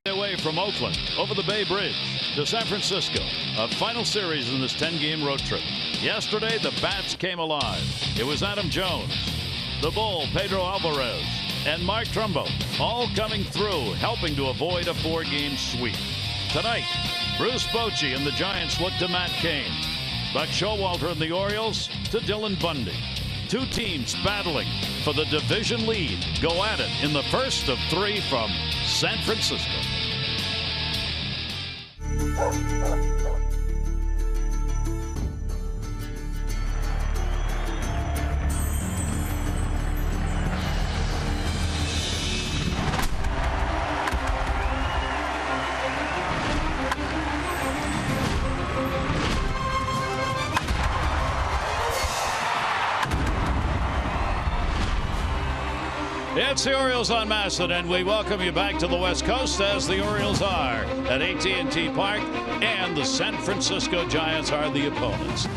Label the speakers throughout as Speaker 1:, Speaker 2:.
Speaker 1: Away from Oakland over the Bay Bridge to San Francisco, a final series in this 10-game road trip. Yesterday, the bats came alive. It was Adam Jones, the Bull, Pedro Alvarez, and Mark Trumbo, all coming through, helping to avoid a 4-game sweep. Tonight, Bruce Bochy and the Giants look to Matt Cain. Buck Showalter and the Orioles to Dylan Bundy. Two teams battling for the division lead go at it in the first of 3 from San Francisco. It's the Orioles on Massett, and we welcome you back to the West Coast as the Orioles are at AT&T Park, and the San Francisco Giants are the opponents.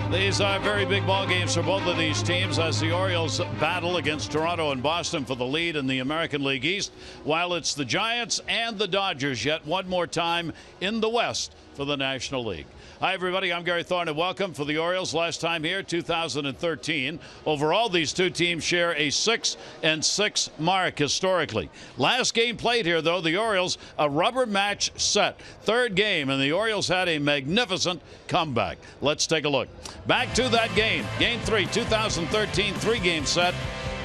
Speaker 1: These are very big ball games for both of these teams as the Orioles battle against Toronto and Boston for the lead in the American League East, while it's the Giants and the Dodgers yet one more time in the West for the National League. Hi, everybody. I'm Gary Thorne, and welcome for the Orioles. Last time here, 2013. Overall, these two teams share a 6-6 mark historically. Last game played here, though, the Orioles, a rubber match set. Third game, and the Orioles had a magnificent comeback. Let's take a look. Back to that game. Game 3, 2013, 3-game set.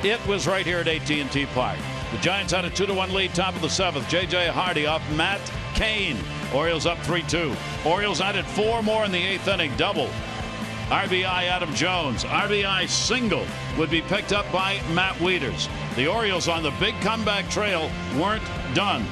Speaker 1: It was right here at AT&T Park. The Giants had a 2-1 lead, top of the 7th. J.J. Hardy off Matt Cain. Orioles up 3-2. Orioles added 4 more in the 8th inning, double. RBI Adam Jones. RBI single would be picked up by Matt Wieters. The Orioles on the big comeback trail weren't done.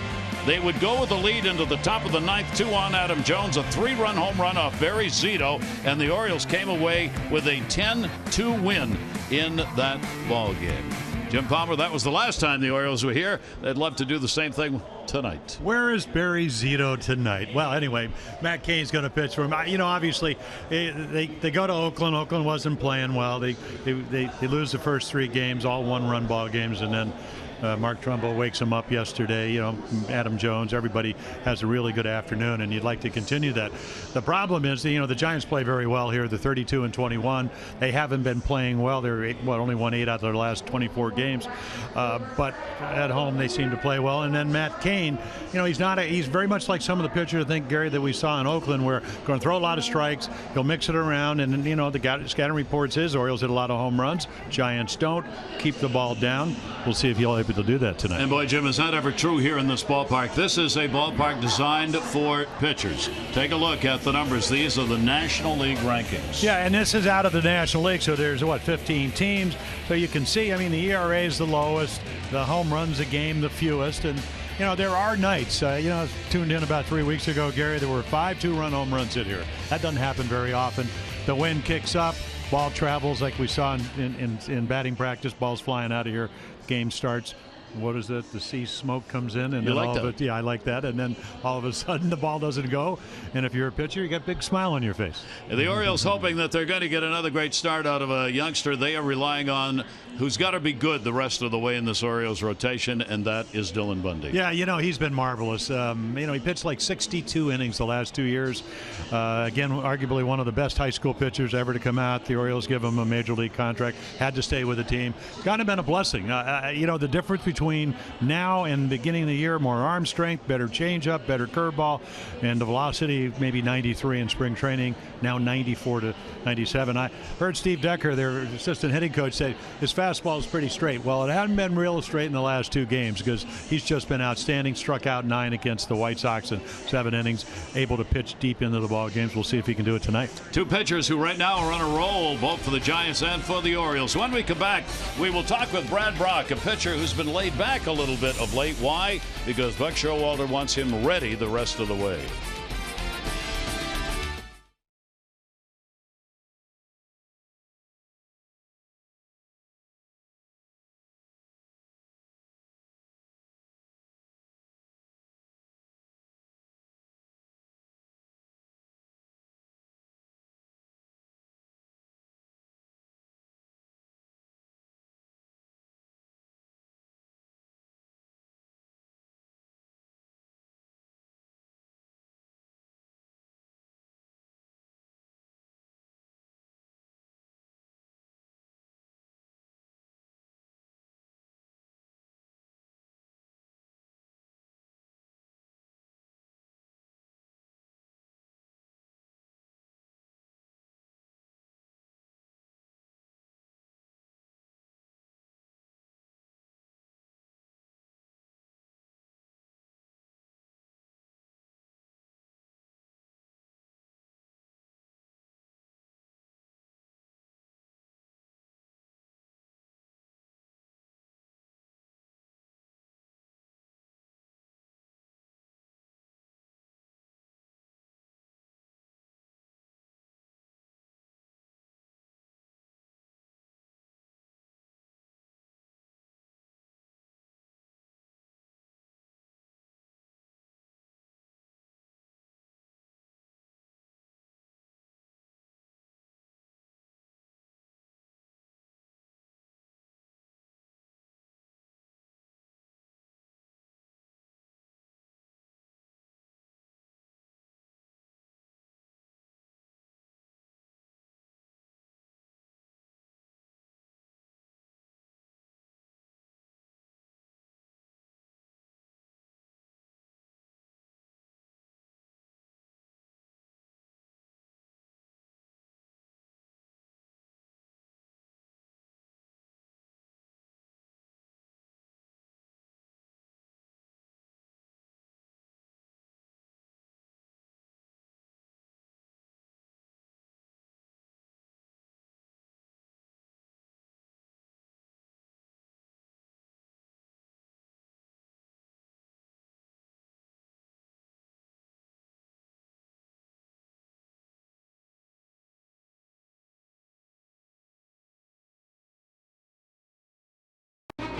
Speaker 1: They would go with the lead into the top of the 9th, 2-on Adam Jones, a 3-run home run off Barry Zito, and the Orioles came away with a 10-2 win in that ball game. Jim Palmer, that was the last time the Orioles were here. They'd love to do the same thing tonight.
Speaker 2: Where is Barry Zito tonight? Well, anyway, Matt Cain's going to pitch for him. You know, obviously, they go to Oakland. Oakland wasn't playing well. They lose the first 3 games, all one-run ball games, and then Mark Trumbo wakes him up yesterday. You know, Adam Jones, everybody has a really good afternoon, and you'd like to continue that. The problem is, you know, the Giants play very well here. They're 32-21. They haven't been playing well. They're only won 8 out of their last 24 games. But at home, they seem to play well. And then Matt Cain, you know, he's very much like some of the pitchers, I think, Gary, that we saw in Oakland, where going to throw a lot of strikes. He'll mix it around, and you know, the scouting reports is Orioles hit a lot of home runs. Giants don't. Keep the ball down. We'll see if he'll be able to do that tonight.
Speaker 1: And boy, Jim, is that ever true here in this ballpark? This is a ballpark designed for pitchers. Take a look at the numbers. These are the National League rankings.
Speaker 2: Yeah, and this is out of the National League, so there's, 15 teams. So you can see, I mean, the ERA is the lowest, the home runs a game the fewest, and you know, there are nights, you know, I tuned in about 3 weeks ago, Gary, there were 5 2-run home runs in here. That doesn't happen very often. The wind kicks up, ball travels like we saw in batting practice, balls flying out of here, game starts. What is it? The sea smoke comes in, and
Speaker 1: you
Speaker 2: then
Speaker 1: like
Speaker 2: all
Speaker 1: that?
Speaker 2: of it. Yeah, I like that. And then all of a sudden, the ball doesn't go. And if you're a pitcher, you got a big smile on your face.
Speaker 1: The Orioles hoping that they're going to get another great start out of a youngster they are relying on, who's got to be good the rest of the way in this Orioles rotation, and that is Dylan Bundy.
Speaker 2: Yeah, you know, he's been marvelous. You know, he pitched like 62 innings the last 2 years. Again, arguably one of the best high school pitchers ever to come out. The Orioles give him a major league contract. Had to stay with the team. Kind of been a blessing. You know, the difference between now and the beginning of the year, more arm strength, better changeup, better curveball, and the velocity maybe 93 in spring training, now 94 to 97. I heard Steve Decker, their assistant hitting coach, say his fastball is pretty straight. Well, it hadn't been real straight in the last 2 games because he's just been outstanding. Struck out 9 against the White Sox in 7 innings, able to pitch deep into the ball games. We'll see if he can do it tonight.
Speaker 1: 2 pitchers who right now are on a roll, both for the Giants and for the Orioles. When we come back, we will talk with Brad Brock, a pitcher who's been laid back a little bit of late. Why? Because Buck Showalter wants him ready the rest of the way.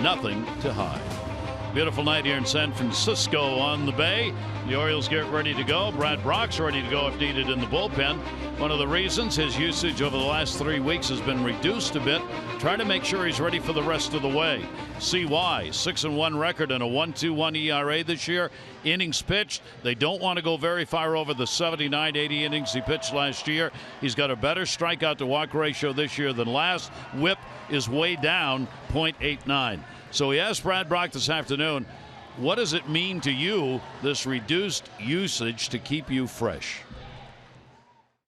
Speaker 1: nothing to hide. Beautiful night here in San Francisco on the Bay. The Orioles get ready to go. Brad Brock's ready to go if needed in the bullpen. One of the reasons his usage over the last 3 weeks has been reduced a bit, trying to make sure he's ready for the rest of the way. See why. 6-1 record and a 1.21 ERA this year. Innings pitched. They don't want to go very far over the 79, 80 innings he pitched last year. He's got a better strikeout to walk ratio this year than last. Whip is way down, 0.89. So he asked Brad Brock this afternoon, what does it mean to you, this reduced usage, to keep you fresh?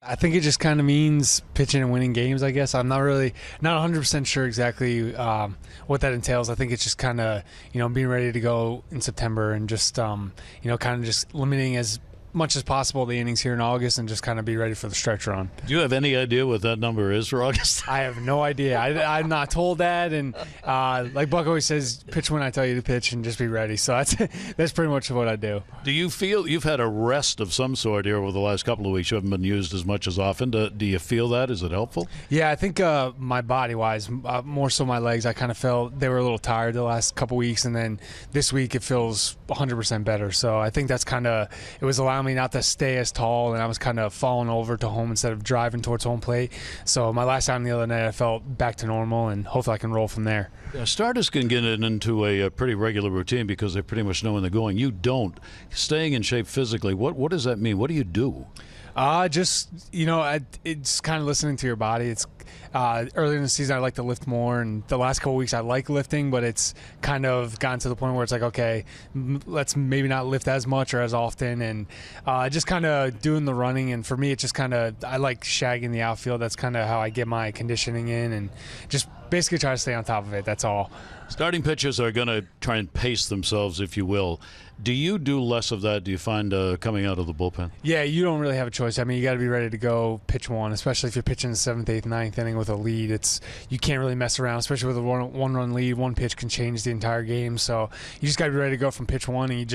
Speaker 3: I think it just kind of means pitching and winning games, I guess. I'm not 100% sure exactly what that entails. I think it's just kind of, being ready to go in September and just, kind of just limiting as much as possible the innings here in August and just kind of be ready for the stretch run.
Speaker 1: Do you have any idea what that number is for August?
Speaker 3: I have no idea. I'm not told that, and like Buck always says, pitch when I tell you to pitch and just be ready. So that's pretty much what I do.
Speaker 1: Do you feel you've had a rest of some sort here over the last couple of weeks? You haven't been used as much as often. Do you feel that? Is it helpful?
Speaker 3: Yeah, I think my body-wise, more so my legs, I kind of felt they were a little tired the last couple weeks, and then this week it feels 100% better. So I think that's kind of, it was allowing me not to stay as tall, and I was kind of falling over to home instead of driving towards home plate. So my last time the other night, I felt back to normal, and hopefully I can roll from there.
Speaker 1: Starters can get into a pretty regular routine because they pretty much know when they're going. You don't. Staying in shape physically, what does that mean? What do you do?
Speaker 3: Just, it's kind of listening to your body. It's earlier in the season, I like to lift more, and the last couple of weeks, I like lifting, but it's kind of gotten to the point where it's like, okay, let's maybe not lift as much or as often, and just kind of doing the running. And for me, it's just kind of, I like shagging the outfield. That's kind of how I get my conditioning in, and just basically try to stay on top of it. That's all.
Speaker 1: Starting pitchers are going to try and pace themselves, if you will. Do you do less of that, do you find, coming out of the bullpen?
Speaker 3: Yeah, you don't really have a choice. I mean, you got to be ready to go pitch one, especially if you're pitching the 7th, 8th, 9th inning with a lead. You can't really mess around, especially with a one-run lead. One pitch can change the entire game. So you just got to be ready to go from pitch one, and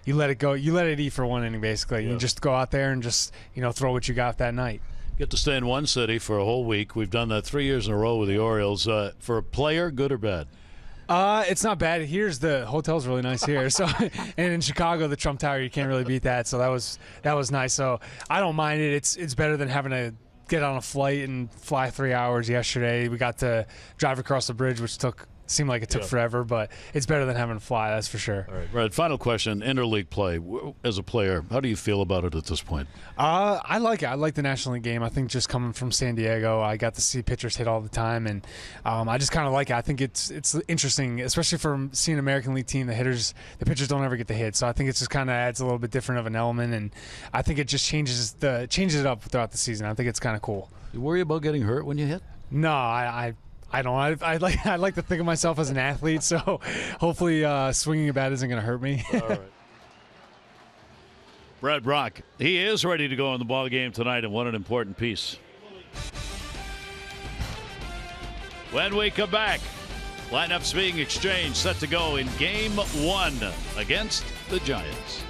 Speaker 3: you let it go. You let it eat for one inning, basically. Yeah. You just go out there and just, throw what you got that night.
Speaker 1: Get to stay in one city for a whole week. We've done that 3 years in a row with the Orioles. For a player, good or bad?
Speaker 3: It's not bad. The hotel's really nice here. So, and in Chicago, the Trump Tower, you can't really beat that. So that was nice. So I don't mind it. It's better than having to get on a flight and fly 3 hours yesterday. We got to drive across the bridge, which seemed like it took forever, but it's better than having to fly, that's for sure.
Speaker 1: All right, Brad, final question. Interleague play. As a player, how do you feel about it at this point?
Speaker 3: I like it. I like the National League game. I think just coming from San Diego, I got to see pitchers hit all the time, and I just kind of like it. I think it's interesting, especially from seeing an American League team. The pitchers don't ever get to hit, so I think it just kind of adds a little bit different of an element, and I think it just changes it up throughout the season. I think it's kind of cool.
Speaker 1: You worry about getting hurt when you hit?
Speaker 3: No, I don't. I like to think of myself as an athlete, so hopefully swinging a bat isn't going to hurt me.
Speaker 1: All right. Brad Brock, he is ready to go in the ball game tonight, and what an important piece. When we come back, lineups being exchanged, set to go in Game 1 against the Giants.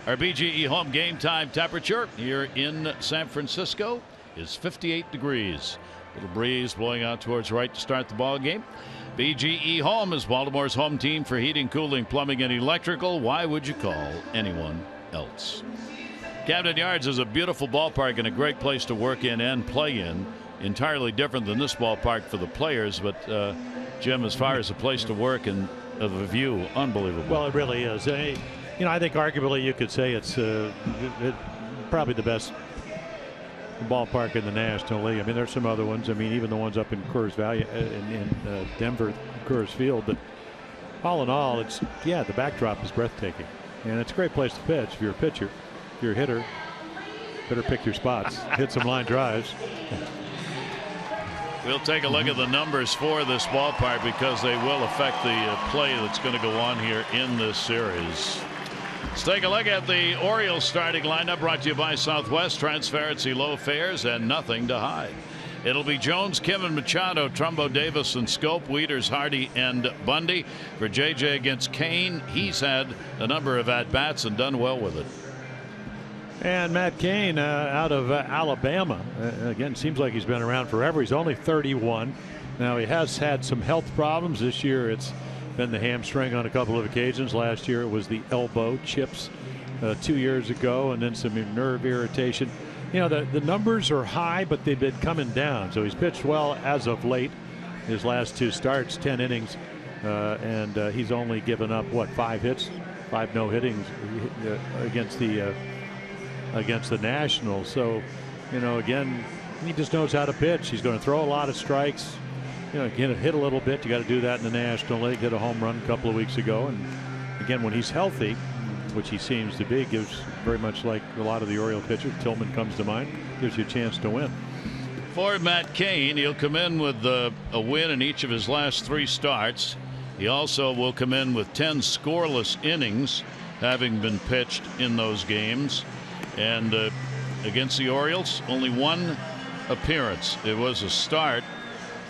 Speaker 1: Our BGE home game time temperature here in San Francisco is 58 degrees. Little breeze blowing out towards right to start the ball game. BGE Home is Baltimore's home team for heating, cooling, plumbing, and electrical. Why would you call anyone else? Camden Yards is a beautiful ballpark and a great place to work in and play in. Entirely different than this ballpark for the players, but Jim, as far as a place to work and of a view, unbelievable.
Speaker 2: Well, it really is. I think arguably you could say it's probably the best ballpark in the National League. I mean, there's some other ones. I mean, even the ones up in Coors Valley in Denver, Coors Field. But all in all, the backdrop is breathtaking, and it's a great place to pitch if you're a pitcher. If you're a hitter, better pick your spots. Hit some line drives.
Speaker 1: We'll take a look at the numbers for this ballpark because they will affect the play that's going to go on here in this series. Let's take a look at the Orioles starting lineup, brought to you by Southwest. Transparency, low fares, and nothing to hide. It'll be Jones, Kim, and Machado, Trumbo, Davis, and Scope, Wieters, Hardy, and Bundy. For JJ against Kane, he's had a number of at-bats and done well with it.
Speaker 2: And Matt Cain out of Alabama. Again, seems like he's been around forever. He's only 31. Now, he has had some health problems. This year it's been the hamstring on a couple of occasions. Last year it was the elbow chips 2 years ago, and then some nerve irritation. The numbers are high, but they've been coming down. So he's pitched well as of late. His last 2 starts, 10 innings, and he's only given up, 5 hits, 5 no-hittings against the Nationals. So, again, he just knows how to pitch. He's going to throw a lot of strikes. Hit a little bit. You got to do that in the National League. Hit a home run a couple of weeks ago. And again, when he's healthy, which he seems to be, gives very much like a lot of the Oriole pitchers. Tillman comes to mind. Gives you a chance to win.
Speaker 1: For Matt Cain, he'll come in with a win in each of his last 3 starts. He also will come in with 10 scoreless innings, having been pitched in those games. And against the Orioles, only 1 appearance. It was a start.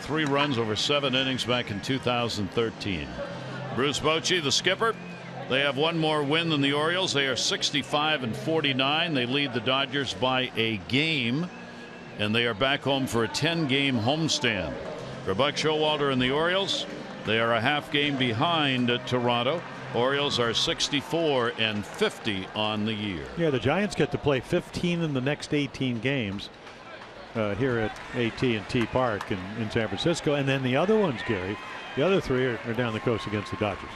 Speaker 1: 3 runs over 7 innings back in 2013. Bruce Bochy, the skipper. They have 1 more win than the Orioles. They are 65-49. They lead the Dodgers by a game, and they are back home for a 10-game homestand. For Buck Showalter and the Orioles, they are a half game behind Toronto. Orioles are 64-50 on the year.
Speaker 2: Yeah, the Giants get to play 15 in the next 18 games here at AT&T Park in San Francisco. And then the other ones, Gary, the other 3 are down the coast against the Dodgers.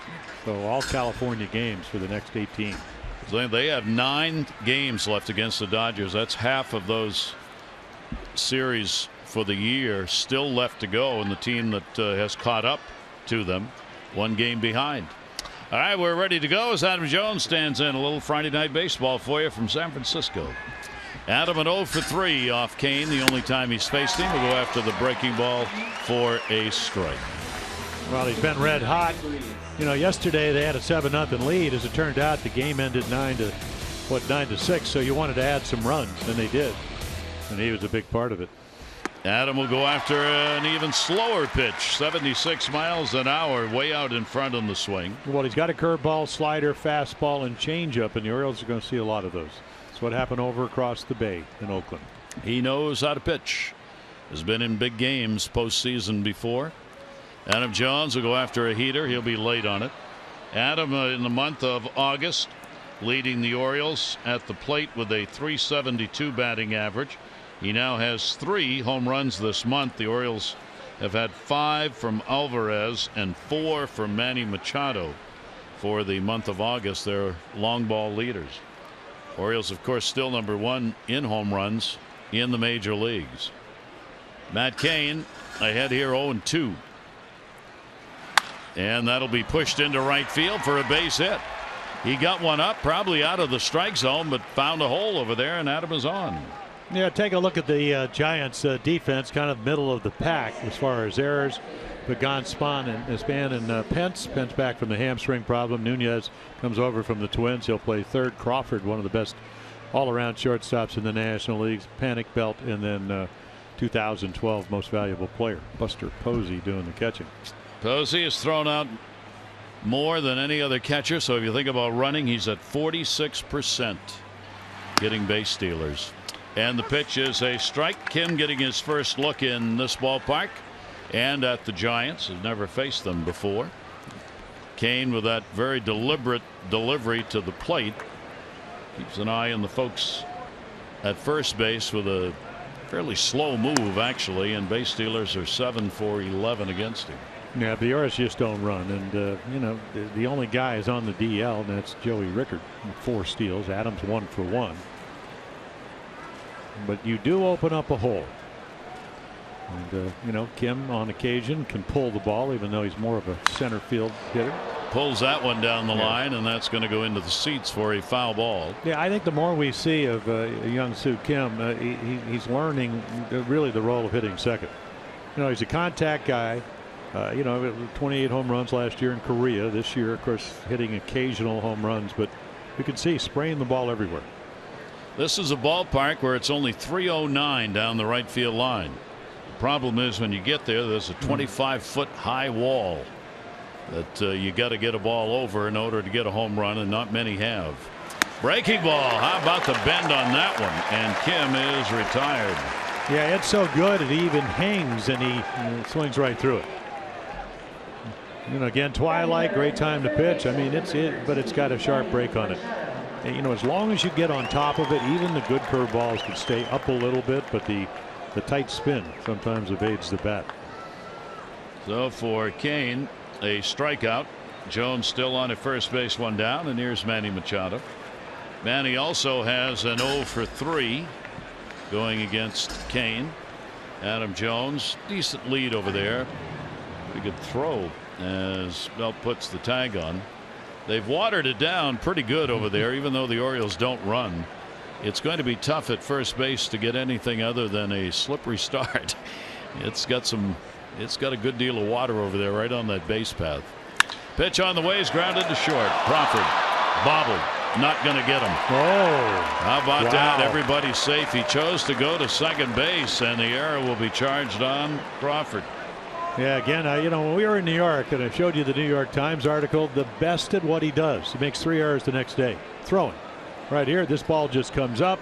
Speaker 2: So all California games for the next 18.
Speaker 1: So they have 9 games left against the Dodgers. That's half of those series for the year still left to go. And the team that has caught up to them, 1 game behind. All right, we're ready to go as Adam Jones stands in. A little Friday night baseball for you from San Francisco. Adam, an 0 for 3 off Cain. The only time he's faced him. Will go after the breaking ball for a strike.
Speaker 2: Well, he's been red hot. Yesterday they had a 7-0 lead. As it turned out, the game ended 9-6. So you wanted to add some runs, and they did. And he was a big part of it.
Speaker 1: Adam will go after an even slower pitch, 76 miles an hour, way out in front on the swing.
Speaker 2: Well, he's got a curveball, slider, fastball, and changeup, and the Orioles are going to see a lot of those. That's what happened over across the bay in Oakland.
Speaker 1: He knows how to pitch. Has been in big games postseason before. Adam Jones will go after a heater. He'll be late on it. Adam in the month of August leading the Orioles at the plate with a .372 batting average. He now has 3 home runs this month. The Orioles have had 5 from Alvarez and 4 from Manny Machado for the month of August. They're long ball leaders. Orioles, of course, still number 1 in home runs in the major leagues. Matt Cain ahead here 0-2. And that'll be pushed into right field for a base hit. He got one up, probably out of the strike zone, but found a hole over there, and Adam is on.
Speaker 2: Yeah, take a look at the Giants defense, kind of middle of the pack as far as errors. Pagan, Span, and Pence. Pence back from the hamstring problem. Nunez comes over from the Twins. He'll play third. Crawford, one of the best all-around shortstops in the National League. Panic belt, and then 2012 most valuable player, Buster Posey, doing the catching.
Speaker 1: Posey has thrown out more than any other catcher. So if you think about running, he's at 46% getting base stealers. And the pitch is a strike. Kim getting his first look in this ballpark and at the Giants. Has never faced them before. Kane with that very deliberate delivery to the plate. Keeps an eye on the folks at first base with a fairly slow move, actually, and base stealers are 7 for 11 against him.
Speaker 4: Yeah, the Orioles just don't run, and you know, the only guy is on the DL, and that's Joey Rickard, 4 steals. Adams 1 for 1. But you do open up a hole, and you know, Kim on occasion can pull the ball, even though he's more of a center field hitter.
Speaker 1: Pulls that one down the line, and that's going to go into the seats for a foul ball.
Speaker 4: Yeah, I think the more we see of young Soo Kim, he's learning really the role of hitting second. You know, he's a contact guy. You know, 28 home runs last year in Korea. This year, of course, hitting occasional home runs, but you can see spraying the ball everywhere.
Speaker 1: This is a ballpark where it's only 309 down the right field line. The problem is when you get there, there's a 25-foot high wall that you got to get a ball over in order to get a home run, and not many have. Breaking ball. How about the bend on that one? And Kim is retired.
Speaker 4: Yeah, it's so good it even hangs, and he swings right through it. You know, again, twilight, great time to pitch. I mean, but it's got a sharp break on it. And, you know, as long as you get on top of it, even the good curveballs can stay up a little bit, but the tight spin sometimes evades the bat.
Speaker 1: So for Kane, a strikeout. Jones still on at first base, 1 down, and here's Manny Machado. Manny also has an 0 for 3 going against Kane. Adam Jones, decent lead over there. Pretty good throw as Bell puts the tag on. They've watered it down pretty good over there, even though the Orioles don't run. It's going to be tough at first base to get anything other than a slippery start. It's got a good deal of water over there right on that base path. Pitch on the way is grounded to short. Crawford bobbled. Not going to get him.
Speaker 4: Oh,
Speaker 1: how about
Speaker 4: wow.
Speaker 1: that? Everybody's safe. He chose to go to second base, and the error will be charged on Crawford.
Speaker 4: Yeah, again, you know, when we were in New York, and I showed you the New York Times article, the best at what he does. He makes 3 errors the next day. Throwing. Right here, this ball just comes up.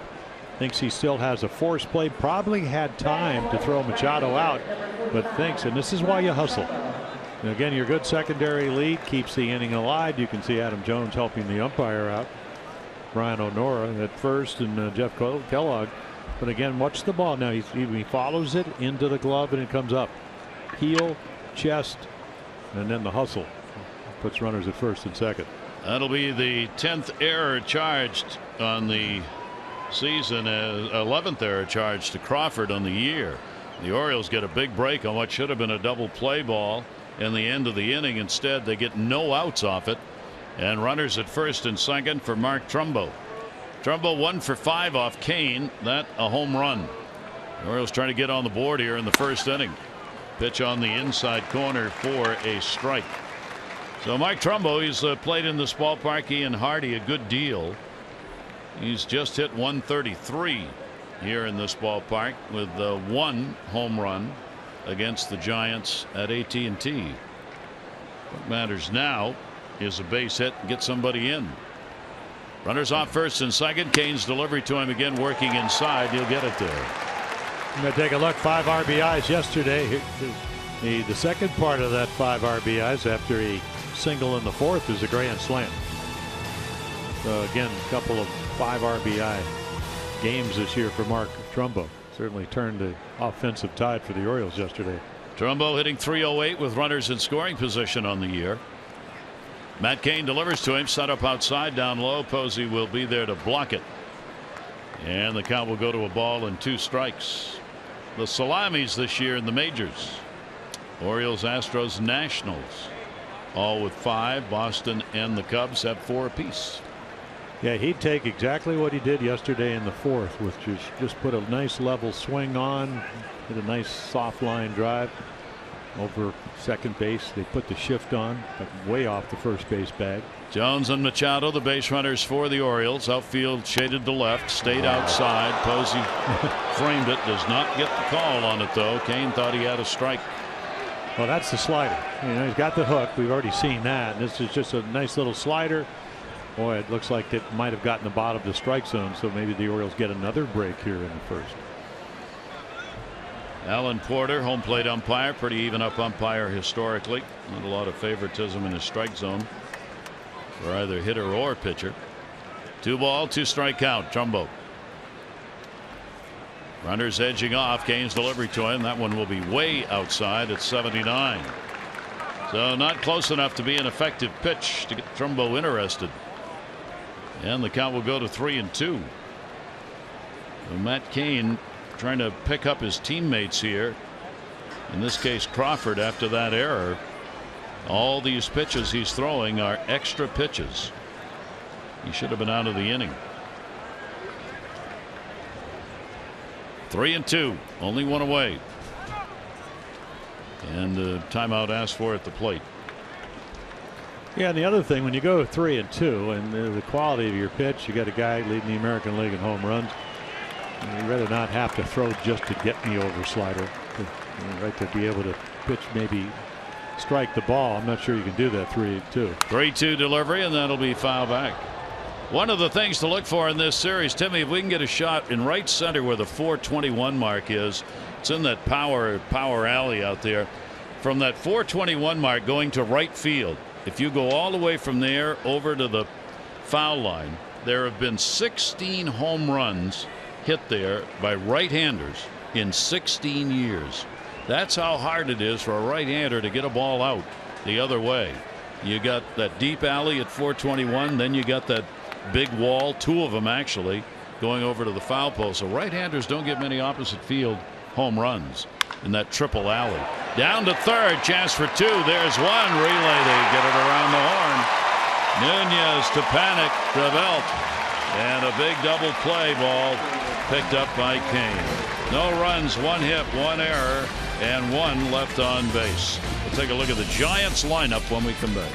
Speaker 4: Thinks he still has a force play. Probably had time to throw Machado out, but thinks, and this is why you hustle. And again, your good secondary lead keeps the inning alive. You can see Adam Jones helping the umpire out. Brian O'Nora at first, and Jeff Kellogg. But again, watch the ball now. He follows it into the glove, and it comes up. Heel, chest, and then the hustle puts runners at first and second.
Speaker 1: That'll be the 10th error charged on the season, 11th error charged to Crawford on the year. The Orioles get a big break on what should have been a double play ball in the end of the inning. Instead, they get no outs off it, and runners at first and second for Mark Trumbo. Trumbo 1 for 5 off Kane. That a home run. The Orioles trying to get on the board here in the first inning. Pitch on the inside corner for a strike. So Mike Trumbo, he's played in this ballpark. He and Hardy a good deal. He's just hit 133 here in this ballpark with 1 home run against the Giants at AT&T. What matters now is a base hit and get somebody in. Runners off first and second. Kane's delivery to him again, working inside. He'll get it there.
Speaker 4: I'm going to take a look. 5 RBIs yesterday. The second part of that 5 RBIs after he single in the 4th is a grand slam. So again, a couple of 5 RBI games this year for Mark Trumbo. Certainly turned the offensive tide for the Orioles yesterday.
Speaker 1: Trumbo hitting .308 with runners in scoring position on the year. Matt Cain delivers to him, set up outside, down low. Posey will be there to block it, and the count will go to a ball and 2 strikes. The Salamis this year in the majors: Orioles, Astros, Nationals, all with 5. Boston and the Cubs have 4 apiece.
Speaker 4: Yeah, he'd take exactly what he did yesterday in the 4th, which is just put a nice level swing on, hit a nice soft line drive over second base. They put the shift on, way off the first base bag.
Speaker 1: Jones and Machado, the base runners for the Orioles. Outfield shaded to left, stayed outside. Posey framed it, does not get the call on it though. Kane thought he had a strike.
Speaker 4: Well, that's the slider. You know, he's got the hook. We've already seen that. And this is just a nice little slider. Boy, it looks like it might have gotten the bottom of the strike zone, so maybe the Orioles get another break here in the first.
Speaker 1: Alan Porter, home plate umpire, pretty even up umpire historically. Not a lot of favoritism in his strike zone for either hitter or pitcher. 2-ball, 2-strike count. Trumbo. Runners edging off. Kane's delivery to him. That one will be way outside at 79. So not close enough to be an effective pitch to get Trumbo interested. And the count will go to 3-2. So Matt Cain trying to pick up his teammates here. In this case, Crawford, after that error. All these pitches he's throwing are extra pitches. He should have been out of the inning. 3-2, only one away. And timeout asked for at the plate.
Speaker 4: Yeah, and the other thing, when you go 3-2 and the quality of your pitch, you got a guy leading the American League in home runs. You'd rather not have to throw just to get me over slider. Right, to be able to pitch, maybe strike the ball. I'm not sure you can do that 3-2.
Speaker 1: 3-2 delivery, and that'll be foul back. One of the things to look for in this series, Timmy, if we can get a shot in right center where the 421 mark is, it's in that power alley out there. From that 421 mark going to right field, if you go all the way from there over to the foul line, there have been 16 home runs hit there by right-handers in 16 years. That's how hard it is for a right-hander to get a ball out the other way. You got that deep alley at 421, then you got that big wall, 2 of them actually, going over to the foul post. So right-handers don't get many opposite field home runs in that triple alley. Down to third, chance for 2. There's one. Relay, they get it around the horn. Nunez to Panic to Belt, and a big double play ball picked up by Kane. No runs, 1 hit, 1 error, and 1 left on base. We'll take a look at the Giants lineup when we come back.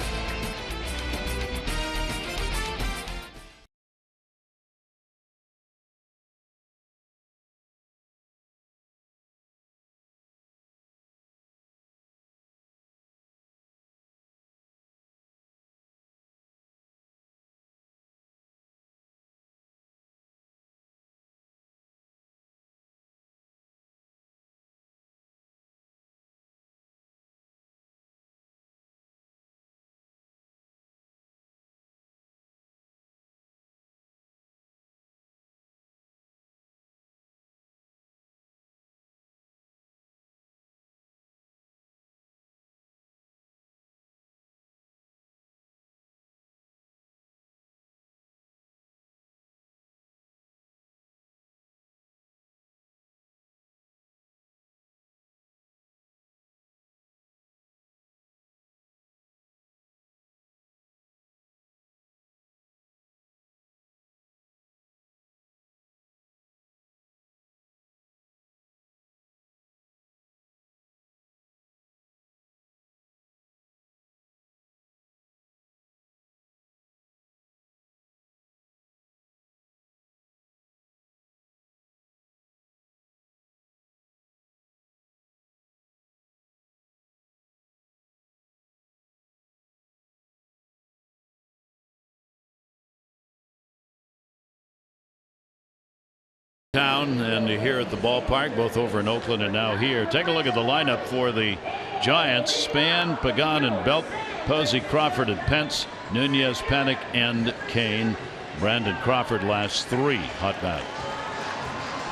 Speaker 1: Town and here at the ballpark, both over in Oakland and now here. Take a look at the lineup for the Giants. Span, Pagan, and Belt. Posey, Crawford, and Pence. Nunez, Panic, and Kane. Brandon Crawford last 3 hot bat.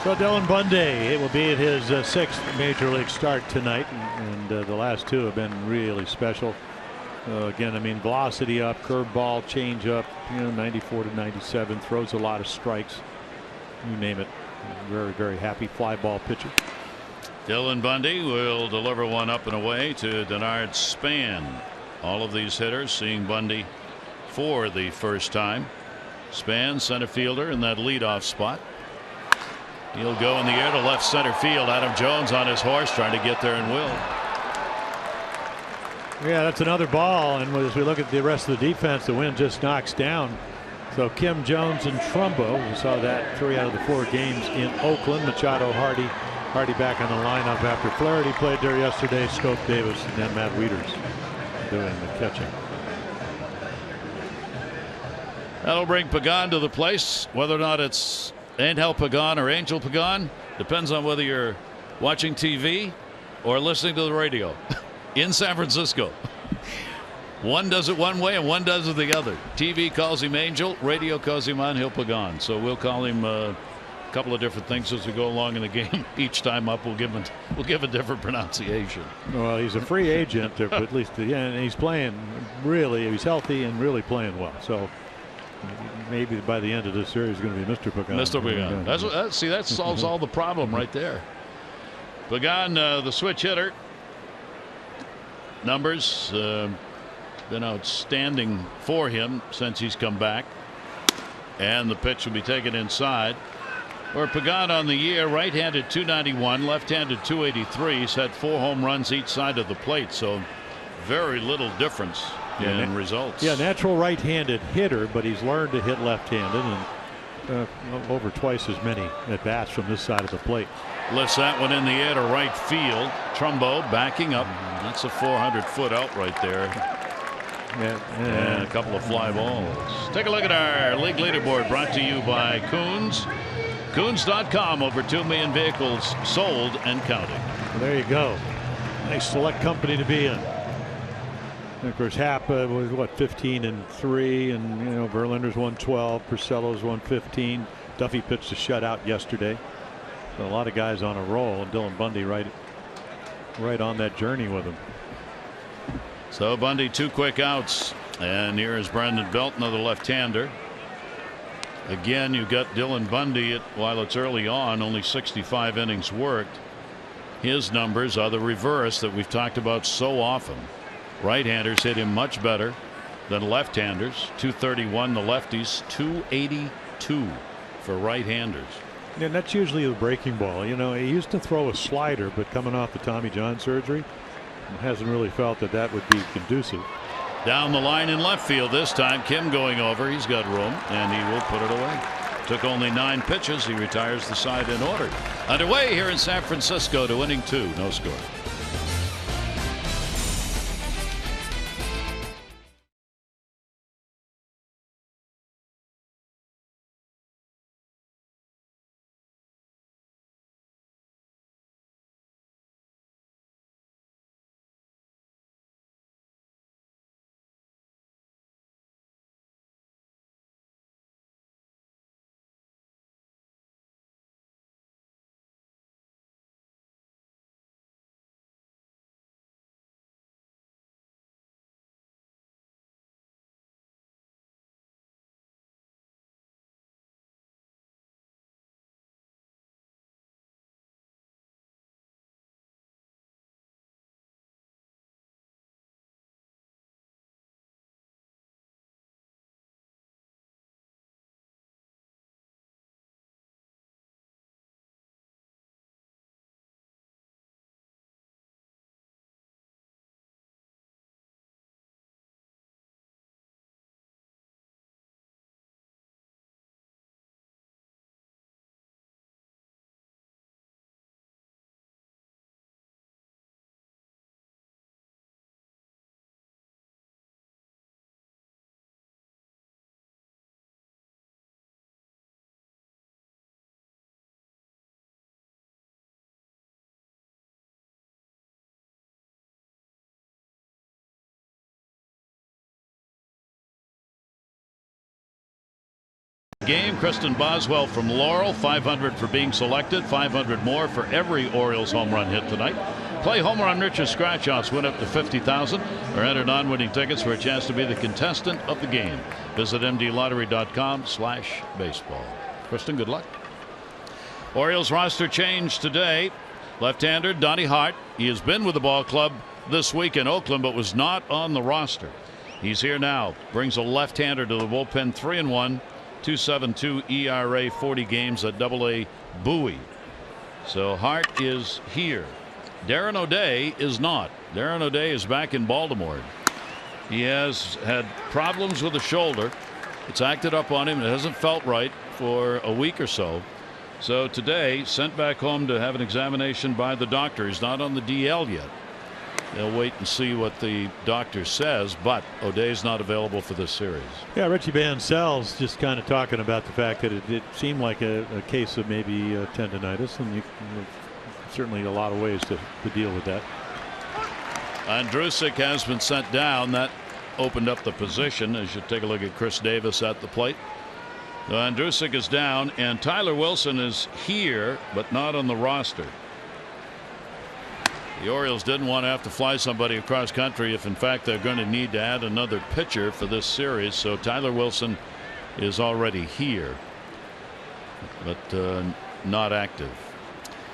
Speaker 4: So Dylan Bundy, it will be at his 6th major league start tonight, and the last 2 have been really special. Again, I mean, velocity up, curveball, change up, 94 to 97, throws a lot of strikes, you name it. Very, very happy fly ball pitcher.
Speaker 1: Dylan Bundy will deliver one up and away to Denard Span. All of these hitters seeing Bundy for the first time. Span, center fielder, in that leadoff spot. He'll go in the air to left center field. Adam Jones on his horse trying to get there and will.
Speaker 4: Yeah, that's another ball, and as we look at the rest of the defense, the wind just knocks down. So Kim, Jones, and Trumbo. We saw that 3 out of the 4 games in Oakland. Machado, Hardy, Hardy back on the lineup after Flaherty played there yesterday. Scope Davis and then Matt Wieters doing the catching.
Speaker 1: That'll bring Pagan to the place. Whether or not it's Angel Pagan or Angel Pagan depends on whether you're watching TV or listening to the radio in San Francisco. One does it one way and one does it the other. TV calls him Angel, radio calls him Angel Pagan. So we'll call him a couple of different things as we go along in the game. Each time up, we'll give a different pronunciation.
Speaker 4: Well, he's a free agent, but at least and he's playing really. He's healthy and really playing well. So maybe by the end of this series, he's going to be Mr. Pagan.
Speaker 1: Mr. Pagan. That solves all the problem right there. Pagan, the switch hitter. Numbers been outstanding for him since he's come back. And the pitch will be taken inside. Or Pagan on the year, right-handed 291, left-handed 283. He's had 4 home runs each side of the plate, so very little difference in results.
Speaker 4: Yeah, natural right-handed hitter, but he's learned to hit left-handed and over twice as many at bats from this side of the plate.
Speaker 1: Lifts that one in the air to right field. Trumbo backing up. That's a 400-foot out right there. And a couple of fly balls. Take a look at our league leaderboard, brought to you by Coons. Coons.com, over 2 million vehicles sold and counting.
Speaker 4: Well, there you go. Nice select company to be in. And of course, Happ was what, 15-3, and Verlander's 112, Porcello's 115. Duffy pitched a shutout yesterday. So a lot of guys on a roll, and Dylan Bundy right on that journey with him.
Speaker 1: So Bundy 2 quick outs, and here is Brandon Belt, another left-hander. Again, you've got Dylan Bundy while it's early on, only 65 innings worked. His numbers are the reverse that we've talked about so often. Right-handers hit him much better than left-handers. 231 the lefties, 282 for right-handers.
Speaker 4: And that's usually the breaking ball. He used to throw a slider, but coming off the Tommy John surgery, hasn't really felt that would be conducive.
Speaker 1: Down the line in left field this time. Kim going over. He's got room, and he will put it away. Took only 9 pitches. He retires the side in order. Underway here in San Francisco to inning 2. No score. Game. Kristen Boswell from Laurel, 500 for being selected, 500 more for every Orioles home run hit tonight. Play home run richer scratch offs, win up to $50,000, or enter non-winning tickets for a chance to be the contestant of the game. Visit mdlottery.com/baseball. Kristen, good luck. Orioles roster change today. Left-hander Donnie Hart. He has been with the ball club this week in Oakland, but was not on the roster. He's here now. Brings a left-hander to the bullpen. 3-1. 2.72 ERA, 40 games at AA Bowie. So Hart is here. Darren O'Day is not. Darren O'Day is back in Baltimore. He has had problems with the shoulder. It's acted up on him. It hasn't felt right for a week or so. So today, sent back home to have an examination by the doctor. He's not on the DL yet. They'll wait and see what the doctor says, but O'Day's not available for this series.
Speaker 4: Yeah, Richie Bancels just kind of talking about the fact that it seemed like a case of maybe tendonitis, and certainly a lot of ways to deal with that.
Speaker 1: Andrusik has been sent down. That opened up the position as you take a look at Chris Davis at the plate. So Andrusik is down, and Tyler Wilson is here, but not on the roster. The Orioles didn't want to have to fly somebody across country if in fact they're going to need to add another pitcher for this series. So Tyler Wilson is already here, but not active.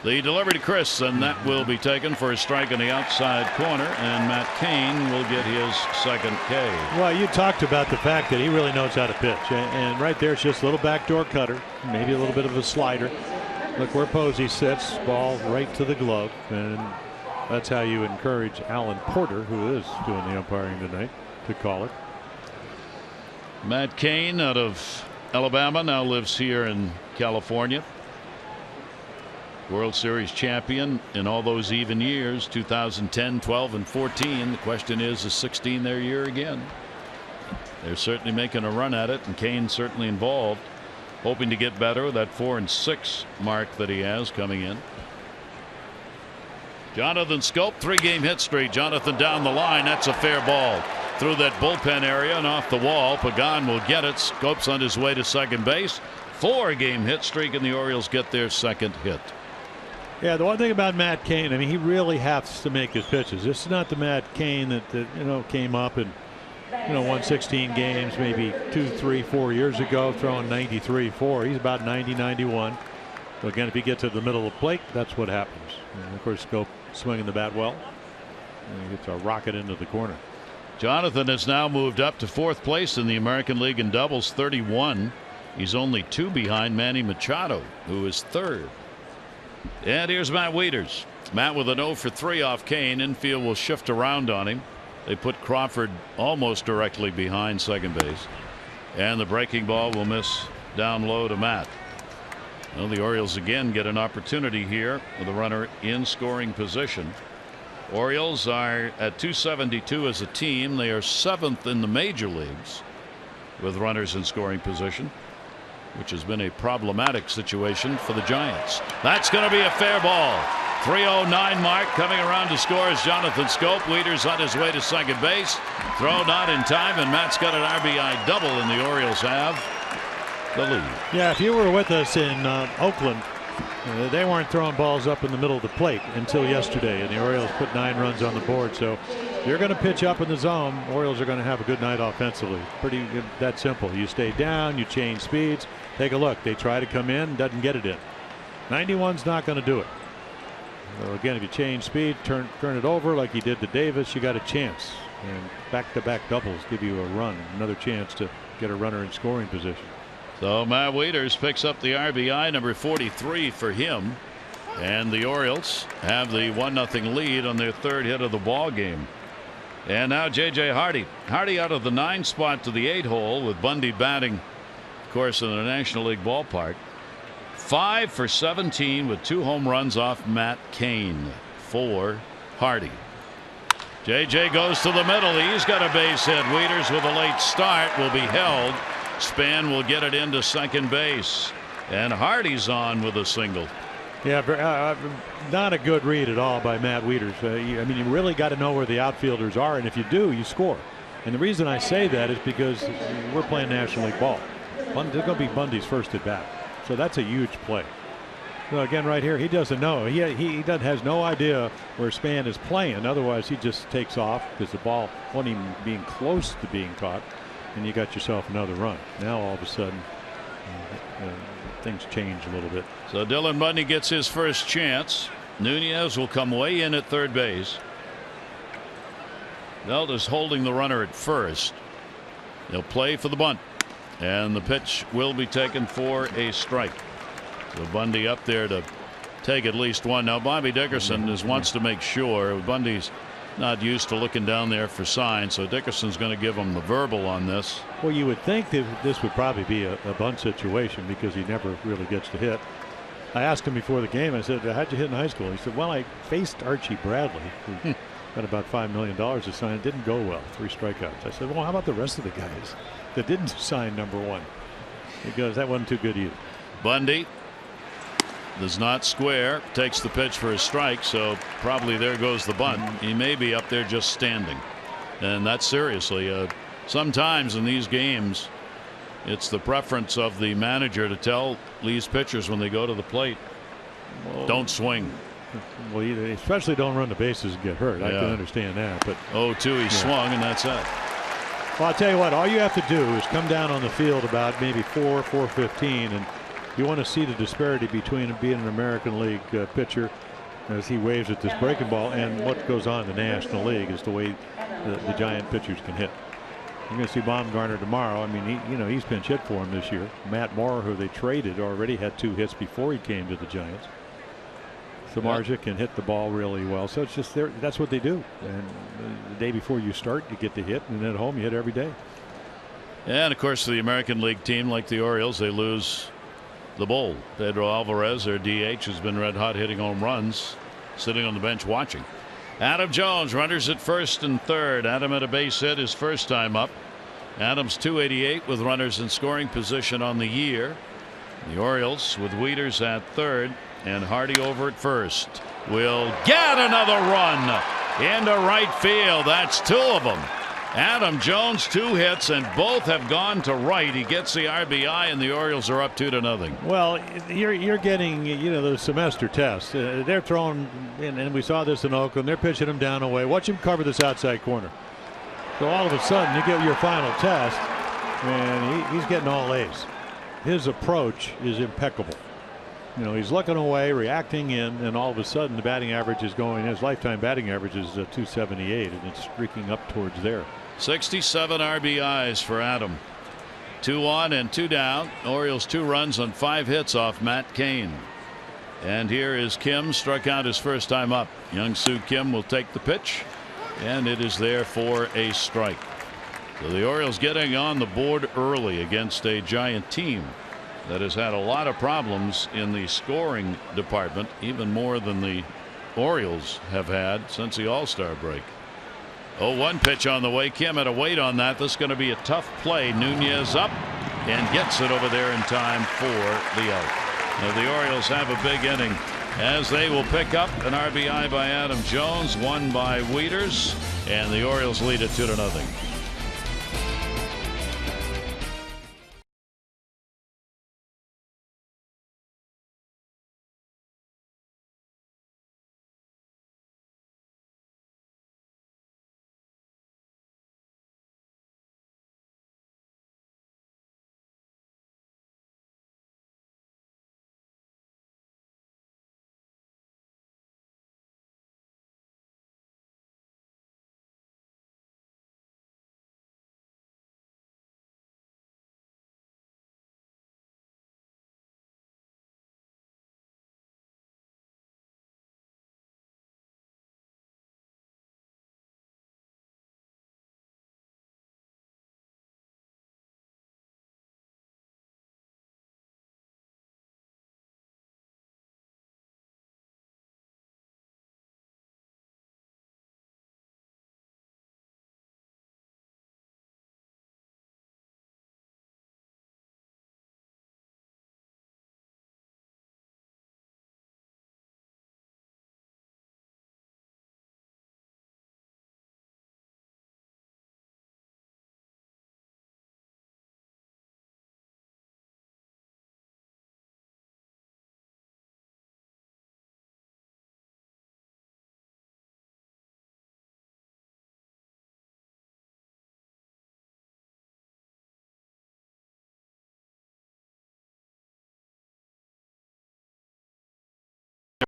Speaker 1: The delivery to Chris, and that will be taken for a strike on the outside corner, and Matt Cain will get his second K.
Speaker 4: Well, you talked about the fact that he really knows how to pitch, and right there it's just a little backdoor cutter, maybe a little bit of a slider. Look where Posey sits, ball right to the glove, and that's how you encourage Alan Porter, who is doing the umpiring tonight, to call it.
Speaker 1: Matt Cain out of Alabama now lives here in California. World Series champion in all those even years, 2010, 12, and 14. The question is 16 their year again? They're certainly making a run at it, and Cain certainly involved, hoping to get better with that 4-6 mark that he has coming in. Jonathan Schoop, 3-game hit streak. Jonathan down the line. That's a fair ball through that bullpen area and off the wall. Pagan will get it. Schoop's on his way to second base. 4-game hit streak, and the Orioles get their second hit.
Speaker 4: Yeah, the one thing about Matt Cain, I mean, he really has to make his pitches. This is not the Matt Cain that came up and won 16 games maybe 2, 3, 4 years ago, throwing 93-4. He's about 90-91. So again, if he gets to the middle of the plate, that's what happens. And of course, Schoop swinging the bat well, and he gets a rocket into the corner.
Speaker 1: Jonathan has now moved up to 4th place in the American League in doubles, 31. He's only 2 behind Manny Machado, who is 3rd. And here's Matt Wieters. Matt with an 0 for 3 off Cain. Infield will shift around on him. They put Crawford almost directly behind second base, and the breaking ball will miss down low to Matt. Well, the Orioles again get an opportunity here with a runner in scoring position. Orioles are at 272 as a team. They are 7th in the major leagues with runners in scoring position, which has been a problematic situation for the Giants. That's going to be a fair ball. 3:09 mark coming around to score is Jonathan Schoop. Wieters on his way to second base. Throw not in time, and Matt's got an RBI double, and the Orioles have the lead.
Speaker 4: Yeah, if you were with us in Oakland, they weren't throwing balls up in the middle of the plate until yesterday, and the Orioles put 9 runs on the board. So you're going to pitch up in the zone. Orioles are going to have a good night offensively. Pretty that simple. You stay down, you change speeds. Take a look. They try to come in, doesn't get it in. 91's not going to do it. So again, if you change speed, turn it over like he did to Davis, you got a chance. And back-to-back doubles give you a run, another chance to get a runner in scoring position.
Speaker 1: So Matt Wieters picks up the RBI, number 43 for him, and the Orioles have the 1-0 lead on their 3rd hit of the ball game. And now J.J. Hardy out of the 9 spot to the 8 hole with Bundy batting, of course, in the National League ballpark. 5 for 17 with 2 home runs off Matt Cain for Hardy. J.J. goes to the middle. He's got a base hit. Wieters with a late start will be held. Span will get it into second base, and Hardy's on with a single.
Speaker 4: Yeah, not a good read at all by Matt Wieters. I mean, you really got to know where the outfielders are, and if you do, you score. And the reason I say that is because we're playing National League ball. They're going to be Bundy's first at bat, so that's a huge play. So again, right here, he doesn't know. He has no idea where Span is playing. Otherwise, he just takes off because the ball wasn't even being close to being caught. And you got yourself another run. Now all of a sudden things change a little bit.
Speaker 1: So Dylan Bundy gets his first chance. Nunez will come way in at 3rd base. Belt is holding the runner at first. They'll play for the bunt, and the pitch will be taken for a strike. So Bundy up there to take at least one. Now Bobby Dickerson wants to make sure. Bundy's not used to looking down there for signs, so Dickerson's going to give him the verbal on this.
Speaker 4: Well, you would think that this would probably be a bunt situation because he never really gets to hit. I asked him before the game. I said, "How'd you hit in high school?" He said, "Well, I faced Archie Bradley, who got about $5 million to sign. It didn't go well. 3 strikeouts." I said, "Well, how about the rest of the guys that didn't sign number 1?" Because that wasn't too good either.
Speaker 1: Bundy does not square, takes the pitch for a strike, so probably there goes the bunt. He may be up there just standing, and that's seriously. Sometimes in these games, it's the preference of the manager to tell these pitchers when they go to the plate, don't swing.
Speaker 4: Well, especially don't run the bases and get hurt. I can understand that. But
Speaker 1: 0-2, he swung, and that's it.
Speaker 4: Well, I'll tell you what, all you have to do is come down on the field about maybe 4:15, and you want to see the disparity between being an American League pitcher as he waves at this breaking ball and what goes on in the National League is the way the Giant pitchers can hit. You're going to see Baumgartner tomorrow. I mean, he's pinch hit for him this year. Matt Moore, who they traded, already had 2 hits before he came to the Giants. Samardzija can hit the ball really well. So it's just that's what they do. And the day before you start, you get the hit, and then at home you hit every day.
Speaker 1: And of course, the American League team, like the Orioles, they lose the bull. Pedro Alvarez, their DH, has been red hot hitting home runs, sitting on the bench watching. Adam Jones, runners at first and third. Adam had a base hit his first time up. Adams .288 with runners in scoring position on the year. The Orioles with Wieters at third and Hardy over at first will get another run into right field. That's 2 of them. Adam Jones 2 hits and both have gone to right. He gets the RBI and the Orioles are up 2-0.
Speaker 4: Well, you're getting the semester test. They're throwing and we saw this in Oakland. They're pitching him down away. Watch him cover this outside corner. So all of a sudden you get your final test and he's getting all A's. His approach is impeccable. He's looking away, reacting in, and all of a sudden the batting average is going. His lifetime batting average is 278, and it's streaking up towards there.
Speaker 1: 67 RBIs for Adam. 2 on and 2 down. Orioles 2 runs on 5 hits off Matt Cain. And here is Kim, struck out his first time up. Young Soo Kim will take the pitch, and it is there for a strike. So the Orioles getting on the board early against a Giant team that has had a lot of problems in the scoring department, even more than the Orioles have had since the All-Star break. 0-1 pitch on the way. Kim had to wait on that. This is going to be a tough play. Nunez up and gets it over there in time for the out. Now the Orioles have a big inning as they will pick up an RBI by Adam Jones, 1 by Wieters, and the Orioles lead it 2-0.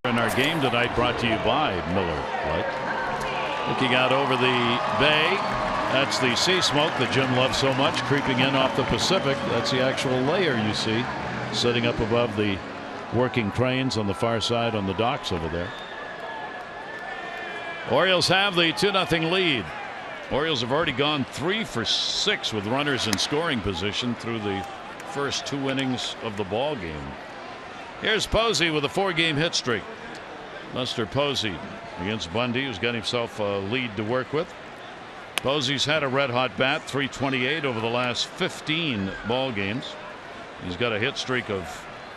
Speaker 1: In our game tonight, brought to you by Miller Lite. Looking out over the bay, that's the sea smoke that Jim loves so much, creeping in off the Pacific. That's the actual layer you see sitting up above the working cranes on the far side on the docks over there. Orioles have the 2-0 lead. Orioles have already gone 3 for 6 with runners in scoring position through the first 2 innings of the ball game. Here's Posey with a 4-game hit streak. Lester Posey against Bundy, who's got himself a lead to work with. Posey's had a red hot bat, 328 over the last 15 ball games. He's got a hit streak of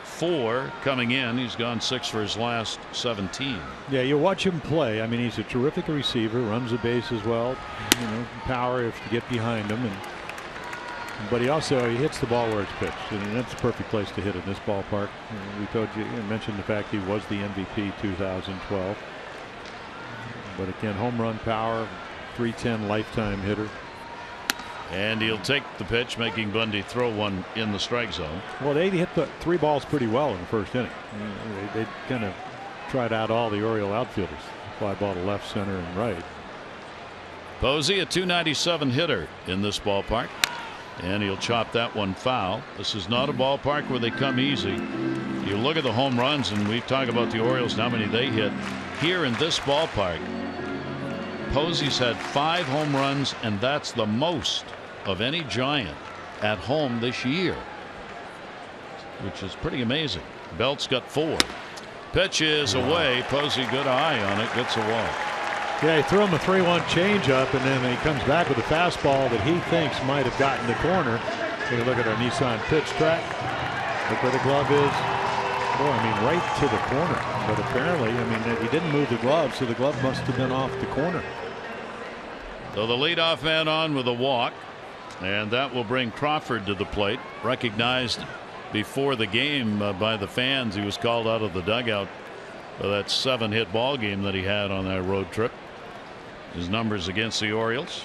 Speaker 1: 4 coming in. He's gone 6 for his last 17.
Speaker 4: Yeah, you watch him play. I mean, he's a terrific receiver, runs the base as well. You know, power if you get behind him, but he hits the ball where it's pitched, and that's the perfect place to hit in this ballpark. We told you, mentioned the fact he was the MVP 2012. But again, home run power, 310 lifetime hitter.
Speaker 1: And he'll take the pitch, making Bundy throw one in the strike zone.
Speaker 4: Well, they hit the 3 balls pretty well in the first inning. They kind of tried out all the Oriole outfielders. Fly ball to left, center, and right.
Speaker 1: Posey, a .297 hitter in this ballpark. And he'll chop that one foul. This is not a ballpark where they come easy. You look at the home runs, and we talk about the Orioles, how many they hit. Here in this ballpark, Posey's had 5 home runs, and that's the most of any Giant at home this year, which is pretty amazing. Belt's got 4. Pitch is away. Posey, good eye on it, gets a walk.
Speaker 4: Yeah, he threw him a 3-1 changeup, and then he comes back with a fastball that he thinks might have gotten the corner. Take a look at our Nissan pitch track. Look where the glove is. Boy, I mean, right to the corner. But apparently, I mean, he didn't move the glove, so the glove must have been off the corner.
Speaker 1: So the leadoff man on with a walk, and that will bring Crawford to the plate. Recognized before the game by the fans. He was called out of the dugout for that 7-hit ball game that he had on that road trip. His numbers against the Orioles.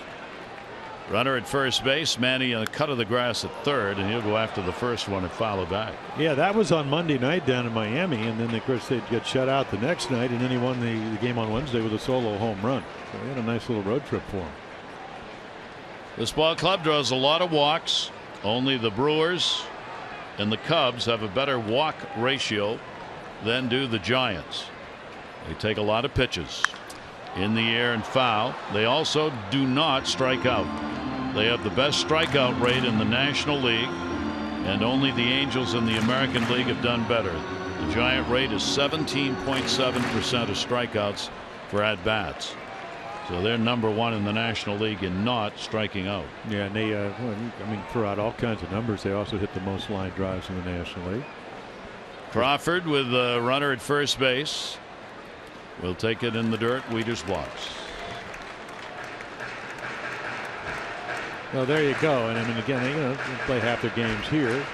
Speaker 1: Runner at first base. Manny on a cut of the grass at third, and he'll go after the first one and follow back.
Speaker 4: Yeah, that was on Monday night down in Miami, and then of course they'd get shut out the next night, and then he won the game on Wednesday with a solo home run. So he had a nice little road trip for him.
Speaker 1: This ball club draws a lot of walks. Only the Brewers and the Cubs have a better walk ratio than do the Giants. They take a lot of pitches in the air and foul. They also do not strike out. They have the best strikeout rate in the National League, and only the Angels in the American League have done better. The Giant rate is 17.7% of strikeouts for at-bats. So they're number 1 in the National League in not striking out.
Speaker 4: Yeah, and they, I mean, throughout all kinds of numbers, they also hit the most line drives in the National League.
Speaker 1: Crawford with a runner at first base. Will take it in the dirt. Wieters blocks.
Speaker 4: Well, there you go. And I mean, again, they play half their games here.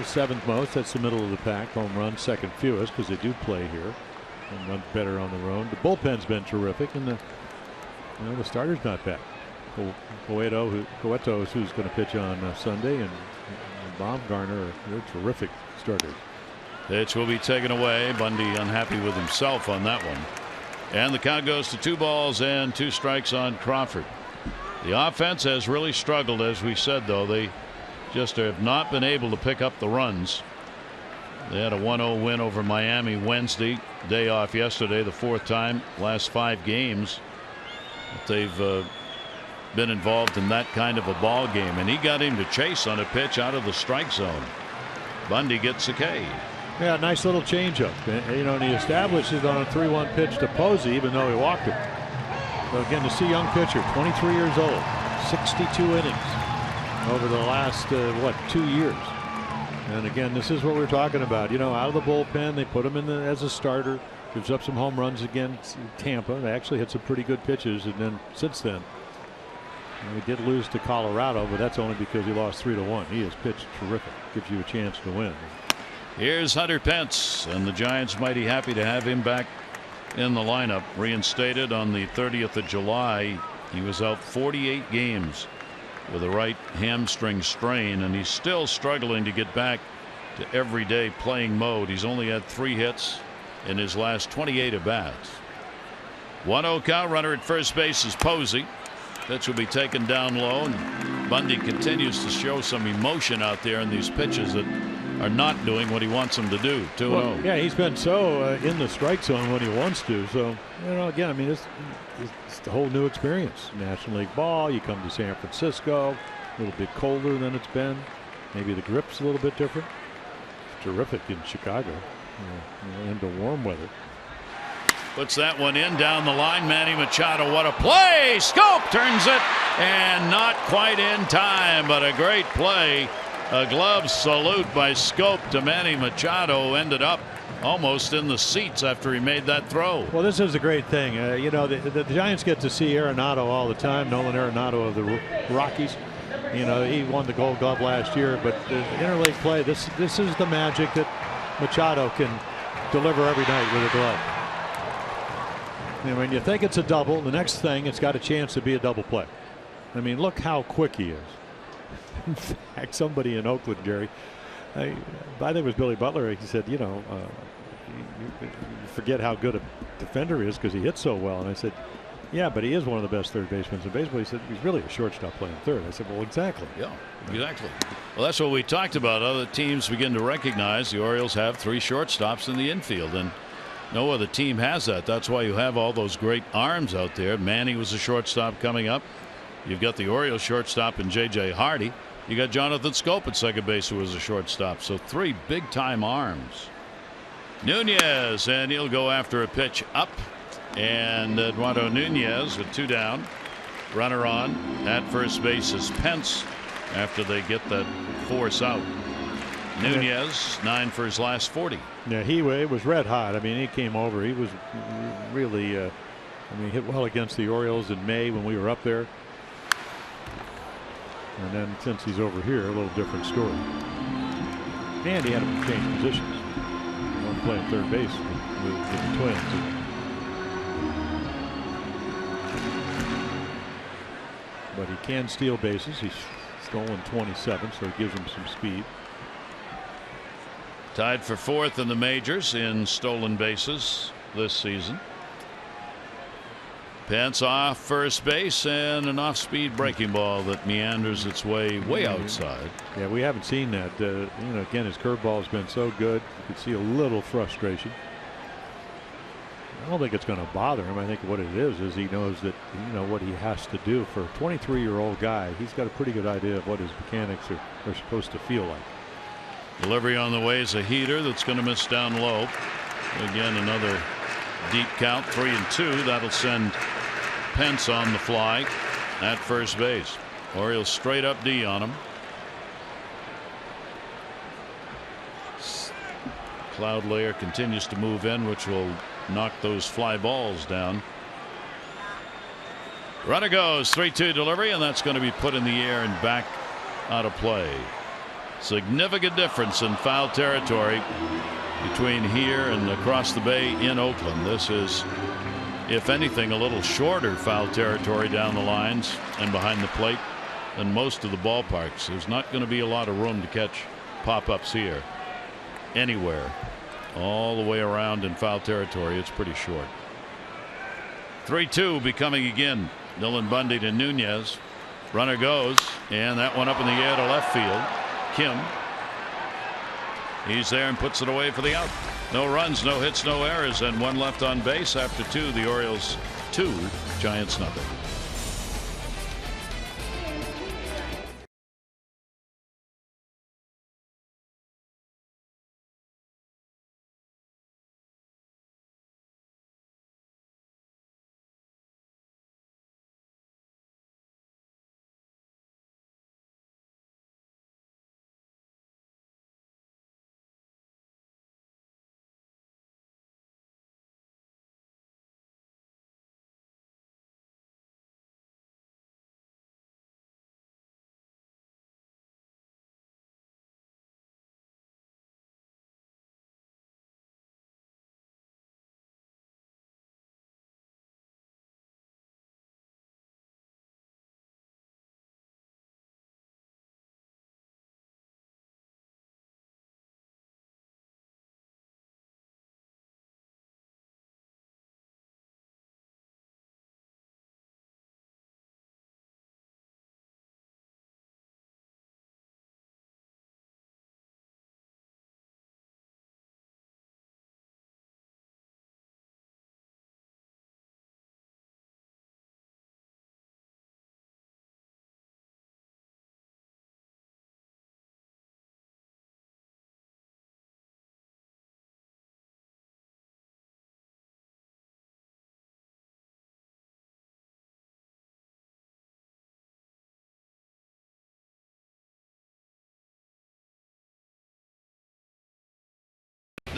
Speaker 4: 7th most. That's the middle of the pack. Home run, 2nd fewest, because they do play here. And run better on the road. The bullpen's been terrific, and the starter's not bad. Cueto is who's going to pitch on Sunday, and Baumgartner, they're terrific starters.
Speaker 1: Pitch will be taken away. Bundy unhappy with himself on that one. And the count goes to 2 balls and 2 strikes on Crawford. The offense has really struggled, as we said, though. They just have not been able to pick up the runs. They had a 1-0 win over Miami Wednesday. Day off yesterday, the 4th time last 5 games that they've been involved in that kind of a ball game. And he got him to chase on a pitch out of the strike zone. Bundy gets a K.
Speaker 4: Yeah, nice little changeup. And he established it on a 3-1 pitch to Posey, even though he walked him. So again, to see young pitcher, 23 years old, 62 innings over the last 2 years. And again, this is what we're talking about. Out of the bullpen, they put him in as a starter. Gives up some home runs against Tampa. They actually hit some pretty good pitches, and then since then, he did lose to Colorado, but that's only because he lost 3-1. He has pitched terrific. Gives you a chance to win.
Speaker 1: Here's Hunter Pence, and the Giants mighty happy to have him back in the lineup. Reinstated on the 30th of July. He was out 48 games with a right hamstring strain, and he's still struggling to get back to everyday playing mode. He's only had 3 hits in his last 28 at bats. 1-0 count. Runner at first base is Posey. Pitch will be taken down low, and Bundy continues to show some emotion out there in these pitches that are not doing what he wants them to do. 2-0.
Speaker 4: Well, yeah, he's been so in the strike zone when he wants to. So, again, I mean, it's the whole new experience. National League ball. You come to San Francisco, a little bit colder than it's been. Maybe the grip's a little bit different. terrific in Chicago, into warm weather.
Speaker 1: Puts that one in down the line. Manny Machado, what a play! Scope turns it, and not quite in time, but a great play. A glove salute by Scope to Manny Machado, ended up almost in the seats after he made that throw.
Speaker 4: Well, this is a great thing. The Giants get to see Arenado all the time. Nolan Arenado of the Rockies. He won the Gold Glove last year, but the interleague play, this is the magic that Machado can deliver every night with a glove. And when you think it's a double, the next thing, it's got a chance to be a double play. I mean, look how quick he is. In fact, somebody in Oakland, Gary, I think it was Billy Butler, he said, you forget how good a defender he is because he hits so well. And I said, yeah, but he is one of the best third basemen in baseball. He said he's really a shortstop playing third. I said, well, exactly.
Speaker 1: Yeah, exactly. Well, that's what we talked about. Other teams begin to recognize the Orioles have 3 shortstops in the infield, and no other team has that. That's why you have all those great arms out there. Manny was a shortstop coming up. You've got the Orioles shortstop in J.J. Hardy. You got Jonathan Scope at second base, who was a shortstop. So 3 big-time arms. Nunez, and he'll go after a pitch up. And Eduardo Nunez with 2 down. Runner on at first base is Pence after they get that force out. Nunez 9 for his last 40.
Speaker 4: Yeah, he was red hot. I mean, he came over. He was really, hit well against the Orioles in May when we were up there. And then since he's over here, a little different story. And he had him change positions. One playing third base with the Twins. But he can steal bases. He's stolen 27, so it gives him some speed.
Speaker 1: Tied for 4th in the majors in stolen bases this season. Pence off first base, and an off-speed breaking ball that meanders its way outside.
Speaker 4: Yeah, we haven't seen that. Again, his curveball has been so good. You could see a little frustration. I don't think it's going to bother him. I think what it is he knows that what he has to do. For a 23-year-old guy, he's got a pretty good idea of what his mechanics are supposed to feel like.
Speaker 1: Delivery on the way is a heater that's going to miss down low. Again, another deep count, 3-2. That'll send Pence on the fly at first base. Orioles straight up D on him. Cloud layer continues to move in, which will knock those fly balls down. Runner goes, 3-2 delivery, and that's going to be put in the air and back out of play. Significant difference in foul territory between here and across the bay in Oakland. This is, if anything, a little shorter foul territory down the lines and behind the plate than most of the ballparks. There's not going to be a lot of room to catch pop-ups here anywhere. All the way around in foul territory, it's pretty short. 3-2 becoming again. Dylan Bundy to Nunez. Runner goes, and that one up in the air to left field. Kim. He's there and puts it away for the out. No runs, no hits, no errors, and 1 left on base after 2. The Orioles 2, Giants nothing.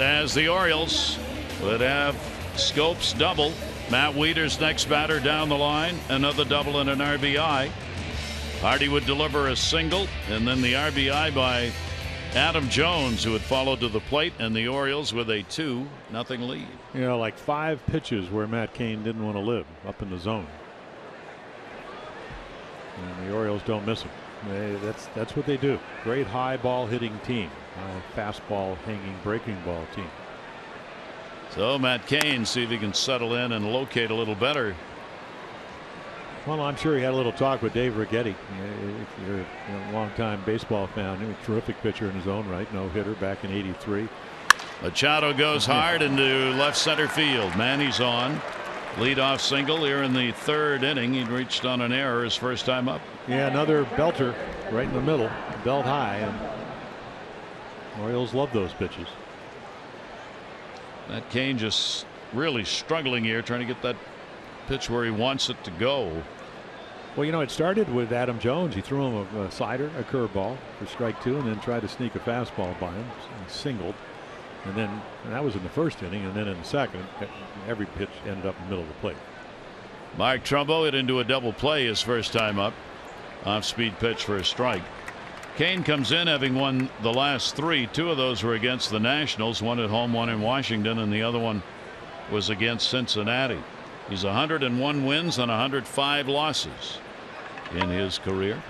Speaker 1: as the Orioles would have Scopes double. Matt Wieters next batter down the line. Another double and an RBI. Hardy would deliver a single, and then the RBI by Adam Jones, who had followed to the plate, and the Orioles with a 2-0 lead.
Speaker 4: You know, like 5 pitches where Matt Cain didn't want to live up in the zone. And the Orioles don't miss him. That's what they do. Great high ball hitting team. Fastball hanging breaking ball team.
Speaker 1: So Matt Cain, see if he can settle in and locate a little better.
Speaker 4: Well, I'm sure he had a little talk with Dave Righetti. If you're a long-time baseball fan, he was a terrific pitcher in his own right. No hitter back in '83.
Speaker 1: Machado goes hard into left center field. Manny's on. Leadoff single here in the 3rd inning. He reached on an error his first time up.
Speaker 4: Yeah, another belter right in the middle, belt high, and Orioles love those pitches.
Speaker 1: Matt Cain just really struggling here, trying to get that pitch where he wants it to go.
Speaker 4: Well, you know, it started with Adam Jones. He threw him a slider, a curveball for strike 2, and then tried to sneak a fastball by him. He singled. And that was in the 1st inning, and then in the 2nd, every pitch ended up in the middle of the plate.
Speaker 1: Mark Trumbo hit into a double play his first time up. Off-speed pitch for a strike. Cain comes in having won the last 3. 2 of those were against the Nationals. One at home, one in Washington, and the other one was against Cincinnati. He's 101 wins and 105 losses in his career.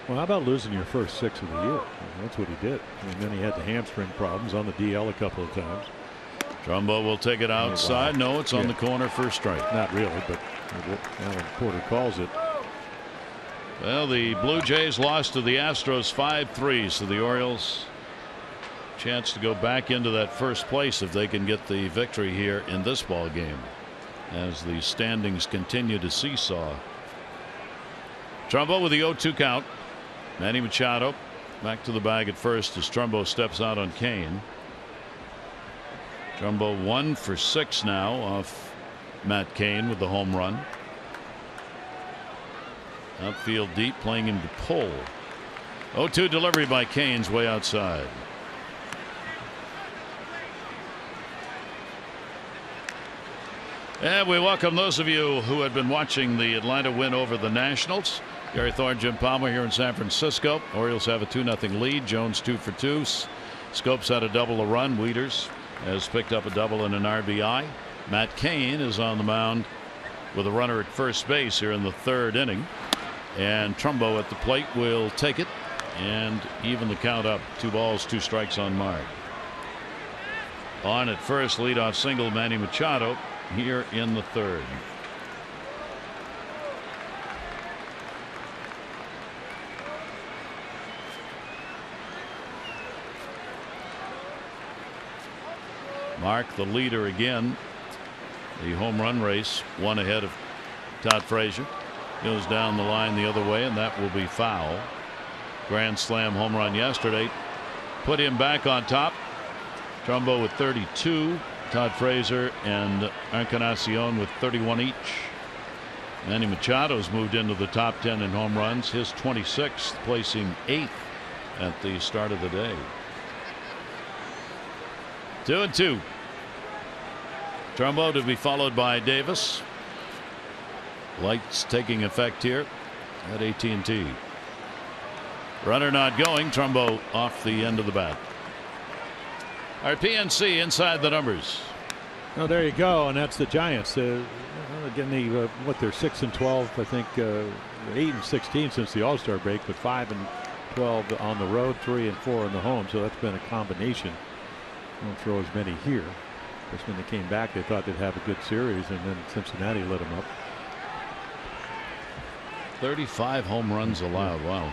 Speaker 4: Well, how about losing your first 6 of the year? That's what he did. And then he had the hamstring problems on the DL a couple of times.
Speaker 1: Trumbo will take it outside.
Speaker 4: Wow.
Speaker 1: No, it's on the corner for a strike.
Speaker 4: Not really, but Alan Porter calls it.
Speaker 1: Well, the Blue Jays lost to the Astros 5-3, so the Orioles chance to go back into that first place if they can get the victory here in this ball game as the standings continue to seesaw. Trumbo with the 0-2 count. Manny Machado back to the bag at first as Trumbo steps out on Cain. Trumbo 1 for 6 now off Matt Cain with the home run. Outfield deep, playing him to pull. 0-2 delivery by Cain's way outside. And we welcome those of you who had been watching the Atlanta win over the Nationals. Gary Thorne, Jim Palmer here in San Francisco. Orioles have a 2-0 lead. Jones 2 for 2. Scopes had a double a run. Wieters has picked up a double and an RBI. Matt Cain is on the mound with a runner at first base here in the 3rd inning. And Trumbo at the plate will take it and even the count up. 2 balls, 2 strikes on Mark. On at first, leadoff single, Manny Machado here in the 3rd. Mark the leader again. The home run race, 1 ahead of Todd Frazier. Goes down the line the other way, and that will be foul. Grand slam home run yesterday put him back on top. Trumbo with 32. Todd Frazier and Encarnacion with 31 each. Manny Machado's moved into the top 10 in home runs, his 26th, placing 8th at the start of the day. 2-2. Trumbo to be followed by Davis. Lights taking effect here at AT&T. Runner not going. Trumbo off the end of the bat. Our PNC inside the numbers.
Speaker 4: Oh, there you go, and that's the Giants. Again, they're 6-12, I think, 8-16 since the All-Star break, but 5-12 on the road, 3-4 on the home. So that's been a combination. Won't throw as many here. Because when they came back, they thought they'd have a good series, and then Cincinnati lit them up.
Speaker 1: 35 home runs allowed. Wow.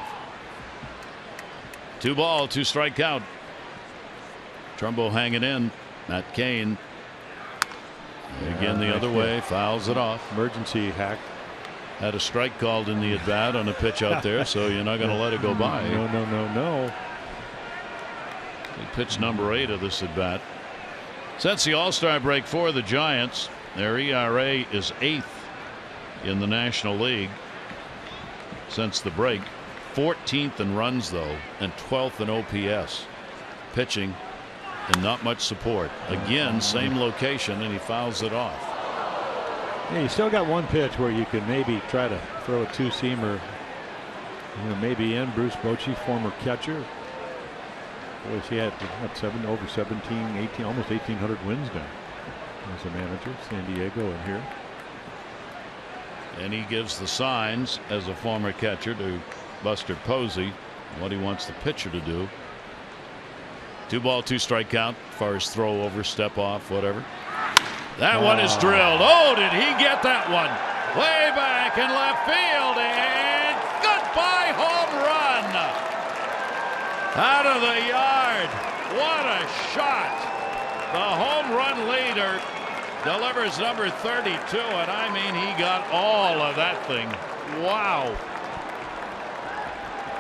Speaker 1: 2 ball, 2 strike count. Trumbo hanging in. Matt Cain again the other way, fouls it off.
Speaker 4: Emergency hack.
Speaker 1: Had a strike called in the at bat on a pitch out there, so you're not going to let it go by.
Speaker 4: No.
Speaker 1: Pitch number 8 of this at bat. Since the All-Star break for the Giants, their ERA is 8th in the National League since the break. 14th in runs though, and 12th in OPS. Pitching and not much support. Again, same location, and he fouls it off.
Speaker 4: Yeah, you still got one pitch where you can maybe try to throw a two-seamer. Maybe in Bruce Bochy, former catcher. He had over 17, 18, almost 1,800 wins now as a manager. San Diego in here.
Speaker 1: And he gives the signs as a former catcher to Buster Posey what he wants the pitcher to do. 2-ball, 2-strike count as far as throw over, step off, whatever. That one is drilled. Oh, did he get that one? Way back in left field, and goodbye home run. Out of the yard. What a shot. The home run leader delivers number 32, and I mean, he got all of that thing. Wow.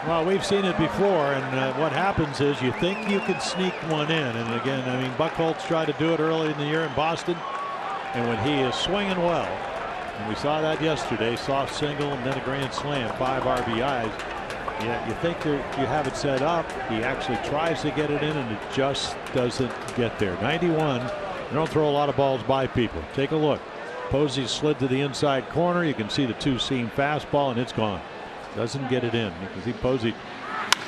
Speaker 4: Well, we've seen it before, and what happens is you think you can sneak one in. And again, I mean, Buchholz tried to do it early in the year in Boston, and when he is swinging well, and we saw that yesterday, soft single and then a grand slam, 5 RBIs. Yeah, you think you have it set up. He actually tries to get it in, and it just doesn't get there. 91. You don't throw a lot of balls by people. Take a look. Posey slid to the inside corner. You can see the two-seam fastball, and it's gone. Doesn't get it in. You can see Posey,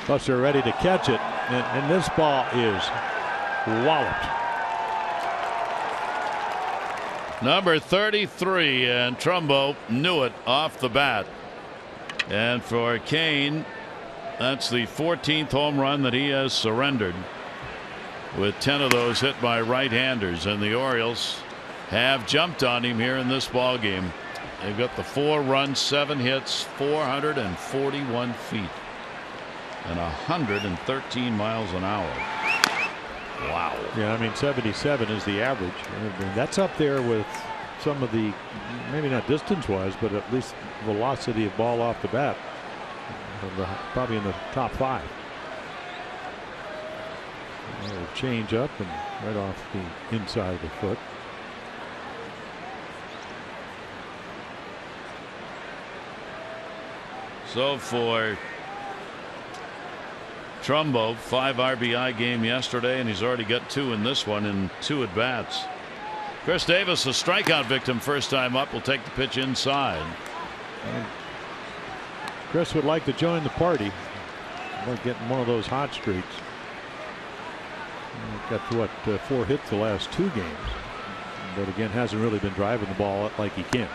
Speaker 4: Buster ready to catch it, and this ball is walloped.
Speaker 1: Number 33, and Trumbo knew it off the bat. And for Kane, that's the 14th home run that he has surrendered, with 10 of those hit by right-handers. And the Orioles have jumped on him here in this ball game. They've got the 4 runs, 7 hits, 441 feet, and 113 miles an hour. Wow.
Speaker 4: Yeah, I mean, 77 is the average. And that's up there with some of the, maybe not distance-wise, but at least velocity of ball off the bat. Probably in the top 5. Change up and right off the inside of the foot.
Speaker 1: So for Trumbo, 5 RBI game yesterday, and he's already got 2 in this one in 2 at bats. Chris Davis, a strikeout victim, first time up, will take the pitch inside.
Speaker 4: Chris would like to join the party. Like getting one of those hot streaks. Got what 4 hits the last 2 games, but again hasn't really been driving the ball like he can.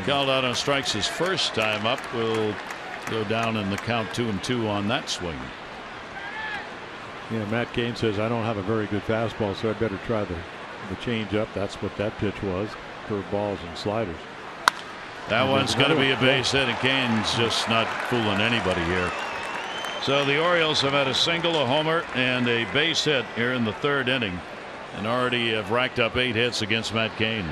Speaker 1: Called out on strikes his first time up. Will go down in the count 2-2 on that swing.
Speaker 4: Yeah, Matt Cain says I don't have a very good fastball, so I better try the change up. That's what that pitch was. Curveballs and sliders.
Speaker 1: That one's going to be a base hit, and Cain's just not fooling anybody here. So the Orioles have had a single, a homer, and a base hit here in the 3rd inning, and already have racked up 8 hits against Matt Cain.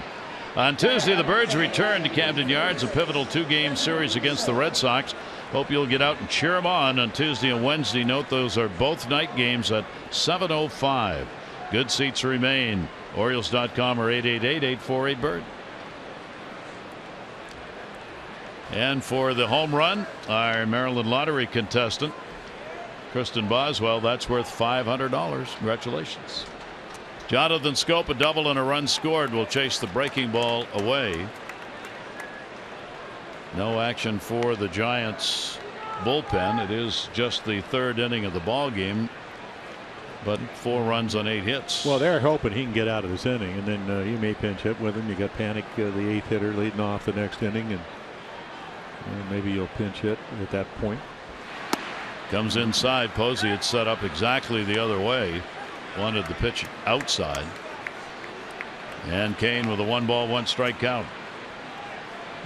Speaker 1: On Tuesday, the Birds return to Camden Yards, a pivotal 2-game series against the Red Sox. Hope you'll get out and cheer them on Tuesday and Wednesday. Note those are both night games at 7:05. Good seats remain. Orioles.com or 888-848-BIRD. And for the home run, our Maryland Lottery contestant, Kristen Boswell, that's worth $500. Congratulations. Jonathan Scope, a double and a run scored, will chase the breaking ball away. No action for the Giants bullpen. It is just the 3rd inning of the ball game, but 4 runs on 8 hits.
Speaker 4: Well, they're hoping he can get out of this inning, and then you may pinch hit with him. You got Panic, the 8th hitter, leading off the next inning, and maybe you'll pinch hit at that point.
Speaker 1: Comes inside. Posey had set up exactly the other way. Wanted the pitch outside. And Kane with a 1-ball, 1-strike count.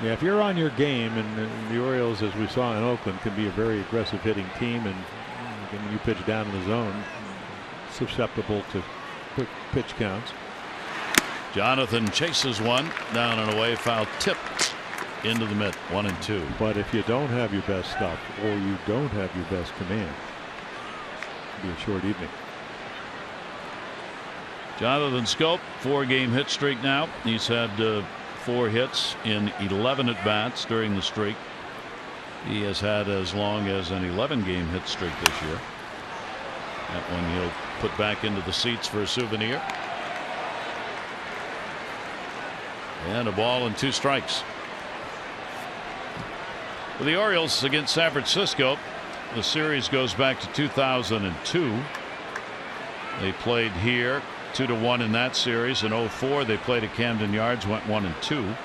Speaker 4: Yeah, if you're on your game, and the Orioles, as we saw in Oakland, can be a very aggressive hitting team, and when you pitch down in the zone, susceptible to quick pitch counts.
Speaker 1: Jonathan chases one down and away, foul tipped into the mitt, 1-2.
Speaker 4: But if you don't have your best stuff, or you don't have your best command, it'll be a short evening.
Speaker 1: Jonathan Scope, 4-game hit streak now. He's had 4 hits in 11 at bats during the streak. He has had as long as an 11-game hit streak this year. That one he'll put back into the seats for a souvenir. And a ball and 2 strikes. For the Orioles against San Francisco, the series goes back to 2002. They played here 2-1 in that series. In 04 they played at Camden Yards, went 1-2.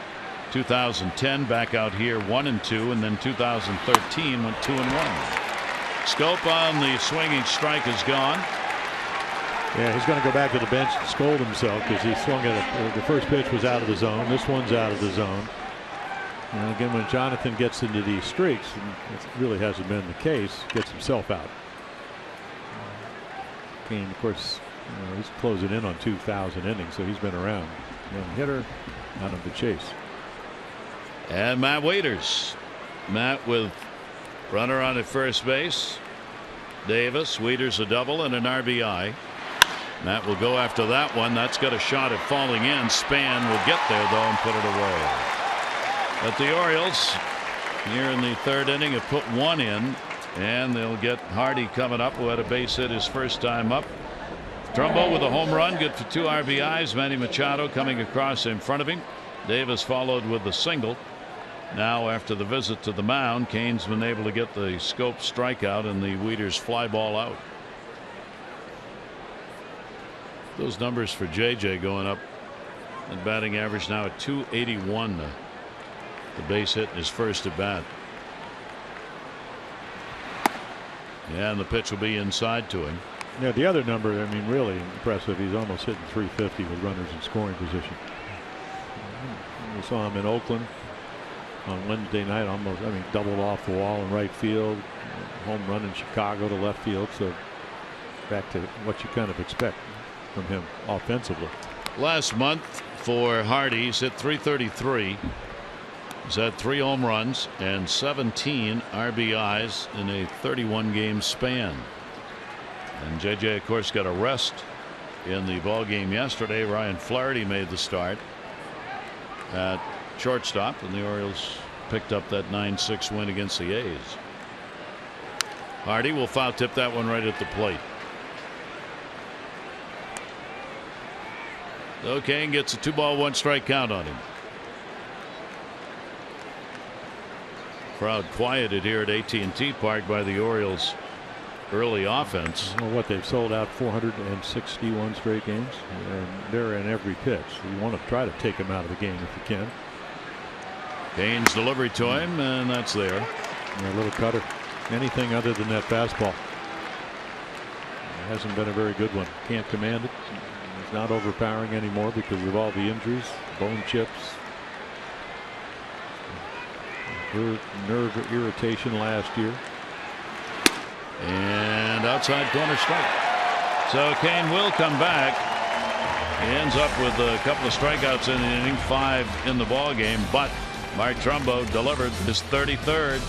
Speaker 1: 2010 back out here 1-2, and then 2013 went 2-1. Scope on the swinging strike is gone.
Speaker 4: Yeah, he's going to go back to the bench and scold himself because he swung at it. The first pitch was out of the zone. This one's out of the zone. And again, when Jonathan gets into these streaks, and it really hasn't been the case, gets himself out. Kane, of course, he's closing in on 2,000 innings, so he's been around. Young hitter, out of the chase.
Speaker 1: And Matt Waiters. Matt with runner on at first base. Davis, Waiters a double and an RBI. Matt will go after that one. That's got a shot at falling in. Span will get there though and put it away. But the Orioles here in the 3rd inning have put 1 in, and they'll get Hardy coming up, who had a base hit his first time up. Trumbo with a home run, good for 2 RBIs. Manny Machado coming across in front of him. Davis followed with the single. Now after the visit to the mound, Kane's been able to get the Scope strikeout and the Wieters fly ball out. Those numbers for JJ going up, and batting average now at .281. The base hit in his first at bat. Yeah, and the pitch will be inside to him.
Speaker 4: Yeah, the other number, I mean, really impressive. He's almost hitting .350 with runners in scoring position. We saw him in Oakland on Wednesday night, almost, I mean, doubled off the wall in right field. Home run in Chicago to left field. So back to what you kind of expect from him offensively.
Speaker 1: Last month for Hardy, he's hit .333. He's had 3 home runs and 17 RBIs in a 31 game span. And JJ, of course, got a rest in the ball game yesterday. Ryan Flaherty made the start at shortstop, and the Orioles picked up that 9-6 win against the A's. Hardy will foul tip that one right at the plate. Okay, and gets a 2-ball 1-strike count on him. Crowd quieted here at AT&T Park by the Orioles' early offense.
Speaker 4: Well, what they've sold out 461 straight games, and they're in every pitch. You want to try to take them out of the game if you can.
Speaker 1: Kane's delivery to him, and that's there.
Speaker 4: And a little cutter. Anything other than that fastball. It hasn't been a very good one. Can't command it. It's not overpowering anymore because of all the injuries, bone chips, nerve irritation last year.
Speaker 1: And outside corner strike. So Kane will come back. He ends up with a couple of strikeouts in the inning, 5 in the ball game, but Mark Trumbo delivered his 33rd,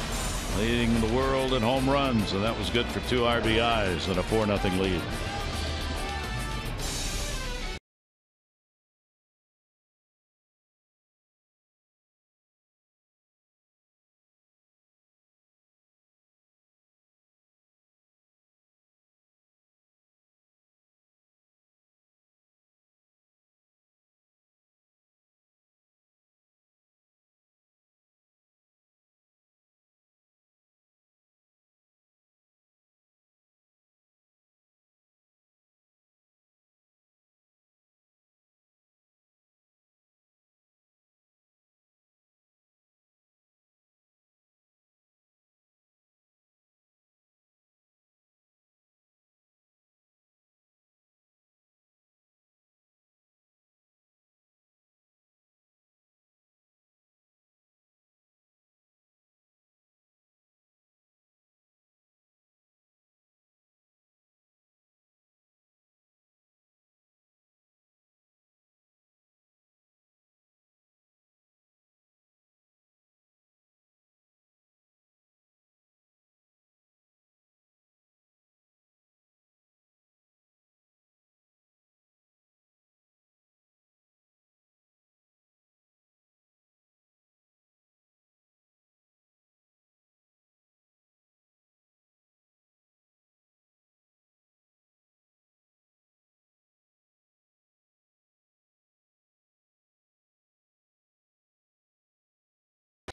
Speaker 1: leading the world in home runs, and that was good for 2 RBIs and a 4-0 lead.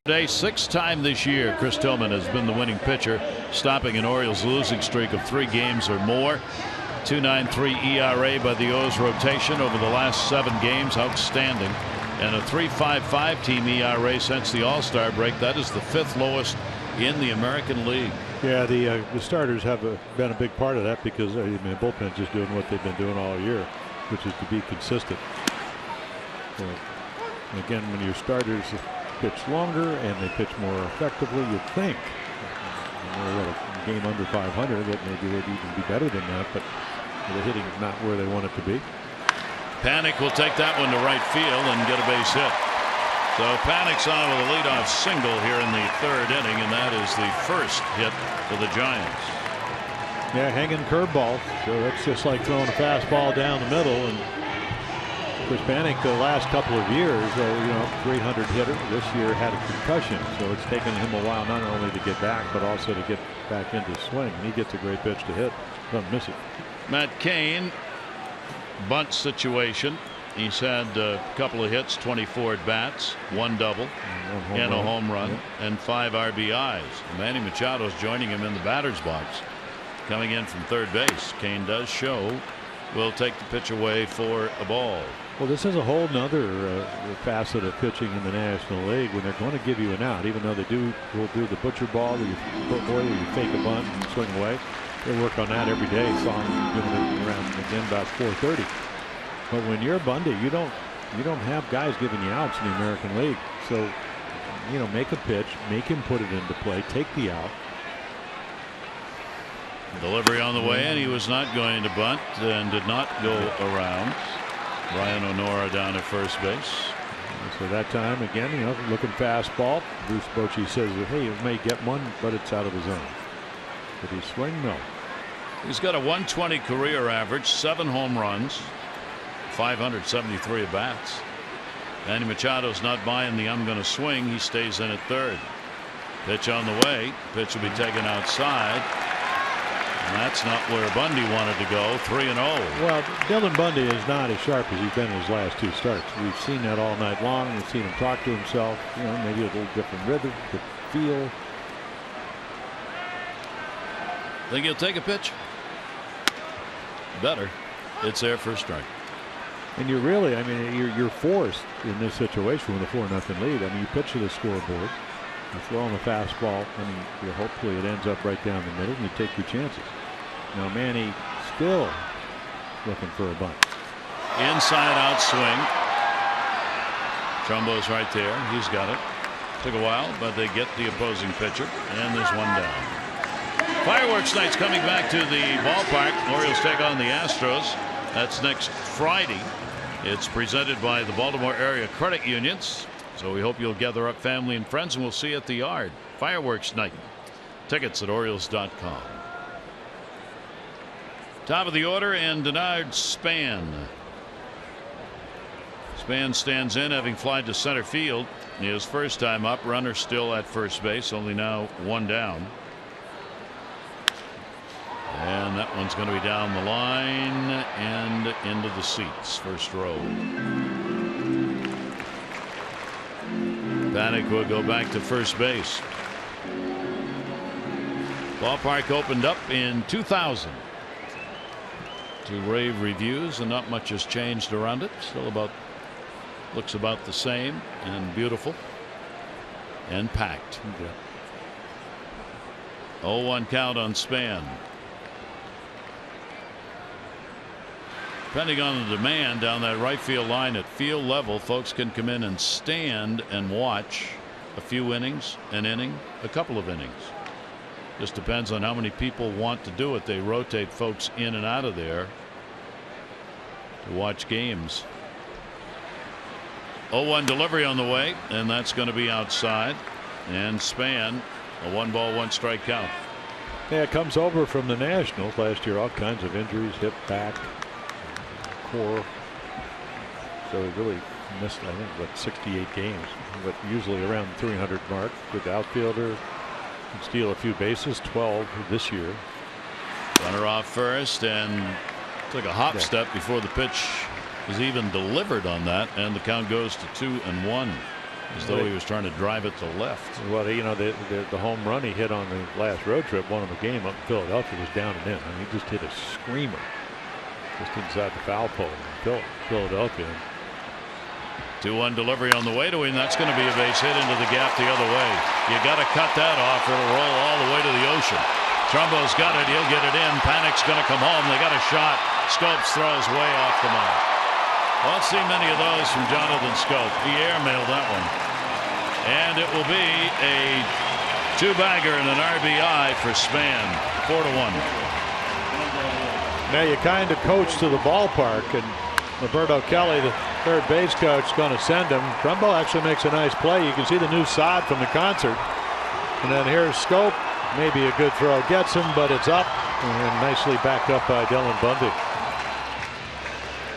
Speaker 1: Today, sixth time this year, Chris Tillman has been the winning pitcher, stopping an Orioles losing streak of 3 games or more. 2.93 ERA by the O's rotation over the last 7 games, outstanding, and a 3.55 team ERA since the All-Star break. That is the 5th lowest in the American League.
Speaker 4: Yeah, the starters have been a big part of that because the bullpen's just doing what they've been doing all year, which is to be consistent. So, again, when your starters pitch longer and they pitch more effectively, you'd think a game under 500 that maybe they'd even be better than that, but the hitting is not where they want it to be.
Speaker 1: Panik will take that one to right field and get a base hit. So Panik's on with a leadoff single here in the 3rd inning, and that is the first hit for the Giants.
Speaker 4: Yeah, hanging curveball. So that's just like throwing a fastball down the middle. And Chris Panik, the last couple of years, 300 hitter. This year had a concussion, so it's taken him a while not only to get back, but also to get back into swing. And he gets a great pitch to hit. Don't miss it.
Speaker 1: Matt Cain, bunt situation. He's had a couple of hits, 24 at bats, 1 double, and a home run, and 5 RBIs. Manny Machado's joining him in the batter's box, coming in from 3rd base. Cain does show will take the pitch away for a ball.
Speaker 4: Well, this is a whole nother facet of pitching in the National League when they're going to give you an out, even though they will do the butcher ball, where you fake a bunt and swing away. They work on that every day. Saw them doing it around again about 4:30. But when you're Bundy, you don't have guys giving you outs in the American League. So, make a pitch, make him put it into play, take the out.
Speaker 1: Delivery on the way, and he was not going to bunt and did not go around. Brian O'Nora down at first base.
Speaker 4: So that time again, looking fastball. Bruce Bochy says that, hey, you may get one, but it's out of the zone. Did he swing? No.
Speaker 1: He's got a 120 career average, 7 home runs, 573 at bats. Manny Machado's not buying the I'm going to swing. He stays in at 3rd. Pitch on the way. Pitch will be taken outside. And that's not where Bundy wanted to go. 3-0.
Speaker 4: Well, Dylan Bundy is not as sharp as he's been in his last 2 starts. We've seen that all night long. We've seen him talk to himself. Maybe a little different rhythm, different feel.
Speaker 1: Think he'll take a pitch? Better. It's there for a strike.
Speaker 4: And you're really, you're forced in this situation with a 4-0 lead. You pitch to the scoreboard, you throw on the fastball, and hopefully it ends up right down the middle, and you take your chances. Now Manny still looking for a bunt.
Speaker 1: Inside out swing. Trumbo's right there. He's got it. Took a while, but they get the opposing pitcher, and there's one down. Fireworks night's coming back to the ballpark. Orioles take on the Astros. That's next Friday. It's presented by the Baltimore Area Credit Unions. So we hope you'll gather up family and friends, and we'll see you at the yard. Fireworks night. Tickets at Orioles.com. Top of the order, and Denard Span. Span stands in, having flied to center field. His first time up. Runner still at first base, only now 1 down. And that one's going to be down the line and into the seats, first row. Panik will go back to first base. Ballpark opened up in 2000 to rave reviews, and not much has changed around it. Still looks about the same, and beautiful and packed. 0-1 count on Span. Depending on the demand down that right field line at field level, folks can come in and stand and watch a few innings, an inning, a couple of innings. Just depends on how many people want to do it. They rotate folks in and out of there to watch games. 0-1 delivery on the way, and that's going to be outside. And Span, a 1-ball, 1-strike count.
Speaker 4: Yeah, it comes over from the Nationals last year. All kinds of injuries, hip, back, core. So he really missed, I think, 68 games, but usually around the 300 mark. Good outfielder, can steal a few bases, 12 this year.
Speaker 1: Runner off first, and took a hop step before the pitch was even delivered on that, and the count goes to 2-1. as though he was trying to drive it to left.
Speaker 4: Well, the home run he hit on the last road trip, won him the game up in Philadelphia, was down and in. I mean, he just hit a screamer just inside the foul pole in Philadelphia.
Speaker 1: 2-1 delivery on the way to him. That's going to be a base hit into the gap the other way. You got to cut that off or it'll roll all the way to the ocean. Trumbo's got it. He'll get it in. Panic's going to come home. They got a shot. Scopes throws way off the mark. Won't see many of those from Jonathan Scope. He airmailed that one. And it will be a 2-bagger and an RBI for Span. 4-1.
Speaker 4: Now you kind of coach to the ballpark, and Roberto Kelly, the third base coach, is going to send him. Trumbo actually makes a nice play. You can see the new sod from the concert. And then here's Scope. Maybe a good throw gets him, but it's up and nicely backed up by Dylan Bundy.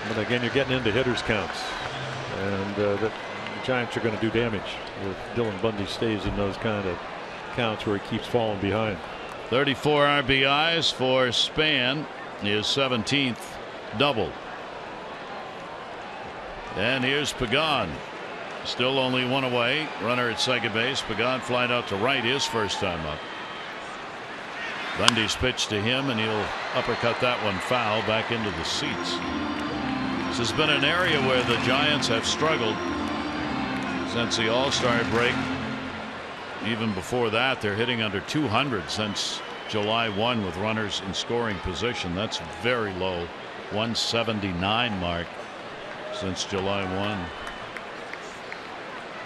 Speaker 4: But again, you're getting into hitters counts, and the Giants are going to do damage if Dylan Bundy stays in those kind of counts where he keeps falling behind.
Speaker 1: 34 RBIs for Span, his 17th double. And here's Pagan, still only one away. Runner at second base. Pagan flying out to right his first time up. Bundy's pitch to him, and he'll uppercut that one foul back into the seats. This has been an area where the Giants have struggled since the All-Star break. Even before that, they're hitting under 200 since July 1 with runners in scoring position. That's very low. 179 mark since July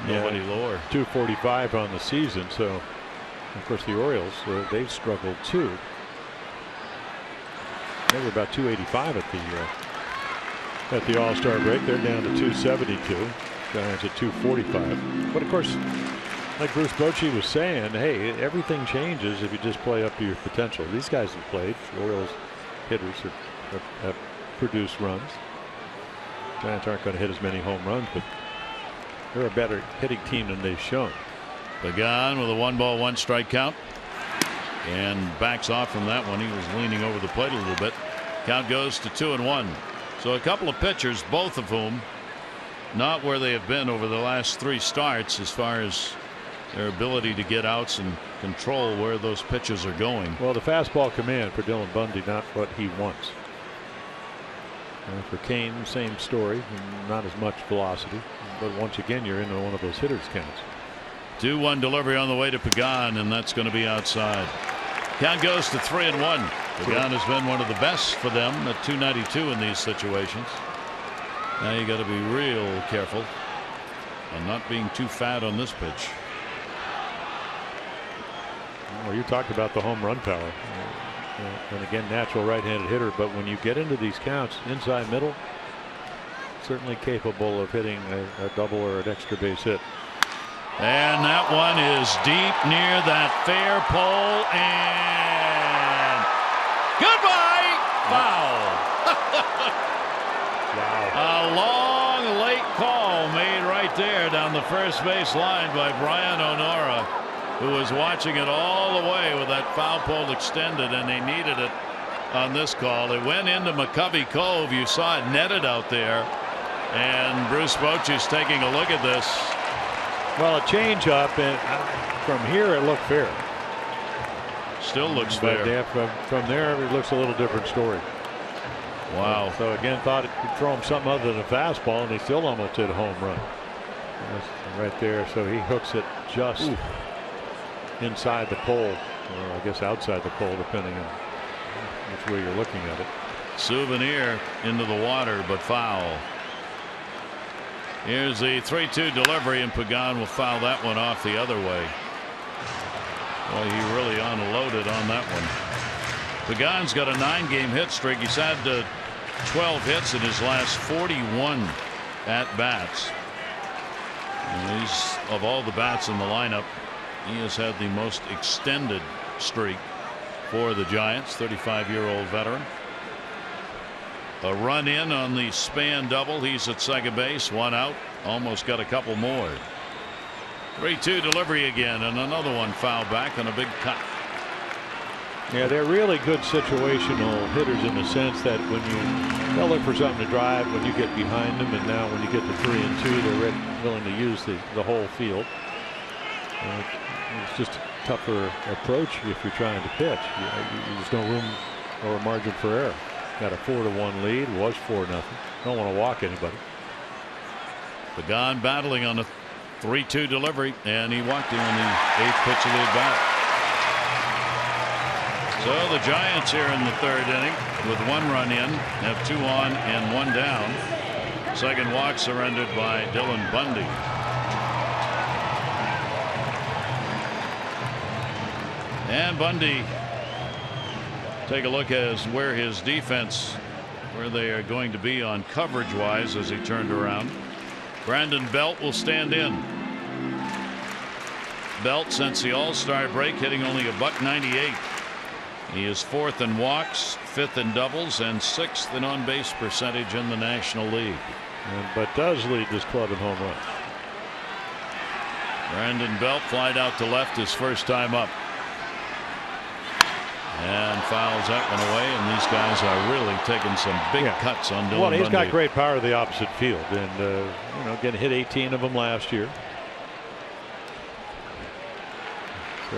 Speaker 1: 1. Nobody lower.
Speaker 4: 245 on the season. So, of course, the Orioles, they've struggled too. They were about 285 at the All-Star break. They're down to 272. Giants at 245. But of course, like Bruce Bochy was saying, hey, everything changes if you just play up to your potential. These guys have played. The Orioles hitters have produced runs. Giants aren't going to hit as many home runs, but they're a better hitting team than they've shown.
Speaker 1: Pagan with a 1-ball 1-strike count, and backs off from that one. He was leaning over the plate a little bit. Count goes to 2-1. So a couple of pitchers, both of whom not where they have been over the last 3 starts as far as their ability to get outs and control where those pitches are going.
Speaker 4: Well, the fastball command for Dylan Bundy, not what he wants. For Kane, same story, not as much velocity, but once again you're into one of those hitters counts.
Speaker 1: 2-1 delivery on the way to Pagan, and that's going to be outside. Count goes to 3-1. Pagan has been one of the best for them at 292 in these situations. Now you got to be real careful on not being too fat on this pitch.
Speaker 4: Well, you talked about the home run power, and again, natural right-handed hitter. But when you get into these counts, inside middle, certainly capable of hitting a double or an extra base hit.
Speaker 1: And that one is deep near that fair pole, and goodbye, foul.
Speaker 4: Wow.
Speaker 1: A long late call made right there down the first base line by Brian Onora, who was watching it all the way with that foul pole extended, and they needed it on this call. It went into McCovey Cove. You saw it netted out there, and Bruce Bochy's taking a look at this.
Speaker 4: Well, a change up, and from here it looked fair.
Speaker 1: Still looks
Speaker 4: but
Speaker 1: fair.
Speaker 4: Yeah, from there it looks a little different story.
Speaker 1: Wow.
Speaker 4: So again, thought it could throw him something other than a fastball, and he still almost hit a home run. Right there. So he hooks it just inside the pole, or I guess outside the pole, depending on which way you're looking at it.
Speaker 1: Souvenir into the water, but foul. Here's the 3-2 delivery, and Pagan will foul that one off the other way. Well, he really unloaded on that one. Pagan's got a 9-game hit streak. He's had 12 hits in his last 41 at-bats. He's, of all the bats in the lineup, he has had the most extended streak for the Giants. 35-year-old veteran. A run in on the Span double. He's at second base. 1 out. Almost got a couple more. 3-2 delivery again, and another one foul back on a big cut.
Speaker 4: Yeah, they're really good situational hitters in the sense that when they'll look for something to drive when you get behind them, and now when you get to 3 and 2, they're willing to use the whole field. It's just a tougher approach if you're trying to pitch. There's no room or margin for error. Got a 4-1 lead. Was 4-0. Don't want to walk anybody.
Speaker 1: Pagan battling on a 3-2 delivery, and he walked him on the 8th pitch of the at-bat. So the Giants here in the 3rd inning with 1 run in, have 2 on and 1 down. Second walk surrendered by Dylan Bundy. And Bundy, take a look as where his defense, where they are going to be on coverage wise as he turned around. Brandon Belt will stand in. Belt, since the All-Star break, hitting only $198. He is 4th in walks, 5th in doubles, and 6th in on-base percentage in the National League.
Speaker 4: But does lead this club in home runs.
Speaker 1: Brandon Belt flied out to left his first time up. And fouls that one away, and these guys are really taking some big cuts on Dylan Bundy.
Speaker 4: Well, he's got great power to the opposite field, and getting hit 18 of them last year. So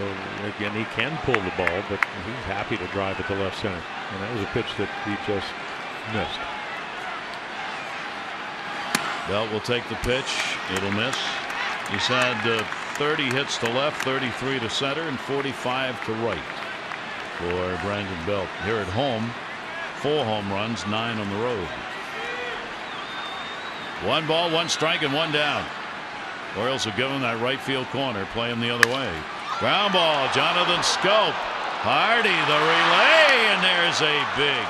Speaker 4: again, he can pull the ball, but he's happy to drive it to left center, and that was a pitch that he just missed.
Speaker 1: Belt will take the pitch. It'll miss. He's had 30 hits to left, 33 to center, and 45 to right for Brandon Belt. Here at home, 4 home runs, 9 on the road. 1 ball, 1 strike, and 1 down. Orioles are given that right field corner, play him the other way. Ground ball, Jonathan Scope. Hardy, the relay, and there's a big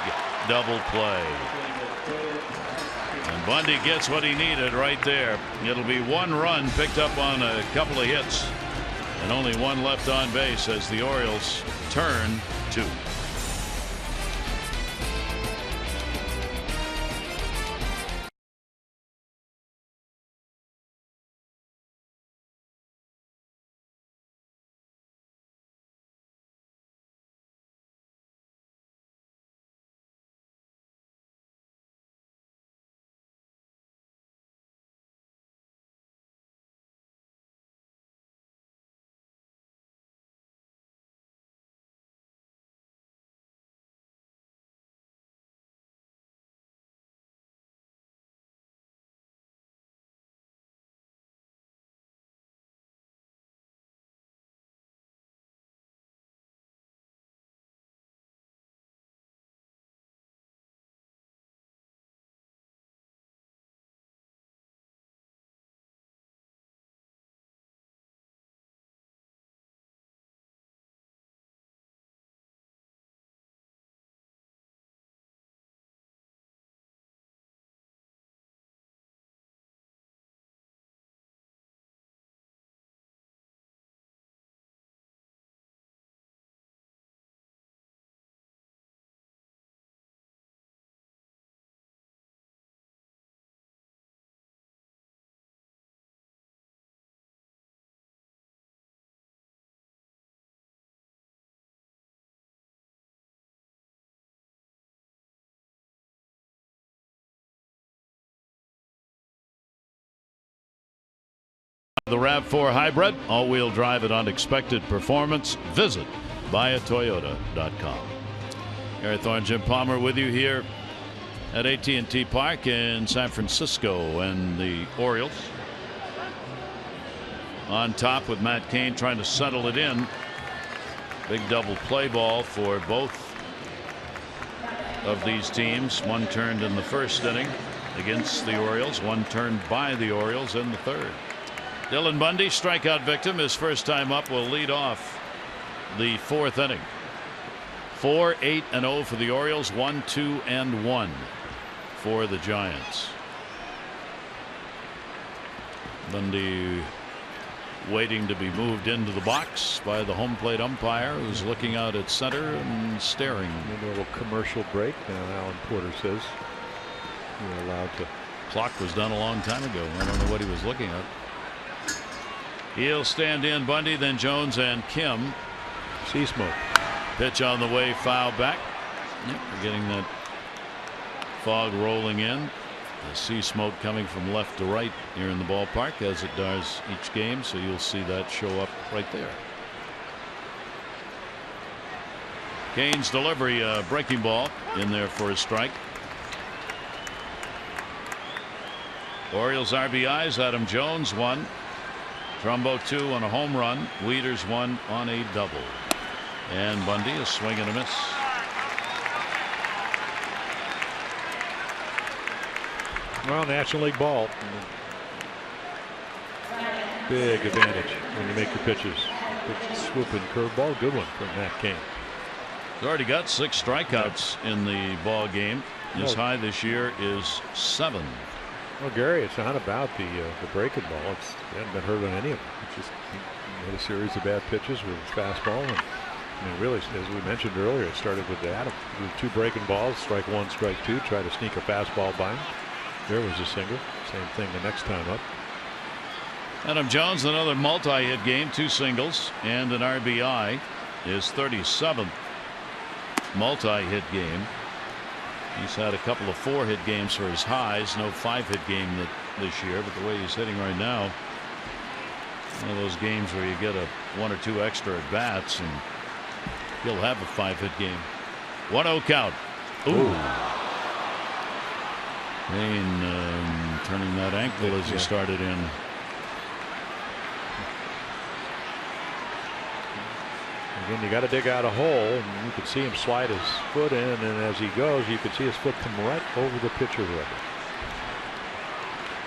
Speaker 1: double play. And Bundy gets what he needed right there. It'll be 1 run picked up on a couple of hits, and only 1 left on base as the Orioles turn 2. The RAV4 Hybrid, all-wheel drive and unexpected performance. Visit buyatoyota.com. Eric Thorne, Jim Palmer with you here at AT&T Park in San Francisco, and the Orioles on top with Matt Cain trying to settle it in. Big double play ball for both of these teams. 1 turned in the 1st inning against the Orioles, 1 turned by the Orioles in the 3rd. Dylan Bundy, strikeout victim, his first time up, will lead off the 4th inning. 4-8-0 for the Orioles, 1-2-1 for the Giants. Bundy waiting to be moved into the box by the home plate umpire, who's looking out at center and staring.
Speaker 4: A little commercial break. Now Alan Porter says you're allowed to.
Speaker 1: Clock was done a long time ago. I don't know what he was looking at. He'll stand in. Bundy, then Jones and Kim.
Speaker 4: See smoke.
Speaker 1: Pitch on the way, foul back. Yep, we're getting that fog rolling in. The sea smoke coming from left to right here in the ballpark, as it does each game, so you'll see that show up right there. Kane's delivery, breaking ball in there for a strike. Orioles RBIs, Adam Jones 1, Trumbo 2 on a home run, Wieters 1 on a double, and Bundy a swing and a miss.
Speaker 4: Well, National League ball. Big advantage when you make your pitches. Big swooping curveball, good one from Matt Cain.
Speaker 1: He's already got 6 strikeouts in the ball game. His high this year is 7.
Speaker 4: Well, Gary, it's not about the breaking ball. He hasn't been hurt on any of them. It's just he had a series of bad pitches with his fastball. And I mean, really, as we mentioned earlier, it started with Adam. With 2 breaking balls, strike 1, strike 2, try to sneak a fastball by him. There was a single. Same thing the next time up.
Speaker 1: Adam Jones, another multi-hit game, 2 singles and an RBI. His 37th multi-hit game. He's had a couple of 4-hit games for his highs, no 5-hit game this year, but the way he's hitting right now, one of those games where you get a 1 or 2 extra at bats and he'll have a 5-hit game. 1-0 count. Ooh. Kane turning that ankle as he started in.
Speaker 4: Again, you got to dig out a hole, and you can see him slide his foot in, and as he goes, you can see his foot come right over the pitcher rubber.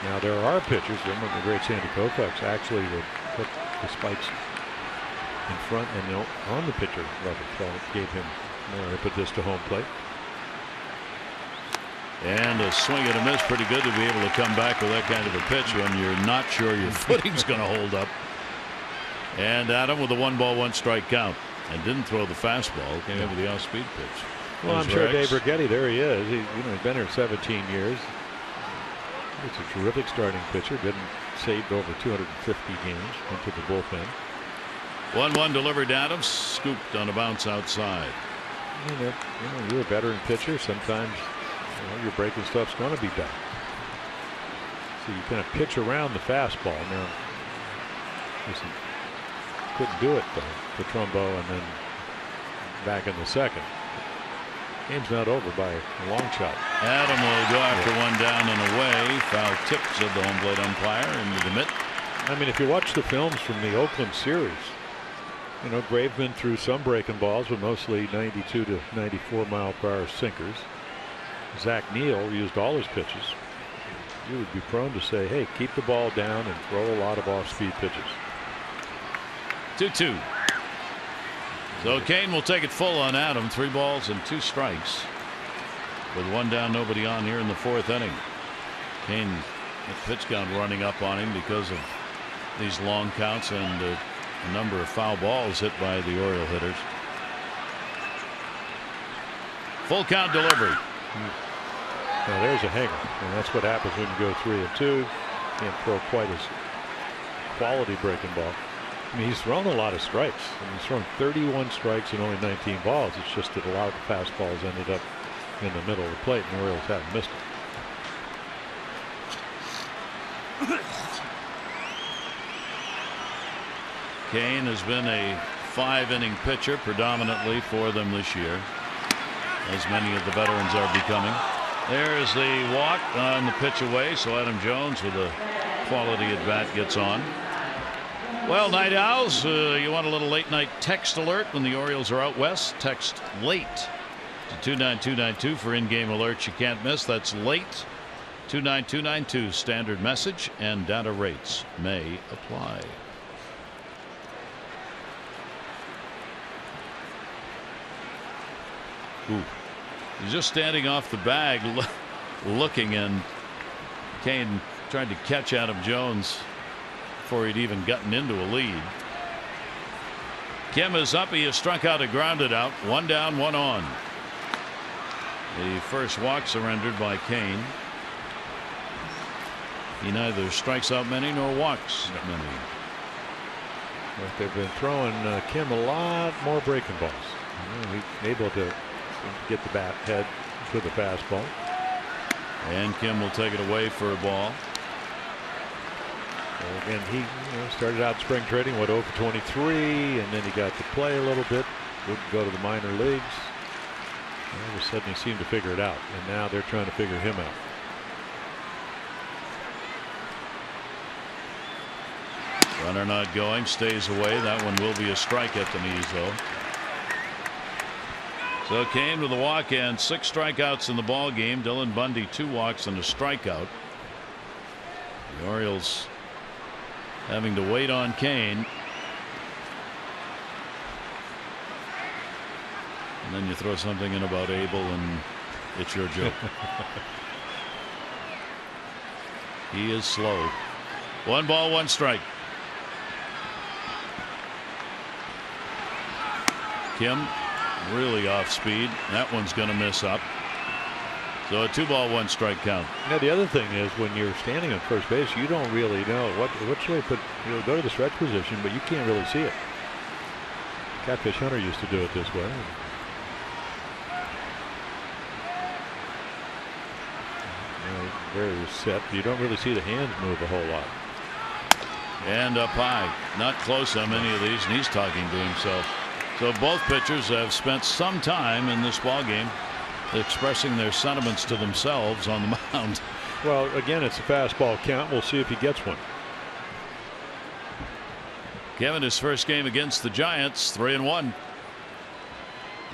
Speaker 4: Now, there are pitchers, remember the great Sandy Koufax actually would put the spikes in front and on the pitcher rubber, so it gave him more impetus to home plate.
Speaker 1: And a swing and a miss, pretty good to be able to come back with that kind of a pitch when you're not sure your footing's going to hold up. And Adam with a 1-ball 1-strike count, and didn't throw the fastball, came in with the off-speed pitch.
Speaker 4: Well, I'm sure Dave Rigetti, there he is. He's been here 17 years. He's a terrific starting pitcher. Didn't saved over 250 games into the bullpen.
Speaker 1: 1-1 delivered to Adams, scooped on a bounce outside.
Speaker 4: You're a veteran pitcher. Sometimes your breaking stuff's going to be done. So you kind of pitch around the fastball. Now, listen, couldn't do it for Trumbo, and then back in the second. Game's not over by a long shot.
Speaker 1: Adam will go after one down and away. Foul tip, said the home plate umpire, into the mitt.
Speaker 4: I mean, if you watch the films from the Oakland series, Graveman threw some breaking balls, but mostly 92 to 94 mile per hour sinkers. Zach Neal used all his pitches. You would be prone to say, hey, keep the ball down and throw a lot of off-speed pitches.
Speaker 1: 2-2. So Kane will take it full on Adam. 3 balls and 2 strikes. With 1 down, nobody on here in the 4th inning. Kane, the pitch count running up on him because of these long counts and a number of foul balls hit by the Oriole hitters. Full count delivery.
Speaker 4: Now there's a hanger, and that's what happens when you go 3-2. Can't throw quite as quality breaking ball. I mean, he's thrown a lot of strikes. He's thrown 31 strikes and only 19 balls. It's just that a lot of the fastballs ended up in the middle of the plate, and the Orioles haven't missed it.
Speaker 1: Kane has been a 5-inning pitcher predominantly for them this year, as many of the veterans are becoming. There's the walk on the pitch away, so Adam Jones with a quality at bat gets on. Well, Night Owls, you want a little late night text alert when the Orioles are out west? Text late to 29292 for in-game alerts you can't miss. That's late 29292. Standard message and data rates may apply. Ooh. He's just standing off the bag looking, and Kane tried to catch Adam Jones before he'd even gotten into a lead. Kim is up. He has struck out and grounded out. 1 down, 1 on. The first walk surrendered by Kane. He neither strikes out many nor walks many.
Speaker 4: But they've been throwing Kim a lot more breaking balls. He's able to get the bat head with a fastball.
Speaker 1: And Kim will take it away for a ball.
Speaker 4: So again, he started out spring trading, went 0 for 23, and then he got to play a little bit. Wouldn't go to the minor leagues. All of a sudden, he seemed to figure it out, and now they're trying to figure him out.
Speaker 1: Runner not going, stays away. That one will be a strike at the knees, though. So Kane with a walk and 6 strikeouts in the ball game. Dylan Bundy 2 walks and a strikeout. The Orioles having to wait on Kane. And then you throw something in about Abel and it's your joke. He is slow. 1 ball, 1 strike. Kim really off speed. That one's going to miss up. So a 2 ball, 1 strike count.
Speaker 4: Now the other thing is when you're standing on first base, you don't really know what should I put. You'll go to the stretch position, but you can't really see it. Catfish Hunter used to do it this way. Very set. You don't really see the hands move a whole lot.
Speaker 1: And up high. Not close on many of these, and he's talking to himself. So both pitchers have spent some time in this ball game expressing their sentiments to themselves on the mound.
Speaker 4: Well, again, it's a fastball count. We'll see if he gets one.
Speaker 1: Kevin, his first game against the Giants, 3-1.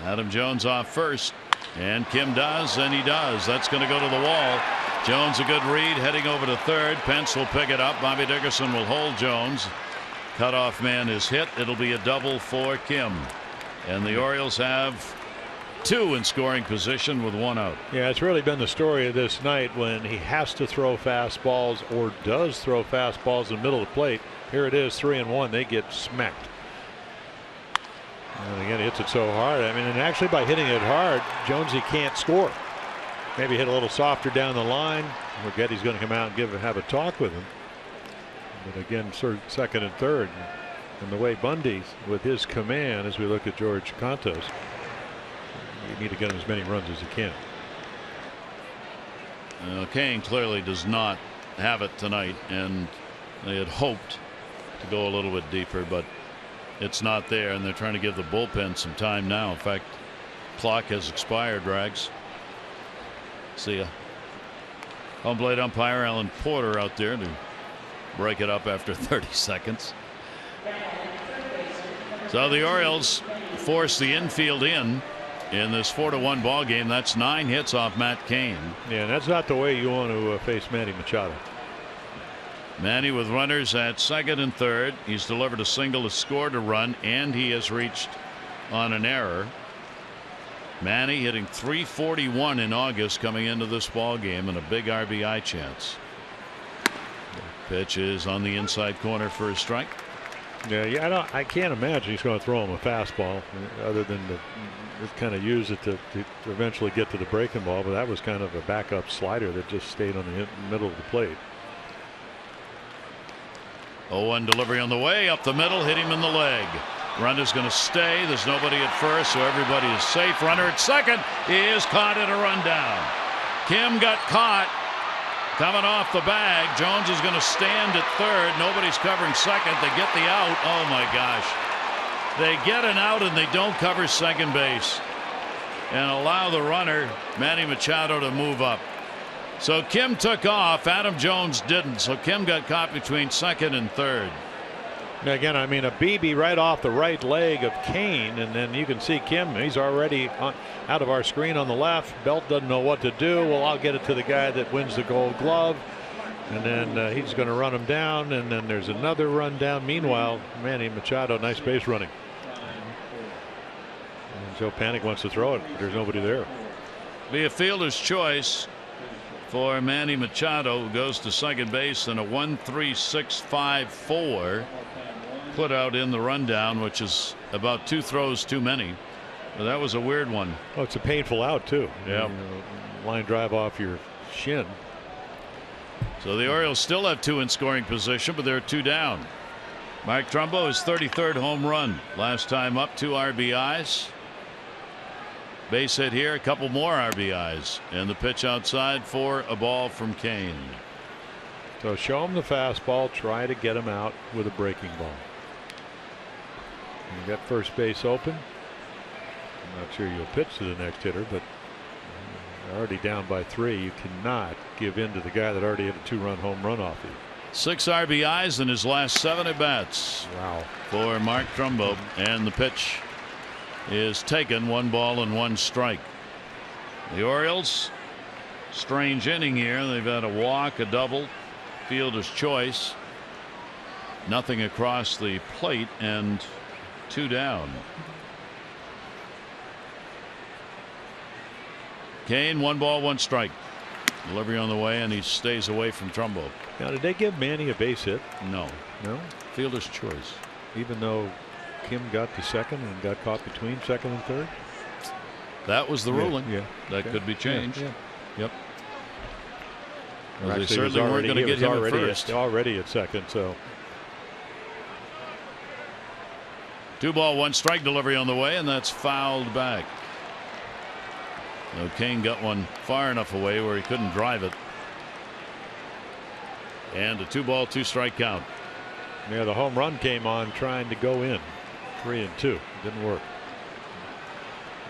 Speaker 1: Adam Jones off first, and Kim does, and he does. That's going to go to the wall. Jones a good read, heading over to third. Pence will pick it up. Bobby Dickerson will hold Jones. Cutoff man is hit. It'll be a double for Kim. And the Orioles have 2 in scoring position with 1 out.
Speaker 4: Yeah, it's really been the story of this night when he has to throw fastballs or does throw fastballs in the middle of the plate. Here it is, 3-1. They get smacked. And again, he hits it so hard. I mean, and actually by hitting it hard, Jonesy can't score. Maybe hit a little softer down the line. Getty's going to come out and have a talk with him. But again, second and third. And the way Bundy, with his command, as we look at George Contos, you need to get him as many runs as you can.
Speaker 1: Kane clearly does not have it tonight, and they had hoped to go a little bit deeper, but it's not there, and they're trying to give the bullpen some time now. In fact, clock has expired, Rags. See ya. Home plate umpire Alan Porter out there to break it up after 30 seconds. So the Orioles force the infield in this 4-1 ball game. That's 9 hits off Matt Cain.
Speaker 4: Yeah, that's not the way you want to face Manny Machado.
Speaker 1: Manny with runners at second and third. He's delivered a single, has scored a run, and he has reached on an error. Manny hitting .341 in August coming into this ball game, and a big RBI chance. Pitch is on the inside corner for a strike.
Speaker 4: Yeah, I can't imagine he's going to throw him a fastball other than to kind of use it to eventually get to the breaking ball. But that was kind of a backup slider that just stayed on the middle of the plate.
Speaker 1: 0-1 delivery on the way up the middle, hit him in the leg. Runner's going to stay. There's nobody at first, so everybody is safe. Runner at second. He is caught in a rundown. Kim got caught coming off the bag. Jones is going to stand at third. Nobody's covering second. They get the out. Oh my gosh. They get an out and they don't cover second base and allow the runner, Manny Machado, to move up. So Kim took off. Adam Jones didn't. So Kim got caught between second and third.
Speaker 4: Now again, I mean, a BB right off the right leg of Kane, and then you can see Kim. He's already out of our screen on the left. Belt doesn't know what to do. Well, I'll get it to the guy that wins the Gold Glove, and then he's going to run him down, and then there's another run down. Meanwhile, Manny Machado, nice base running. And Joe Panic wants to throw it. There's nobody there.
Speaker 1: Be a fielder's choice for Manny Machado, who goes to second base in a 1-3-6-5-4. Put out in the rundown, which is about 2 throws too many. But that was a weird one.
Speaker 4: Oh, it's a painful out too.
Speaker 1: Yeah,
Speaker 4: line drive off your shin.
Speaker 1: So the Orioles still have 2 in scoring position, but they're 2 down. Mike Trumbo, his 33rd home run last time up, 2 RBIs. Base hit here, a couple more RBIs, and the pitch outside for a ball from Kane.
Speaker 4: So show him the fastball, try to get him out with a breaking ball. You got first base open. I'm not sure you'll pitch to the next hitter, but you're already down by 3. You cannot give in to the guy that already had a 2-run home run off you.
Speaker 1: 6 RBIs in his last 7 at bats.
Speaker 4: Wow.
Speaker 1: For Mark Trumbo, and the pitch is taken. 1 ball and 1 strike. The Orioles, strange inning here. They've had a walk, a double, fielder's choice, nothing across the plate, and 2 down. Kane, 1 ball, 1 strike. Delivery on the way, and he stays away from Trumbo.
Speaker 4: Now, did they give Manny a base hit?
Speaker 1: No.
Speaker 4: No?
Speaker 1: Fielder's choice.
Speaker 4: Even though Kim got to second and got caught between second and third?
Speaker 1: That was the ruling.
Speaker 4: Yeah.
Speaker 1: That could be changed.
Speaker 4: Yeah.
Speaker 1: Yep.
Speaker 4: Well,
Speaker 1: They
Speaker 4: actually,
Speaker 1: certainly weren't going to get him at first.
Speaker 4: Already at second, so.
Speaker 1: 2 ball, 1 strike. Delivery on the way, and that's fouled back. So Kane got one far enough away where he couldn't drive it. And a 2 ball, 2 strike count.
Speaker 4: Yeah, the home run came on trying to go in. 3-2. Didn't work.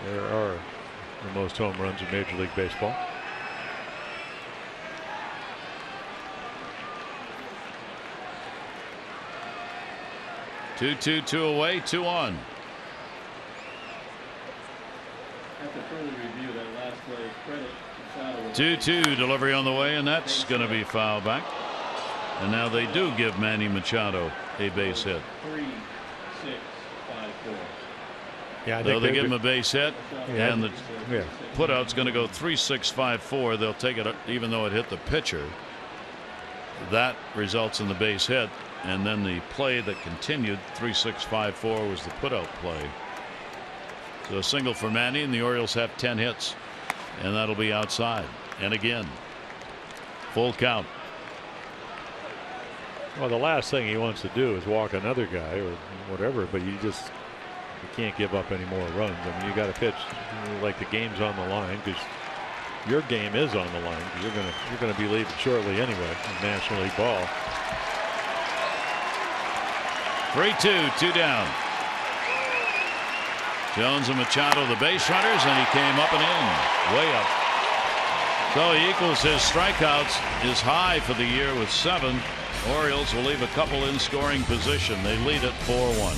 Speaker 4: There are the most home runs in Major League Baseball.
Speaker 1: Two away, 2 on.
Speaker 5: After further review, that last play, credit Machado.
Speaker 1: 2-2 delivery on the way, and that's going to be fouled back. And now they do give Manny Machado a base hit.
Speaker 5: 3-6-5-4.
Speaker 4: Yeah,
Speaker 1: So they give him a base hit,
Speaker 4: Yeah.
Speaker 1: and the putout's going to go 3-6-5-4. They'll take it even though it hit the pitcher. That results in the base hit, and then the play that continued 3-6-5-4 was the putout play. So a single for Manny, and the Orioles have 10 hits, and that'll be outside. And again, full count.
Speaker 4: Well, the last thing he wants to do is walk another guy or whatever, but you can't give up any more runs. I mean, you got to pitch like the game's on the line, because your game is on the line. You're gonna be leaving shortly anyway in National League ball.
Speaker 1: 3-2, 2 down. Jones and Machado, the base runners, and he came up and in, way up. So he equals his strikeouts, is high for the year with 7. Orioles will leave a couple in scoring position. They lead at 4-1.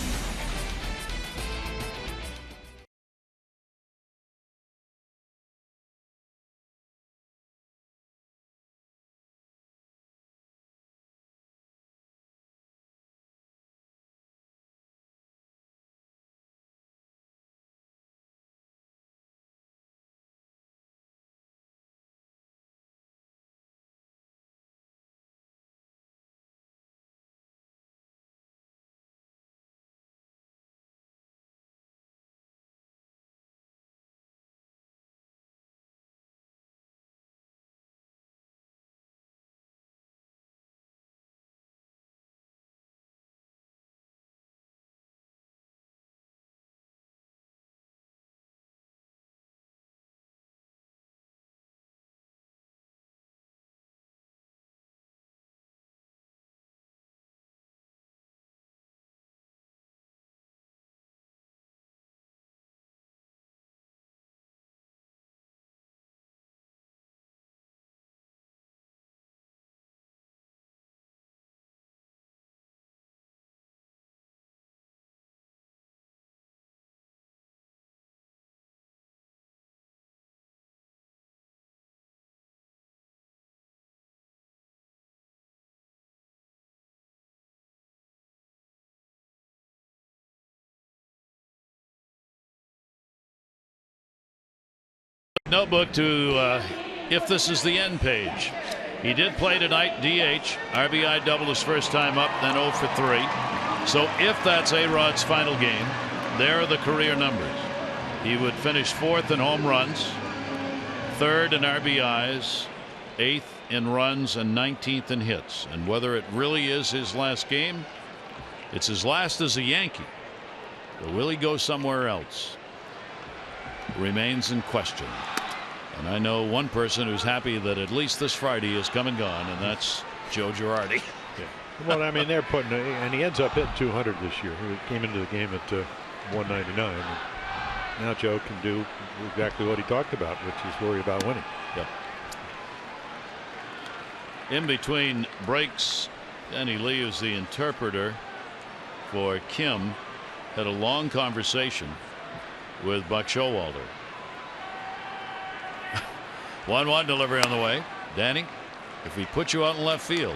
Speaker 1: Notebook to if this is the end page. He did play tonight, DH, RBI double his first time up, then 0 for 3. So if that's A-Rod's final game, there are the career numbers. He would finish 4th in home runs, 3rd in RBIs, 8th in runs, and 19th in hits. And whether it really is his last game, it's his last as a Yankee. Or will he go somewhere else? remains in question. And I know one person who's happy that at least this Friday is come and gone, and that's Joe Girardi.
Speaker 4: Yeah. Well, I mean, they're putting, and he ends up hitting 200 this year. He came into the game at 199. And now Joe can do exactly what he talked about, which is worry about winning.
Speaker 1: Yep. In between breaks, Danny Lee, who's the interpreter for Kim, had a long conversation with Buck Showalter. 1-1 delivery on the way. Danny, if we put you out in left field,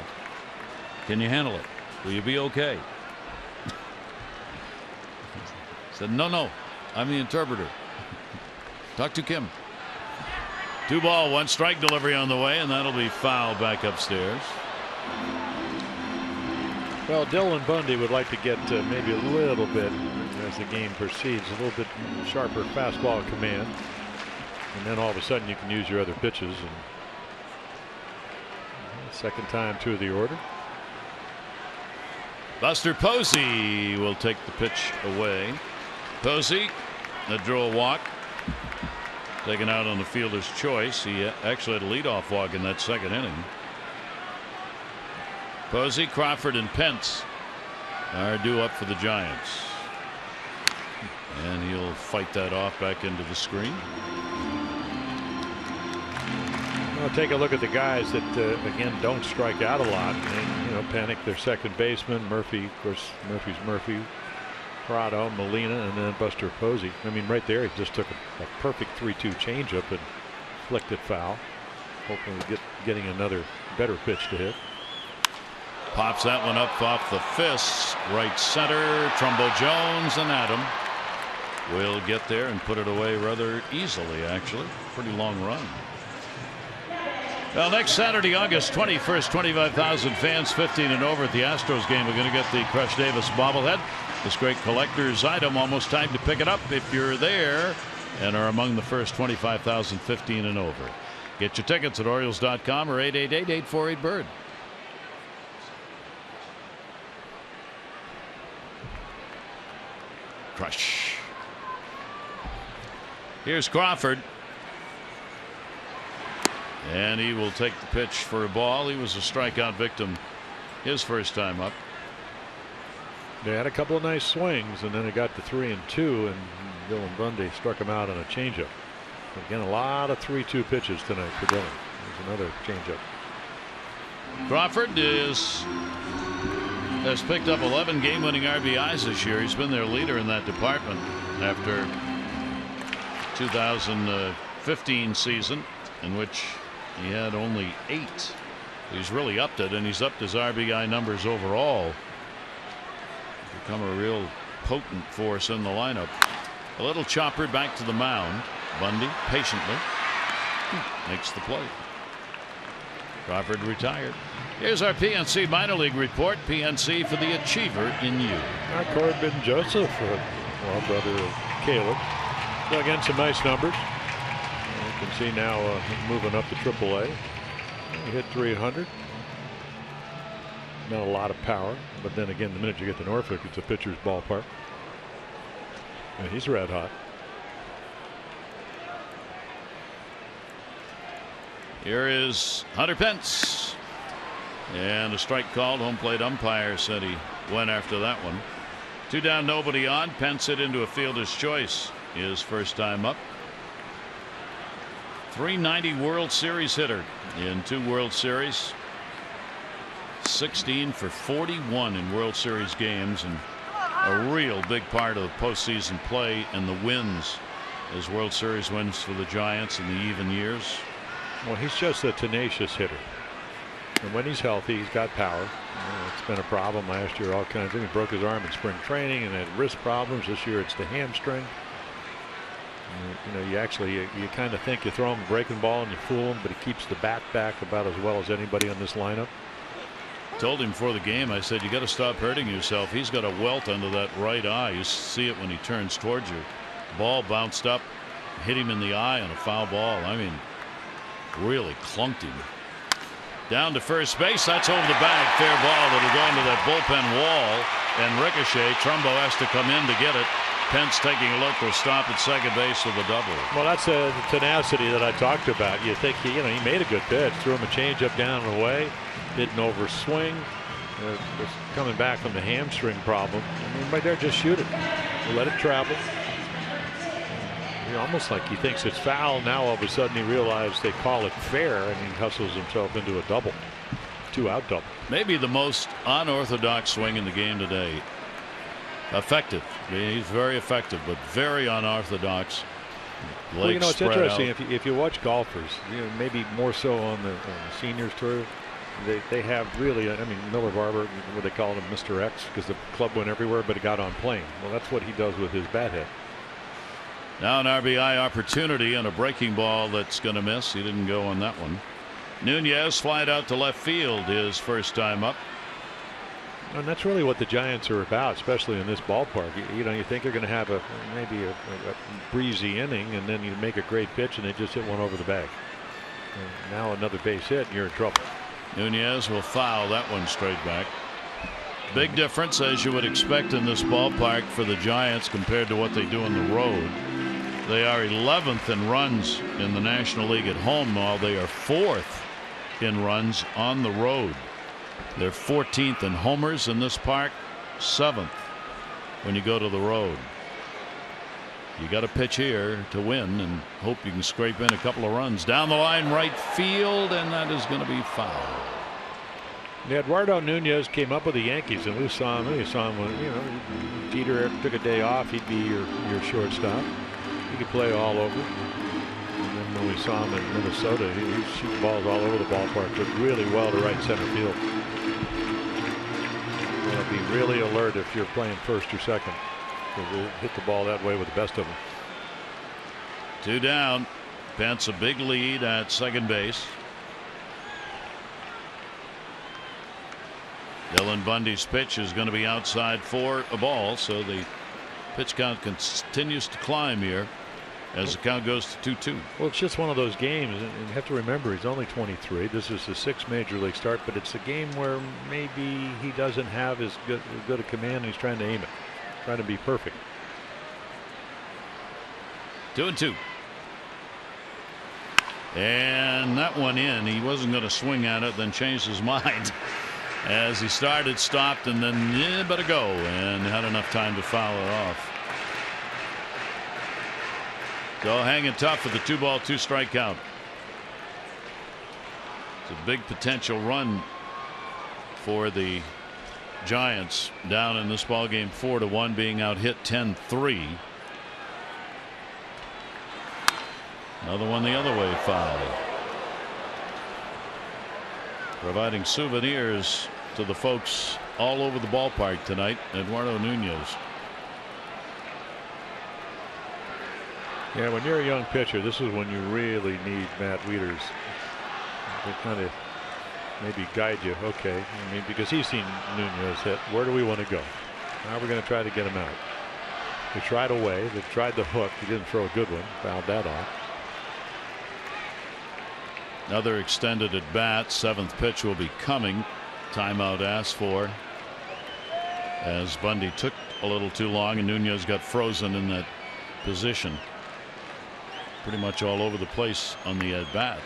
Speaker 1: can you handle it? Will you be okay? Said, no, I'm the interpreter. Talk to Kim. 2-ball, 1 strike delivery on the way, and that'll be foul back upstairs.
Speaker 4: Well, Dylan Bundy would like to get maybe a little bit, as the game proceeds, a little bit sharper fastball command. And then all of a sudden you can use your other pitches. And second time through the order.
Speaker 1: Buster Posey will take the pitch away. Posey that drew a walk, taken out on the fielder's choice. He actually had a leadoff walk in that second inning. Posey, Crawford, and Pence are due up for the Giants, and he'll fight that off back into the screen.
Speaker 4: Well, take a look at the guys that again don't strike out a lot. And, Panic, their second baseman. Murphy, of course, Murphy, Prado, Molina, and then Buster Posey. I mean, right there, he just took a perfect 3-2 changeup and flicked it foul. Hopefully, getting another better pitch to hit.
Speaker 1: Pops that one up off the fist, right center. Trumbo Jones and Adam will get there and put it away rather easily. Actually, pretty long run. Well, next Saturday, August 21st, 25,000 fans, 15 and over at the Astros game. We're going to get the Crush Davis bobblehead. This great collector's item. Almost time to pick it up if you're there and are among the first 25,000 15 and over. Get your tickets at Orioles.com or 888-848-BIRD. Crush. Here's Crawford. And he will take the pitch for a ball. He was a strikeout victim his first time up.
Speaker 4: They had a couple of nice swings, and then it got to 3-2, and Dylan Bundy struck him out on a changeup. Again, a lot of 3-2 pitches tonight for Dylan. There's another changeup.
Speaker 1: Crawford has picked up 11 game-winning RBIs this year. He's been their leader in that department after 2015 season, in which he had only 8. He's really upped it, and he's upped his RBI numbers overall. Become a real potent force in the lineup. A little chopper back to the mound. Bundy patiently makes the play. Crawford retired. Here's our PNC minor league report. PNC for the achiever in you.
Speaker 4: Corbin Joseph, brother of Caleb. So again, some nice numbers. You can see now moving up to AAA. He hit 300. Not a lot of power, but then again, the minute you get to Norfolk, it's a pitcher's ballpark. And he's red hot.
Speaker 1: Here is Hunter Pence. And a strike called. Home plate umpire said he went after that one. 2 down, nobody on. Pence hit into a fielder's choice. His first time up. .390 World Series hitter in 2 World Series. 16 for 41 in World Series games, and a real big part of the postseason play and the wins as World Series wins for the Giants in the even years.
Speaker 4: Well, he's just a tenacious hitter. And when he's healthy, he's got power. It's been a problem last year, all kinds of things. He broke his arm in spring training and had wrist problems. This year it's the hamstring. You kind of think you throw him a breaking ball and you fool him, but he keeps the bat back about as well as anybody on this lineup.
Speaker 1: Told him before the game, I said, you got to stop hurting yourself. He's got a welt under that right eye. You see it when he turns towards you. Ball bounced up, hit him in the eye on a foul ball. I mean, really clunked him. Down to first base. That's over the bag. Fair ball. That'll go into that bullpen wall and ricochet. Trumbo has to come in to get it. Pence taking a look will stop at second base with a double.
Speaker 4: Well, that's the tenacity that I talked about. You think he made a good pitch, threw him a changeup down and away, didn't overswing. Was coming back from the hamstring problem. I mean, right there, just shoot it. Let it travel. Almost like he thinks it's foul. Now all of a sudden he realized they call it fair, and he hustles himself into a double. 2-out double.
Speaker 1: Maybe the most unorthodox swing in the game today. Effective. He's very effective, but very unorthodox.
Speaker 4: Well, it's interesting if you watch golfers, maybe more so on the seniors tour. They have really, I mean, Miller Barber, what they call him, Mr. X, because the club went everywhere, but it got on plane. Well, that's what he does with his bat hit.
Speaker 1: Now an RBI opportunity and a breaking ball that's going to miss. He didn't go on that one. Nunez flied out to left field his first time up.
Speaker 4: And that's really what the Giants are about, especially in this ballpark. You think they're going to have maybe a breezy inning, and then you make a great pitch, and they just hit one over the bag. And now another base hit, and you're in trouble.
Speaker 1: Nunez will foul that one straight back. Big difference, as you would expect in this ballpark, for the Giants compared to what they do on the road. They are 11th in runs in the National League at home, while they are 4th in runs on the road. They're 14th in homers in this park, 7th when you go to the road. You got to pitch here to win and hope you can scrape in a couple of runs. Down the line, right field, and that is going to be foul.
Speaker 4: Eduardo Nunez came up with the Yankees, and we saw him when Jeter took a day off, he'd be your shortstop. He could play all over. And then when we saw him in Minnesota, he'd shoot balls all over the ballpark, did really well to right center field. You want to be really alert if you're playing first or second, because we'll hit the ball that way with the best of them.
Speaker 1: 2 down. Pence a big lead at second base. Dylan Bundy's pitch is going to be outside for a ball, so the pitch count continues to climb here as the count goes to 2-2.
Speaker 4: Well, it's just one of those games, and you have to remember he's only 23. This is his 6th major league start, but it's a game where maybe he doesn't have as good a command, and he's trying to aim it, trying to be perfect.
Speaker 1: 2-2. And that one in. He wasn't going to swing at it, then changed his mind. As he started, stopped, and then better go, and had enough time to foul it off. So hanging tough with the 2-ball, 2-strike count. It's a big potential run for the Giants down in this ball game, 4-1, being out hit 10-3. Another one the other way, foul. Providing souvenirs to the folks all over the ballpark tonight, Eduardo Nunez.
Speaker 4: Yeah, when you're a young pitcher, this is when you really need Matt Wieters to kind of maybe guide you. Okay, I mean, because he's seen Nunez hit. Where do we want to go? Now we're going to try to get him out. They tried away. They tried the hook. He didn't throw a good one. Fouled that off.
Speaker 1: Another extended at bat. 7th pitch will be coming. Timeout asked for, as Bundy took a little too long and Nunez got frozen in that position. Pretty much all over the place on the at bat.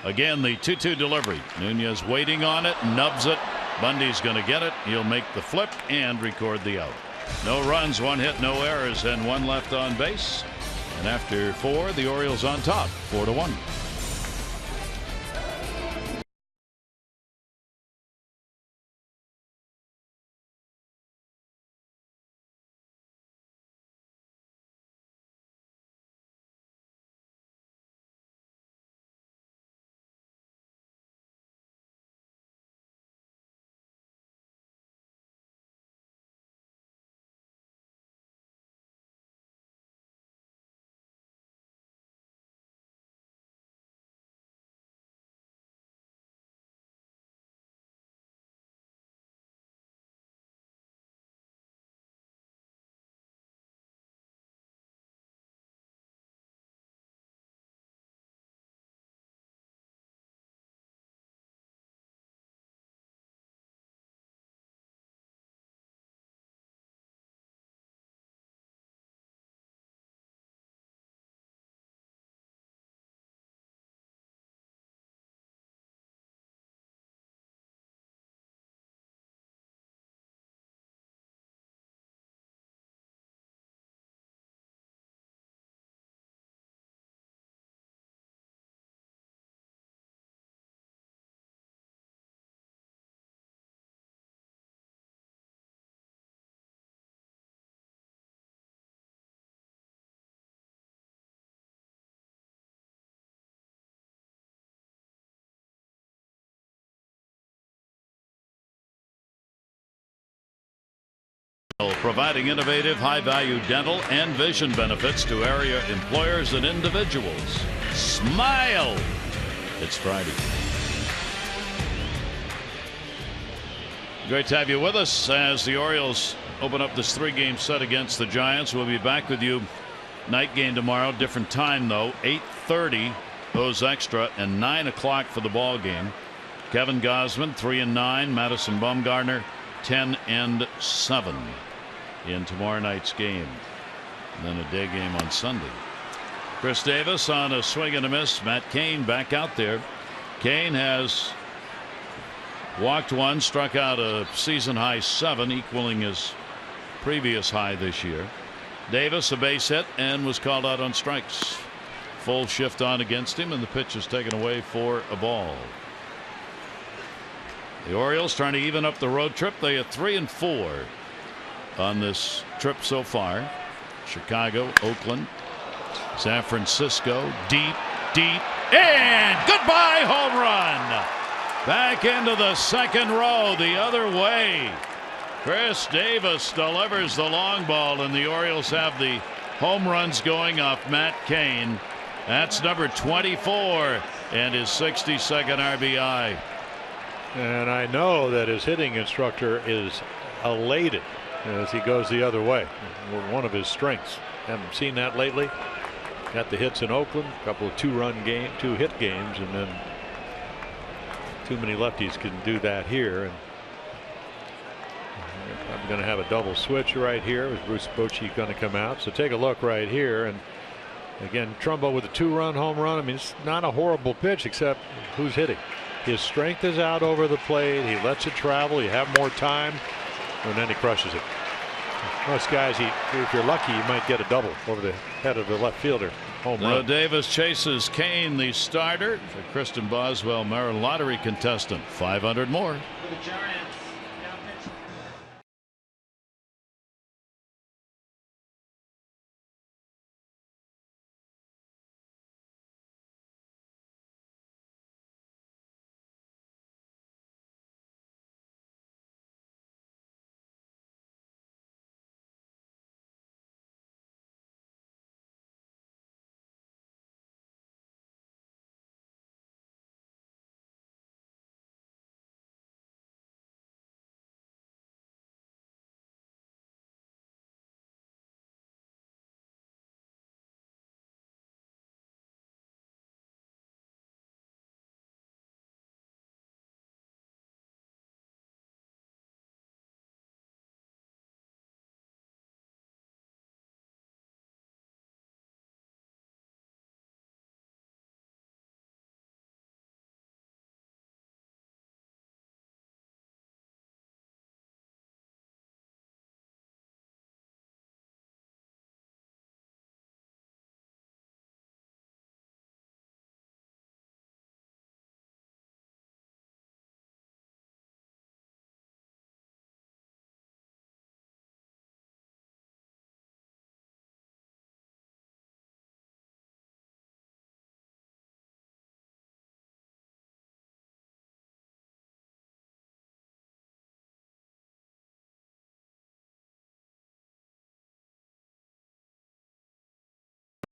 Speaker 1: Again, the 2-2 delivery. Nunez waiting on it, nubs it. Bundy's going to get it. He'll make the flip and record the out. No runs, 1 hit, no errors, and 1 left on base. And after 4, the Orioles on top, 4-1. providing innovative, high-value dental and vision benefits to area employers and individuals. Smile! It's Friday. Great to have you with us as the Orioles open up this 3-game set against the Giants. We'll be back with you. Night game tomorrow, different time though. 8:30 goes extra and 9 o'clock for the ball game. Kevin Gausman 3-9, Madison Bumgarner 10-7 in tomorrow night's game. And then a day game on Sunday. Chris Davis on a swing and a miss. Matt Cain back out there. Cain has walked 1, struck out a season high 7, equaling his previous high this year. Davis a base hit and was called out on strikes. Full shift on against him, and the pitch is taken away for a ball. The Orioles trying to even up the road trip. They are 3-4 on this trip so far. Chicago, Oakland, San Francisco, deep, and goodbye home run. Back into the second row the other way. Chris Davis delivers the long ball, and the Orioles have the home runs going off Matt Cain. That's number 24 and his 62nd RBI.
Speaker 4: And I know that his hitting instructor is elated as he goes the other way. One of his strengths. Haven't seen that lately. Got the hits in Oakland, a couple of 2-hit games, and then too many lefties can do that here. And I'm going to have a double switch right here with Bruce Bochy going to come out. So take a look right here. And again, Trumbo with a 2-run home run. I mean, it's not a horrible pitch, except who's hitting. His strength is out over the plate. He lets it travel. You have more time, and then he crushes it. Most guys, if you're lucky, you might get a double over the head of the left fielder. Home run.
Speaker 1: Davis chases Cain, the starter. For Kristen Boswell, Maryland lottery contestant. 500 more.
Speaker 5: For the Giants.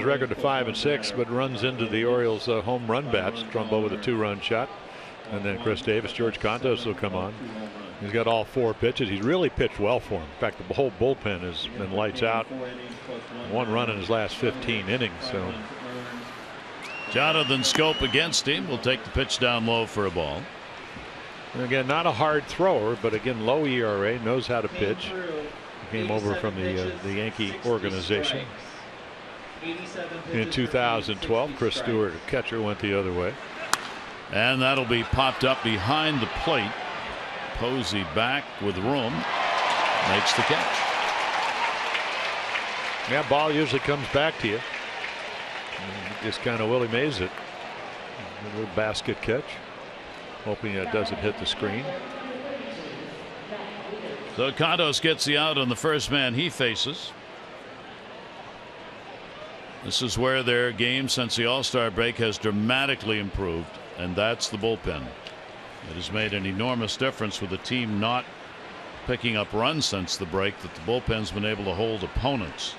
Speaker 4: Record to 5-6, but runs into the Orioles home run bats. Trumbo with a 2-run shot, and then Chris Davis. George Contos will come on. He's got all 4 pitches. He's really pitched well for him. In fact, the whole bullpen has been lights out. 1 run in his last 15 innings. So
Speaker 1: Jonathan Scope against him will take the pitch down low for a ball.
Speaker 4: And again, not a hard thrower, but again, low ERA, knows how to pitch. Came over from the Yankee organization. In 2012, Chris Stewart, a catcher, went the other way.
Speaker 1: And that'll be popped up behind the plate. Posey back with room. Makes the catch.
Speaker 4: Yeah, ball usually comes back to you. Just kind of Willie Mays it. A little basket catch. Hoping it doesn't hit the screen.
Speaker 1: So Contos gets the out on the first man he faces. This is where their game since the All-Star break has dramatically improved, and that's the bullpen. It has made an enormous difference with the team not picking up runs since the break that the bullpen's been able to hold opponents.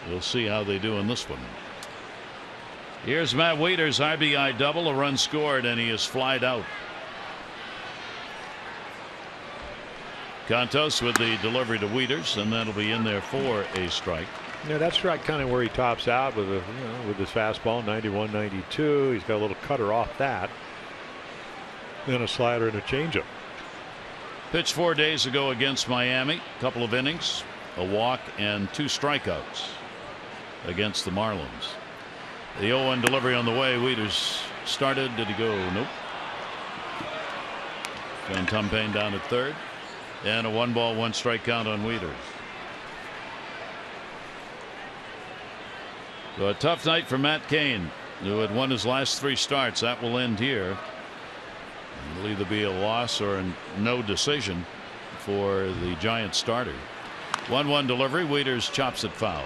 Speaker 1: We'll see how they do in this one. Here's Matt Wieters' RBI double, a run scored, and he is flied out. Contos with the delivery to Wieters, and that'll be in there for a strike.
Speaker 4: Yeah, that's right, kind of where he tops out with a, with his fastball, 91, 92. He's got a little cutter off that, then a slider and a changeup.
Speaker 1: Pitched 4 days ago against Miami, a couple of innings, a walk, and 2 strikeouts against the Marlins. The 0-1 delivery on the way. Wieters started. Did he go? Nope. John Tumpane down at third. And a 1-ball, 1-strike count on Wieters. So a tough night for Matt Cain, who had won his last 3 starts. That will end here. It'll either be a loss or a no decision for the Giants starter. 1-1 delivery. Wieters chops it foul.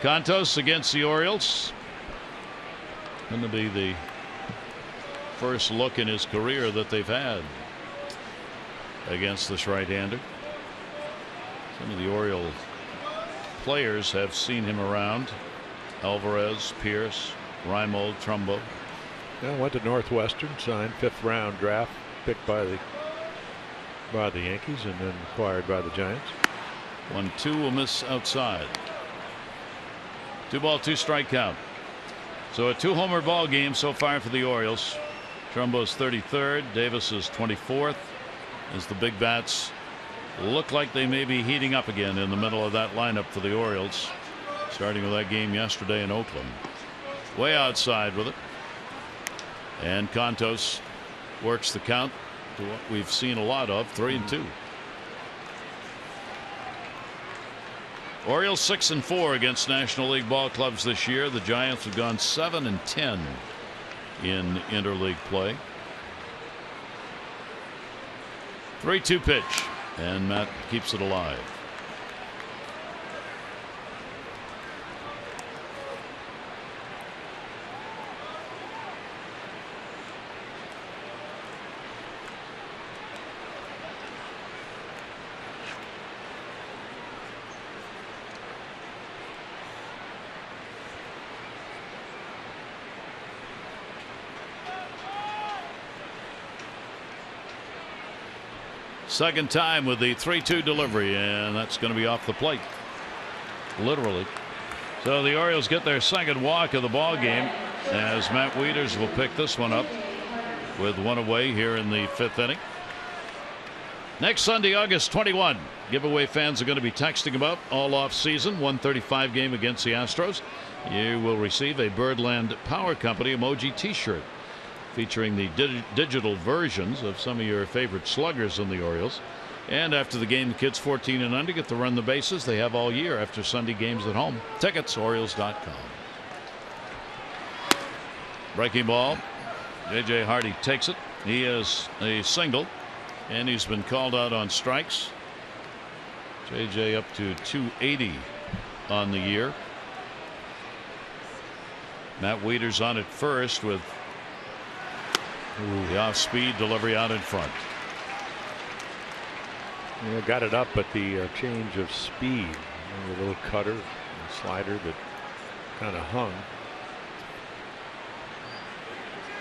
Speaker 1: Contos against the Orioles. Going to be the first look in his career that they've had against this right-hander. Some of the Orioles players have seen him around. Alvarez, Pierce, Reimold, Trumbo.
Speaker 4: Yeah, went to Northwestern, signed 5th round draft, picked by the Yankees, and then acquired by the Giants.
Speaker 1: 1-2 will miss outside. 2-ball, 2-strike count. So a 2-homer ball game so far for the Orioles. Trumbo's 33rd, Davis is 24th, as the big bats look like they may be heating up again in the middle of that lineup for the Orioles, starting with that game yesterday in Oakland. Way outside with it, and Contos works the count to what we've seen a lot of, 3-2. Orioles 6-4 against National League ball clubs this year. The Giants have gone 7-10 in interleague play. 3-2 pitch, and Matt keeps it alive. Second time with the 3-2 delivery, and that's going to be off the plate, literally. So the Orioles get their second walk of the ball game, as Matt Wieters will pick this one up with 1 away here in the 5th inning. Next Sunday, August 21, giveaway fans are going to be texting about all off season. 1:35 game against the Astros. You will receive a Birdland Power Company emoji T-shirt featuring the digital versions of some of your favorite sluggers in the Orioles. And after the game, the kids 14 and under get to run the bases. They have all year after Sunday games at home. Tickets, Orioles.com. Breaking ball. J.J. Hardy takes it. He is a single, and he's been called out on strikes. J.J. up to 280 on the year. Matt Wieters on at first with the off-speed delivery out in front.
Speaker 4: Yeah, got it up, but the change of speed, a little cutter and slider that kind of hung.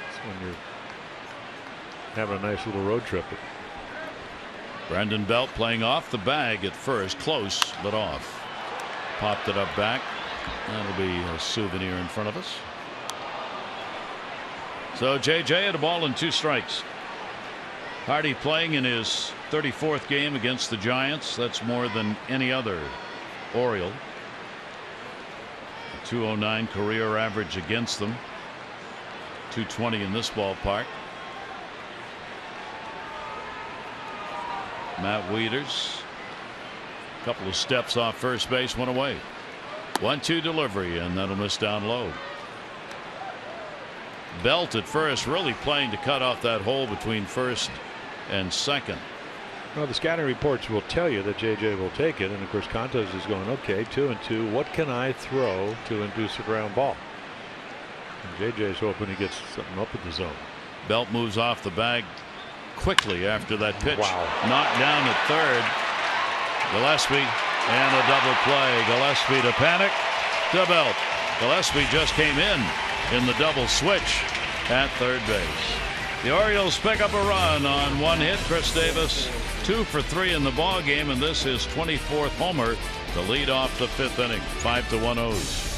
Speaker 4: That's when you're having a nice little road trip.
Speaker 1: Brandon Belt playing off the bag at first, close but off. Popped it up back. That'll be a souvenir in front of us. So JJ had a ball and 2 strikes. Hardy playing in his 34th game against the Giants. That's more than any other Oriole. A 209 career average against them. 220 in this ballpark. Matt Wieters, a couple of steps off first base, 1 away. 1-2 delivery, and that'll miss down low. Belt at first, really playing to cut off that hole between first and second.
Speaker 4: Well, the scouting reports will tell you that JJ will take it, and of course Contos is going, okay, 2-2. What can I throw to induce a ground ball? And JJ is hoping he gets something up at the zone.
Speaker 1: Belt moves off the bag quickly after that pitch.
Speaker 4: Wow.
Speaker 1: Knocked down at third. Gillespie and a double play. Gillespie to Panic to Belt. Gillespie just came in the double switch at third base. The Orioles pick up a run on one hit. Chris Davis 2 for 3 in the ball game, and this is 24th homer to lead off the 5th inning. 5-1 O's.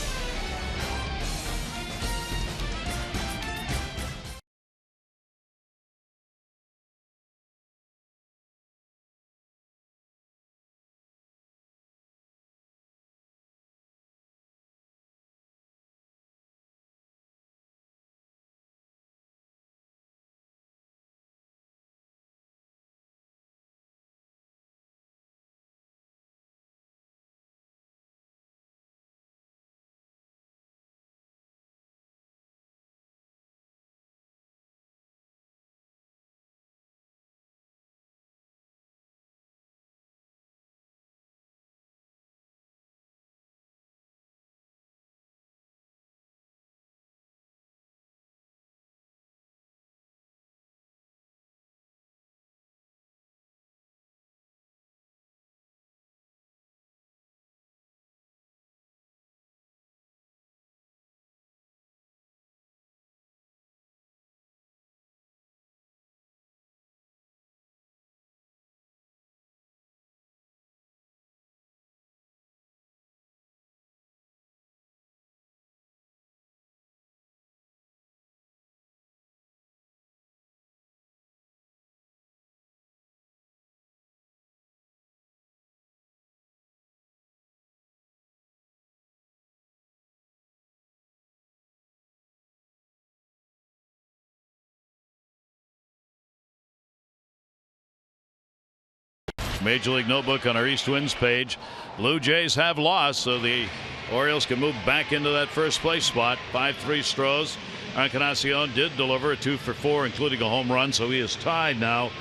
Speaker 1: Major League Notebook on our East Winds page. Blue Jays have lost, so the Orioles can move back into that first place spot. 5-3 Stros. Encarnacion did deliver a 2 for 4, including a home run, so he is tied now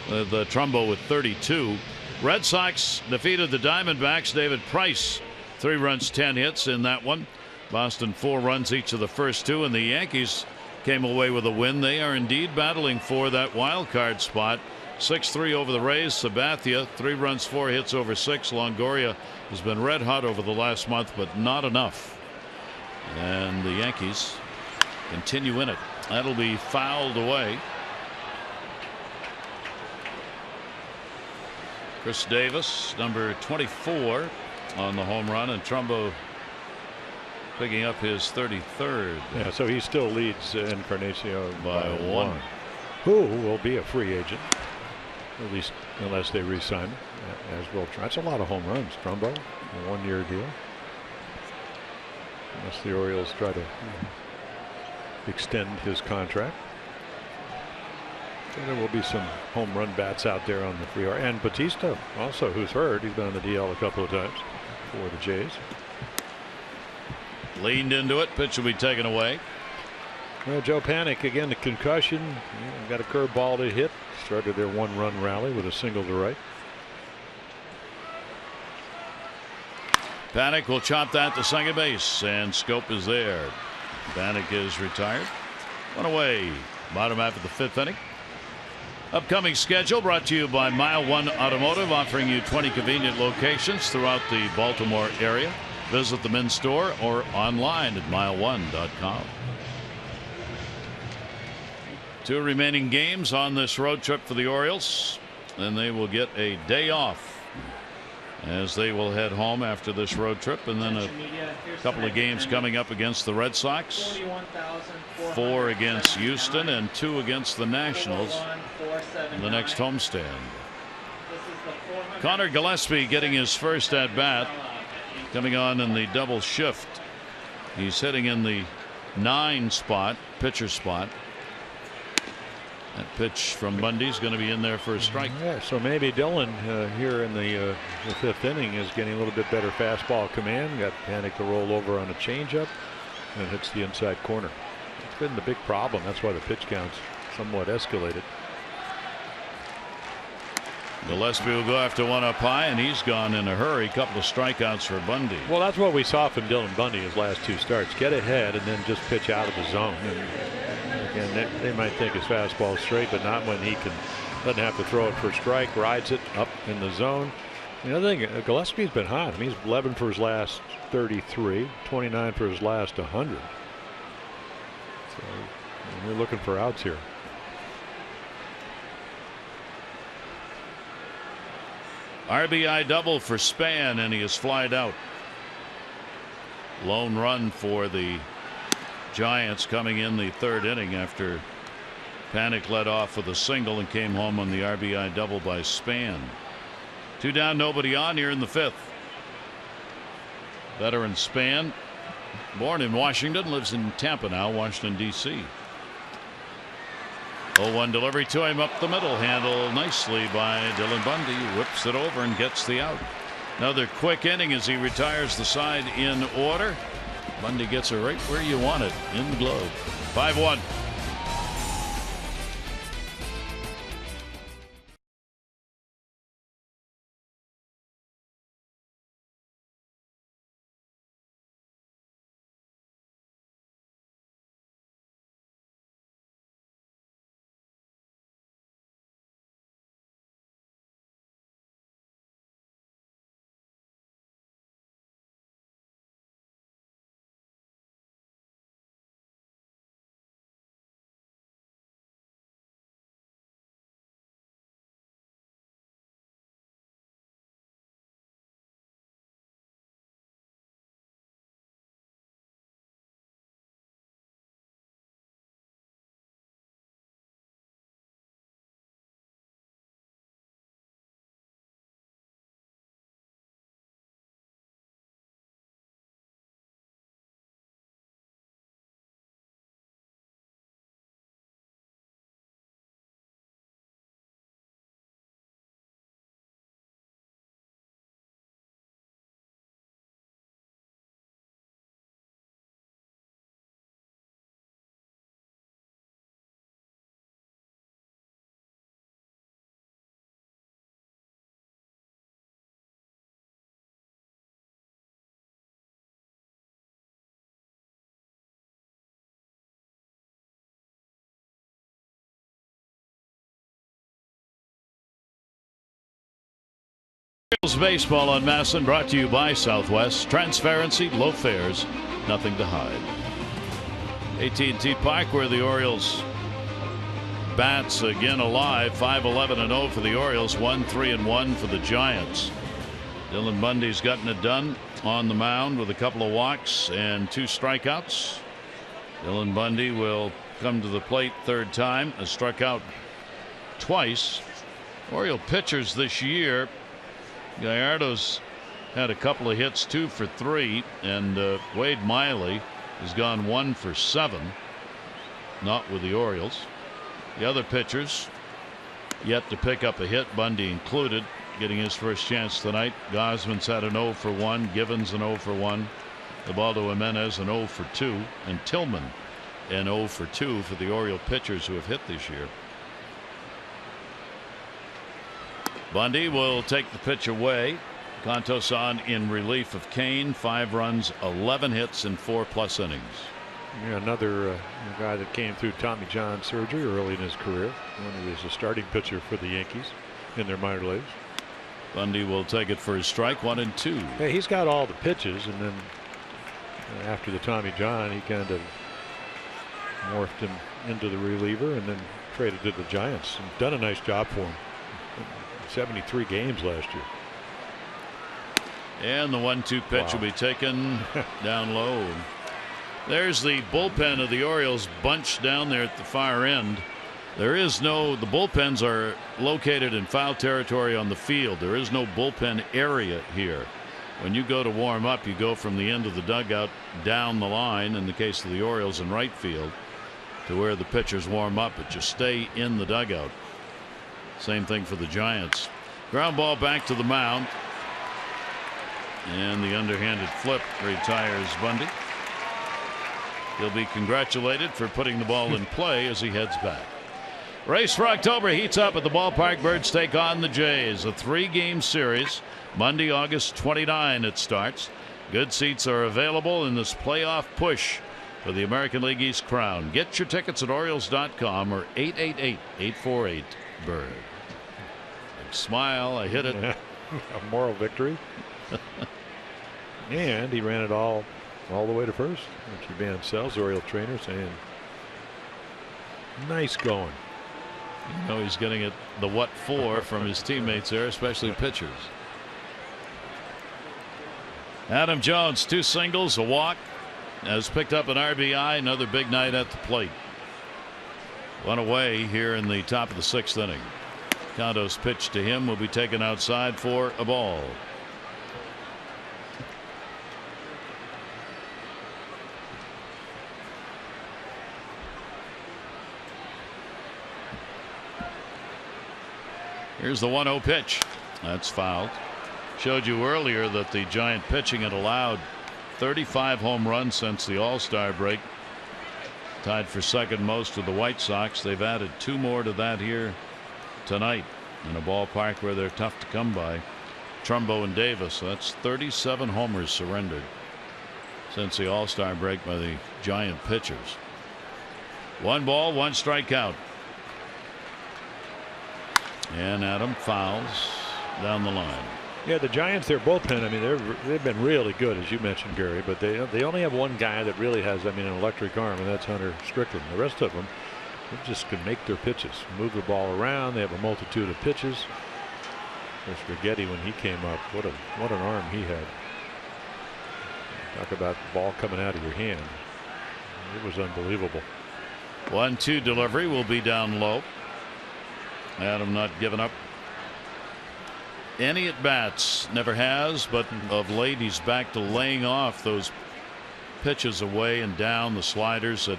Speaker 1: with Trumbo with 32. Red Sox defeated the Diamondbacks. David Price 3 runs 10 hits in that one. Boston 4 runs each of the first 2, and the Yankees came away with a win. They are indeed battling for that wild card spot. 6-3 over the Rays. Sabathia 3 runs 4 hits over 6. Longoria has been red hot over the last month, but not enough, and the Yankees continue in it. That'll be fouled away. Chris Davis, number 24, on the home run, and Trumbo picking up his 33rd.
Speaker 4: Yeah, so he still leads Encarnacion
Speaker 1: by 1.
Speaker 4: Who will be a free agent, at least unless they re-sign him, as will try. That's a lot of home runs. Trumbo, a 1-year deal. Unless the Orioles try to extend his contract. So there will be some home run bats out there on the free. And Batista also, who's hurt. He's been on the DL a couple of times for the Jays.
Speaker 1: Leaned into it. Pitch will be taken away.
Speaker 4: Well, Joe Panic again, the concussion. Got a curveball to hit. Started their 1-run rally with a single to right.
Speaker 1: Panic will chop that to second base, and Scope is there. Panic is retired. 1 away. Bottom half of the 5th inning. Upcoming schedule brought to you by Mile One Automotive, offering you 20 convenient locations throughout the Baltimore area. Visit the men's store or online at mileone.com. 2 remaining games on this road trip for the Orioles. Then they will get a day off as they will head home after this road trip, and then a couple of games coming up against the Red Sox, 4 against Houston and 2 against the Nationals in the next homestand. Connor Gillespie getting his first at bat, coming on in the double shift. He's hitting in the 9 spot, pitcher spot. That pitch from Bundy's going to be in there for a strike.
Speaker 4: Yeah, so maybe Dillon here in the 5th inning is getting a little bit better fastball command. Got Panic to roll over on a changeup and hits the inside corner. It's been the big problem. That's why the pitch counts somewhat escalated.
Speaker 1: Gillespie will go after one up high, and he's gone in a hurry. Couple of strikeouts for Bundy.
Speaker 4: Well, that's what we saw from Dylan Bundy his last 2 starts. Get ahead and then just pitch out of the zone. And again, they might think his fastball is straight, but not when he can Doesn't have to throw it for a strike. Rides it up in the zone. The other thing, Gillespie's been hot. I mean, he's 11 for his last 33, 29 for his last 100. So we're looking for outs here.
Speaker 1: RBI double for Span, and he is flied out. Lone run for the Giants coming in the third inning after Panic led off with a single and came home on the RBI double by Span. 2 down, nobody on here in the fifth. Veteran Span, born in Washington, lives in Tampa now, Washington, D.C. 0-1 delivery to him up the middle, handled nicely by Dylan Bundy. Whips it over and gets the out. Another quick inning as he retires the side in order. Bundy gets it right where you want it, in the glove. 5-1. Baseball on Masson, brought to you by Southwest. Transparency, low fares, nothing to hide. AT&T Park, where the Orioles bats again alive. 5-11-0 for the Orioles, 1-3-1 for the Giants. Dylan Bundy's gotten it done on the mound with a couple of walks and 2 strikeouts. Dylan Bundy will come to the plate third time, has struck out twice. Oriole pitchers this year, Gallardo's had a couple of hits, 2 for 3, and Wade Miley has gone 1 for 7, not with the Orioles. The other pitchers yet to pick up a hit, Bundy included, getting his first chance tonight. Gosman's had an 0 for 1, Givens an 0 for 1, Ubaldo Jimenez an 0 for 2, and Tillman an 0 for 2 for the Oriole pitchers who have hit this year. Bundy will take the pitch away. Contos on in relief of Kane. 5 runs, 11 hits in 4+ innings.
Speaker 4: Yeah, another guy that came through Tommy John surgery early in his career. When he was a starting pitcher for the Yankees in their minor leagues.
Speaker 1: Bundy will take it for his strike, 1 and 2.
Speaker 4: Yeah, he's got all the pitches, and then after the Tommy John, he kind of morphed him into the reliever and then traded to the Giants and done a nice job for him. 73 games last year.
Speaker 1: And the 1-2 pitch will be taken down low. There's the bullpen of the Orioles bunched down there at the far end. There is no, the bullpens are located in foul territory on the field. There is no bullpen area here. When you go to warm up, you go from the end of the dugout down the line, in the case of the Orioles in right field, to where the pitchers warm up, but you stay in the dugout. Same thing for the Giants. Ground ball back to the mound. And the underhanded flip retires Bundy. He'll be congratulated for putting the ball in play as he heads back. Race for October heats up at the ballpark. Birds take on the Jays. A 3-game series. Monday, August 29 it starts. Good seats are available in this playoff push for the American League East crown. Get your tickets at Orioles.com or 888-848-BIRD. smile. I hit it.
Speaker 4: A moral victory. And he ran it all the way to first. Richie Van Sells, Oriole trainer, saying, nice going.
Speaker 1: You know he's getting it the what for from his teammates there, especially pitchers. Adam Jones, 2 singles, a walk, has picked up an RBI. Another big night at the plate. One away here in the top of the 6th inning. Condo's pitch to him will be taken outside for a ball. Here's the 1-0 pitch. That's fouled. Showed you earlier that the Giant pitching had allowed 35 home runs since the All-Star break. Tied for second most of the White Sox. They've added 2 more to that here tonight in a ballpark where they're tough to come by. Trumbo and Davis. So that's 37 homers surrendered since the All-Star break by the Giant pitchers. 1 ball, 1 strikeout. And Adam fouls down the line.
Speaker 4: Yeah, the Giants, their bullpen, I mean, they've been really good, as you mentioned, Gary, but they only have one guy that really has, I mean, an electric arm, and that's Hunter Strickland. The rest of them, they just can make their pitches, move the ball around. They have a multitude of pitches. There's Spaghetti when he came up. What an arm he had. Talk about the ball coming out of your hand. It was unbelievable.
Speaker 1: 1-2 delivery will be down low. Adam not giving up any at bats, never has, but of late he's back to laying off those pitches away and down, the sliders that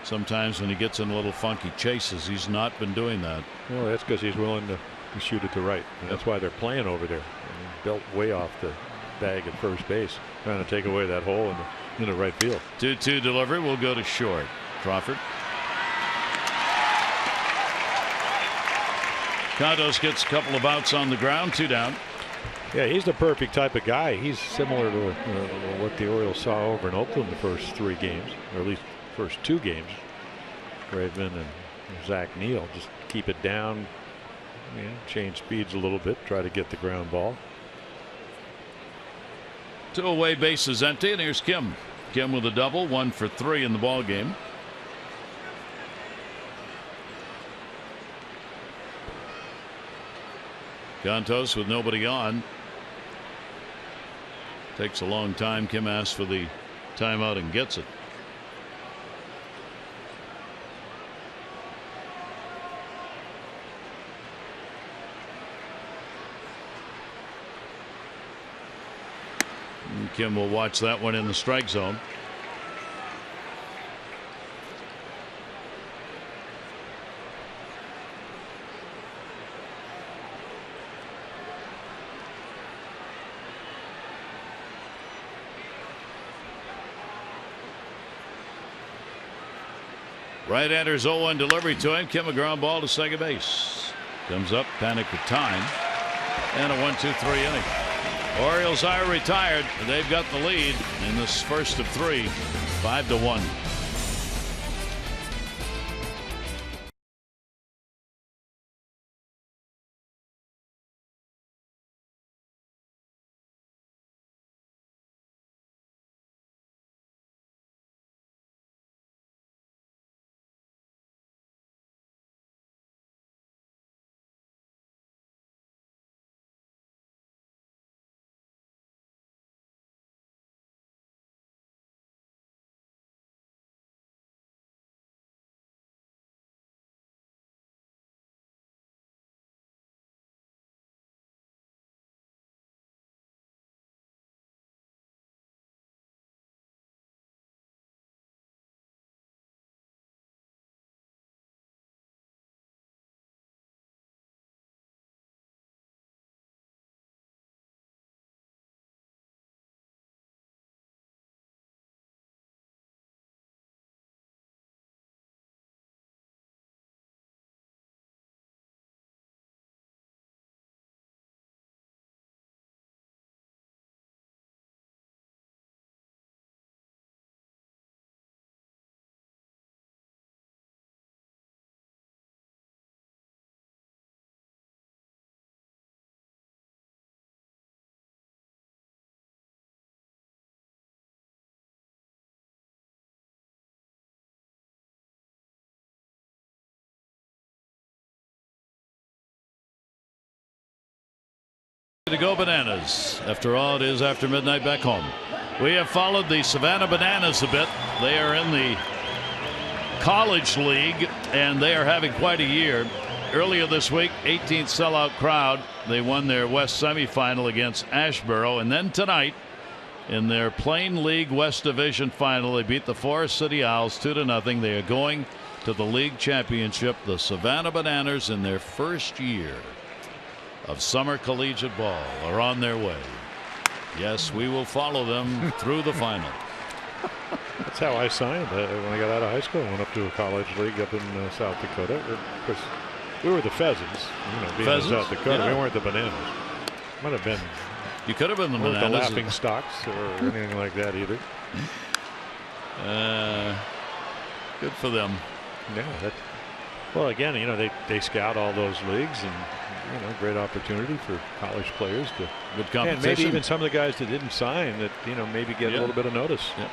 Speaker 1: sometimes when he gets in a little funky chases. He's not been doing that.
Speaker 4: Well, that's because he's willing to shoot it to right. And that's why they're playing over there. Built way off the bag at first base, trying to take away that hole in the right field.
Speaker 1: 2-2 delivery will go to short. Crawford. Condos gets a couple of outs on the ground, 2 down.
Speaker 4: Yeah, he's the perfect type of guy. He's similar to what the Orioles saw over in Oakland the first 3 games, or at least first 2 games. Graveman and Zach Neal just keep it down, change speeds a little bit, try to get the ground ball.
Speaker 1: 2 away, bases empty, and here's Kim. Kim with a double, 1 for 3 in the ball game. Contos with nobody on. Takes a long time. Kim asks for the timeout and gets it. And Kim will watch that one in the strike zone. Right-hander's 0-1 delivery to him. Kim, a ground ball to second base. Comes up, panic with time, and a 1-2-3 inning. Orioles are retired. They've got the lead in this first of 3, 5-1. To go bananas. After all, it is after midnight back home. We have followed the Savannah Bananas a bit. They are in the College League, and they are having quite a year. Earlier this week, 18th sellout crowd. They won their West semifinal against Asheboro, and then tonight in their Plain League West Division final, they beat the Forest City Owls 2-0. They are going to the league championship. The Savannah Bananas, in their first year of summer collegiate ball, are on their way. Yes, we will follow them through the final.
Speaker 4: That's how I signed when I got out of high school. I went up to a college league up in South Dakota. Of course, we were the Pheasants, being in South Dakota. Yeah. We weren't the Bananas. Might have been.
Speaker 1: You could have been the Bananas.
Speaker 4: The Laughing Stocks or anything like that either.
Speaker 1: Good for them.
Speaker 4: Yeah. Well, again, they scout all those leagues, and great opportunity for college players to
Speaker 1: good competition.
Speaker 4: And maybe even some of the guys that didn't sign that maybe get a little bit of notice.
Speaker 1: Yeah.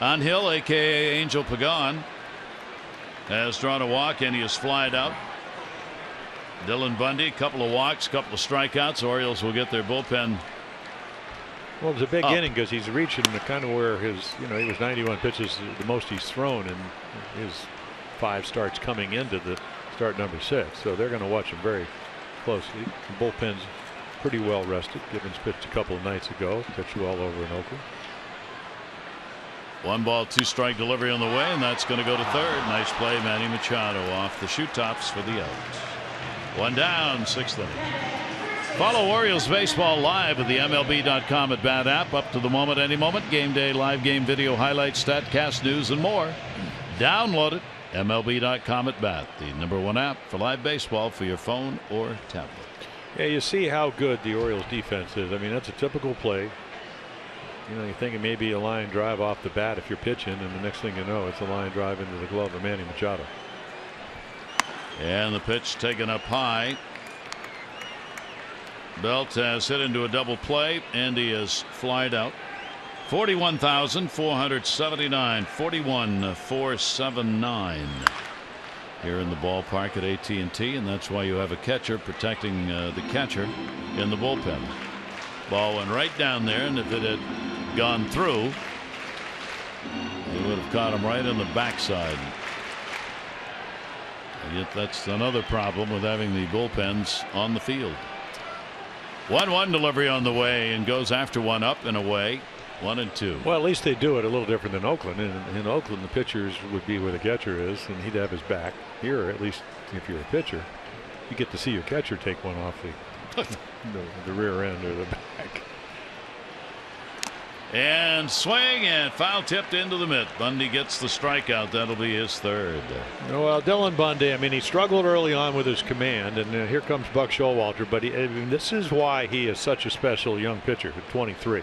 Speaker 1: On Hill, aka Angel Pagan, has drawn a walk and he has flied out. Dylan Bundy, a couple of walks, couple of strikeouts. Orioles will get their bullpen.
Speaker 4: Well, it was a big inning because he's reaching kind of where his, he was 91 pitches, the most he's thrown in his 5 starts coming into the start number 6. So they're going to watch him very closely. The bullpen's pretty well rested. Gibbons pitched a couple of nights ago. Pitched well over in Oakland.
Speaker 1: 1-ball, 2-strike delivery on the way, and that's going to go to third. Nice play, Manny Machado off the shoe tops for the out. 1 down, 6th inning. Follow Orioles baseball live at the MLB.com at BAT app. Up to the moment, any moment. Game day, live game video, highlights, StatCast, news, and more. Download it. MLB.com at BAT, the #1 app for live baseball for your phone or tablet.
Speaker 4: Yeah, you see how good the Orioles defense is. I mean, that's a typical play. You're thinking maybe a line drive off the bat if you're pitching, and the next thing you know, it's a line drive into the glove of Manny Machado.
Speaker 1: And the pitch taken up high. Belt has hit into a double play, and he is flied out. 41,479, 41,479 here in the ballpark at AT&T, and that's why you have a catcher protecting the catcher in the bullpen. Ball went right down there, and if it had gone through, he would have caught him right on the backside. And yet that's another problem with having the bullpens on the field. 1-1 delivery on the way, and goes after one up and away. 1-2.
Speaker 4: Well, at least they do it a little different than Oakland. In Oakland, the pitchers would be where the catcher is, and he'd have his back. Here, at least if you're a pitcher, you get to see your catcher take one off the rear end or the back.
Speaker 1: And swing, and foul tipped into the mitt. Bundy gets the strikeout. That'll be his third.
Speaker 4: Well, Dylan Bundy, I mean, he struggled early on with his command, and here comes Buck Showalter. But this is why he is such a special young pitcher at 23.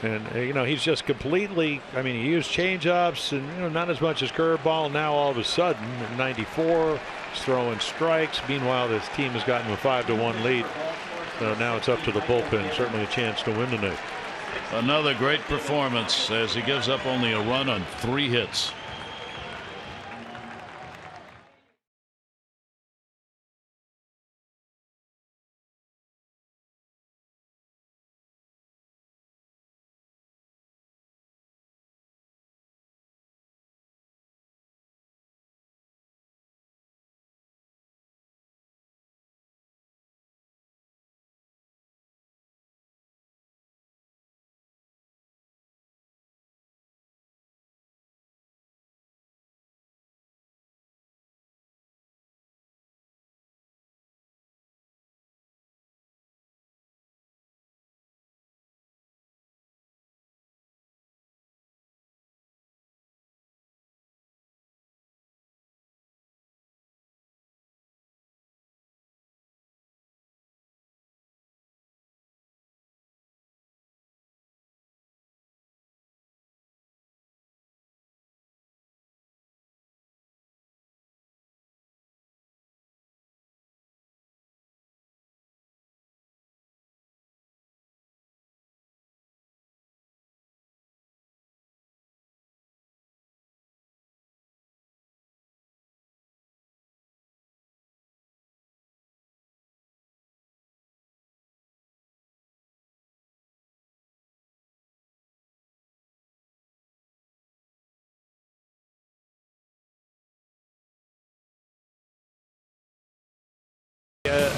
Speaker 4: And he's just completely. I mean, he used changeups and not as much as curveball. Now all of a sudden, in '94, he's throwing strikes. Meanwhile, this team has gotten a 5-1 lead. So now it's up to the bullpen. Certainly a chance to win tonight.
Speaker 1: Another great performance as he gives up only a run on 3 hits.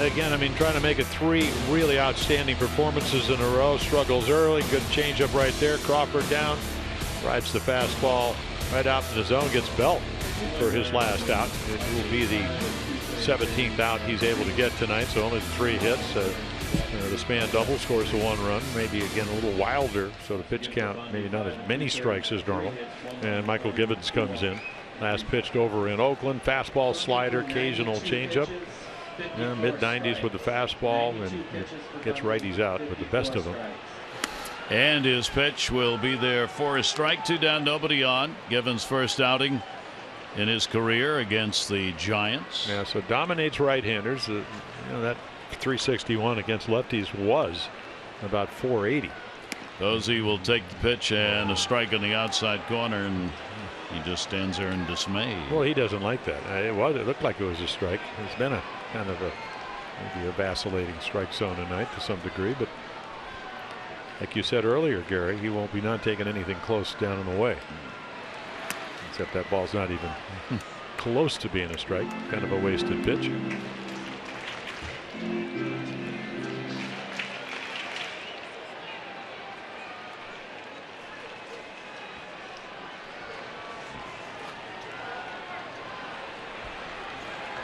Speaker 4: again, I mean, trying to make it 3 really outstanding performances in a row. Struggles early, good changeup right there. Crawford down, rides the fastball right out in the zone, gets Belt for his last out. It will be the 17th out he's able to get tonight, so only 3 hits. The Span double scores the 1 run, maybe again a little wilder, so the pitch count maybe not as many strikes as normal. And Michael Gibbons comes in. Last pitched over in Oakland. Fastball, slider, occasional changeup. Mid-90s with the fastball, and gets righties out with the best of them.
Speaker 1: And his pitch will be there for a strike. 2 down, nobody on. Gibbons' first outing in his career against the Giants.
Speaker 4: Yeah, so dominates right-handers. That 361 against lefties was about 480.
Speaker 1: Posey will take the pitch and a strike on the outside corner, and he just stands there in dismay.
Speaker 4: Well, he doesn't like that. It looked like it was a strike. It's been a kind of maybe a vacillating strike zone tonight to some degree, but like you said earlier, Gary, he won't be not taking anything close down and away. Except that ball's not even close to being a strike. Kind of a wasted pitch.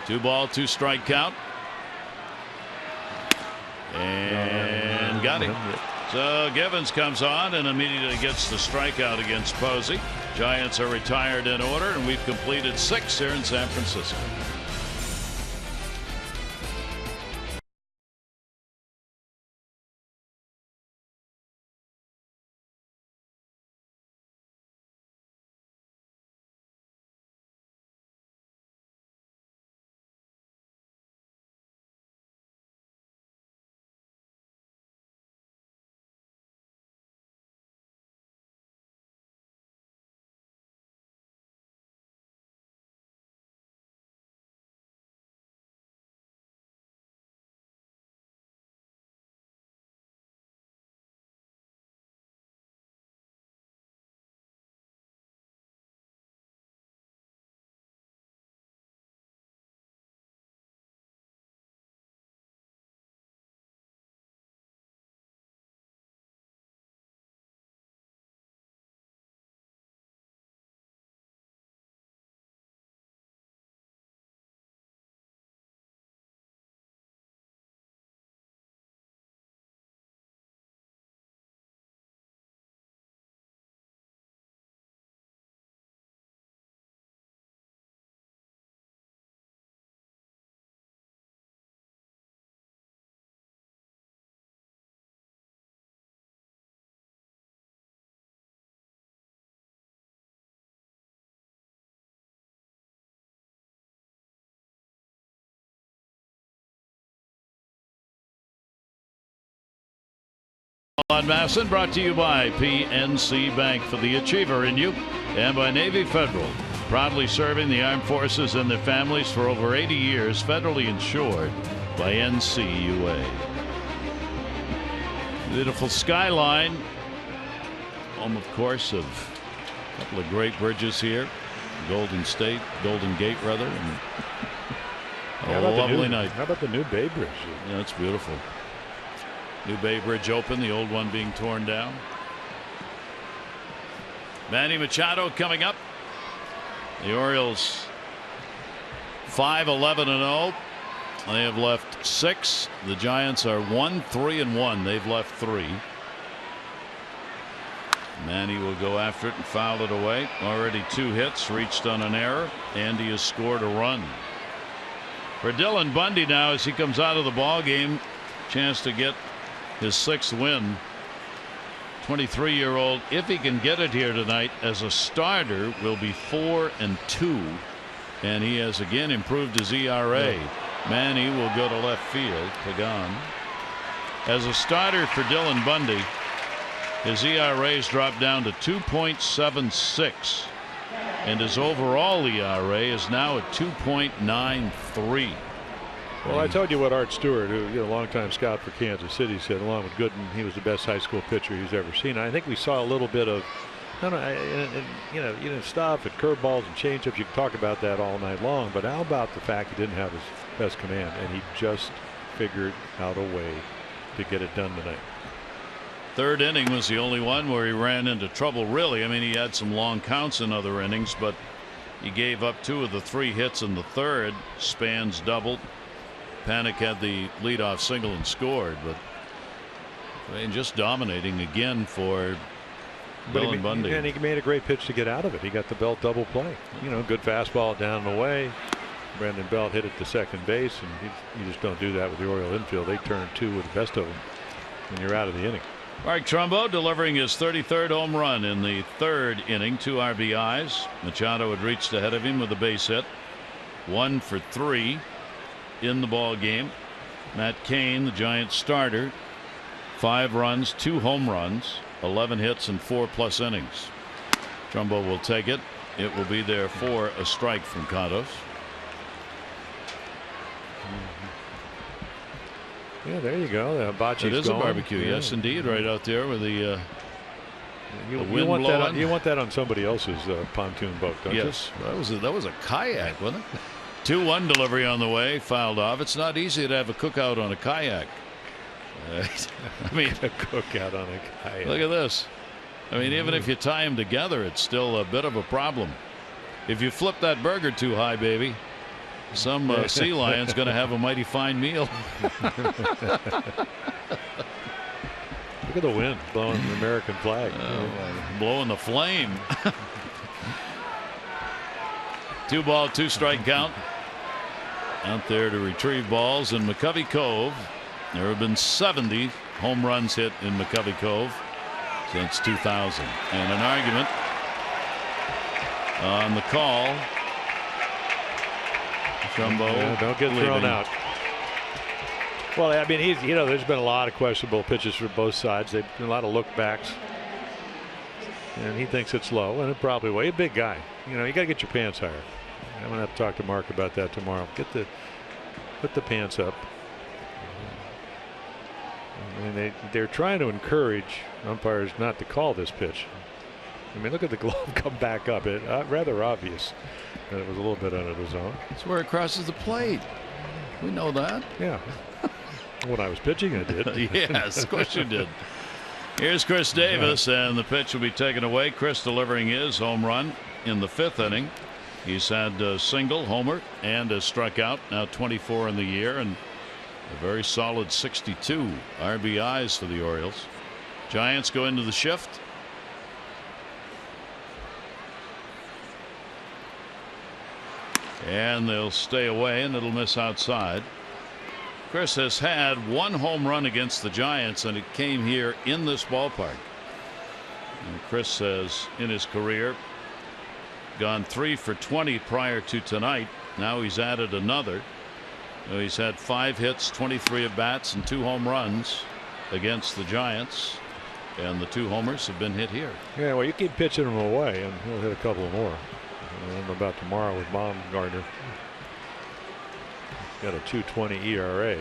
Speaker 1: Two ball, 2 strike count. And got him. So Gibbons comes on and immediately gets the strikeout against Posey. Giants are retired in order, and we've completed 6 here in San Francisco. On Masson, brought to you by PNC Bank, for the achiever in you, and by Navy Federal, proudly serving the armed forces and their families for over 80 years, federally insured by NCUA. Beautiful skyline, home of course of a couple of great bridges here, Golden Gate rather, and a lovely night.
Speaker 4: How about the new Bay Bridge?
Speaker 1: Yeah, it's beautiful. New Bay Bridge open, the old one being torn down. Manny Machado coming up. The Orioles 5-11-0. They have left 6. The Giants are 1-3-1. They've left 3. Manny will go after it and foul it away. Already 2 hits, reached on an error. Andy has scored a run. For Dylan Bundy now, as he comes out of the ball game, chance to get his 6th win. 23-year-old, if he can get it here tonight as a starter, will be 4-2, and he has again improved his ERA. Manny will go to left field. Pagan. As a starter for Dylan Bundy, his ERA's dropped down to 2.76, and his overall ERA is now at 2.93.
Speaker 4: Well, I told you what Art Stewart, who a longtime scout for Kansas City, said along with Gooden, he was the best high school pitcher he's ever seen. I think we saw a little bit of, stuff and curveballs and changeups. You can talk about that all night long, but how about the fact he didn't have his best command, and he just figured out a way to get it done tonight.
Speaker 1: Third inning was the only one where he ran into trouble, really. I mean, he had some long counts in other innings, but he gave up 2 of the 3 hits in the third. Spans doubled. Panik had the leadoff single and scored, but I mean, just dominating again for Bill and Bundy.
Speaker 4: And he made a great pitch to get out of it. He got the Belt double play. You know, good fastball down and away. Brandon Belt hit it to second base, and you just don't do that with the Oriole infield. They turn 2 with the best of them, and you're out of the inning.
Speaker 1: Mark Trumbo delivering his 33rd home run in the third inning, 2 RBIs. Machado had reached ahead of him with a base hit. 1 for 3 in the ball game. Matt Cain, the Giants starter, 5 runs, 2 home runs, 11 hits, and 4+ innings. Trumbo will take it. It will be there for a strike from Condos.
Speaker 4: Yeah, there you go. The hibachi's
Speaker 1: It is
Speaker 4: going.
Speaker 1: a barbecue,
Speaker 4: yeah.
Speaker 1: yes, indeed, right out there with the
Speaker 4: You
Speaker 1: wind
Speaker 4: want
Speaker 1: blowing.
Speaker 4: you want that on somebody else's pontoon boat, don't you?
Speaker 1: Yes, that was a kayak, wasn't it? 2-1 delivery on the way, fouled off. It's not easy to have a cookout on a kayak. I mean,
Speaker 4: A cookout on a kayak.
Speaker 1: look at this. I mean, even if you tie them together, it's still a bit of a problem. If you flip that burger too high, baby, some sea lion's going to have a mighty fine meal.
Speaker 4: Look at the wind blowing the American flag.
Speaker 1: Blowing the flame. 2-ball, 2-strike count. Out there to retrieve balls in McCovey Cove. There have been 70 home runs hit in McCovey Cove since 2000. And an argument on the call. Trumbo
Speaker 4: Don't get thrown out. Well, I mean, there's been a lot of questionable pitches for both sides. They've been a lot of look backs, and he thinks it's low, and it probably will. He's a big guy. You got to get your pants higher. I'm gonna have to talk to Mark about that tomorrow. Put the pants up. I mean, they're trying to encourage umpires not to call this pitch. I mean, look at the glove come back up. It rather obvious that it was a little bit under the zone.
Speaker 1: It's where it crosses the plate. We know that.
Speaker 4: Yeah. When I was pitching, I did.
Speaker 1: Yes, of course you did. Here's Chris Davis, and the pitch will be taken away. Chris delivering his home run in the 5th inning. He's had a single, homer, and a strikeout. Now 24 in the year, and a very solid 62 RBIs for the Orioles. Giants go into the shift. And they'll stay away, and it'll miss outside. Chris has had 1 home run against the Giants, and it came here in this ballpark. And Chris has, in his career, gone 3 for 20 prior to tonight. Now he's added another. He's had 5 hits, 23 at bats, and 2 home runs against the Giants. And the 2 homers have been hit here.
Speaker 4: Yeah, well, you keep pitching them away, and he'll hit a couple more. I don't know about tomorrow with Baumgartner. Got a 2.20 ERA.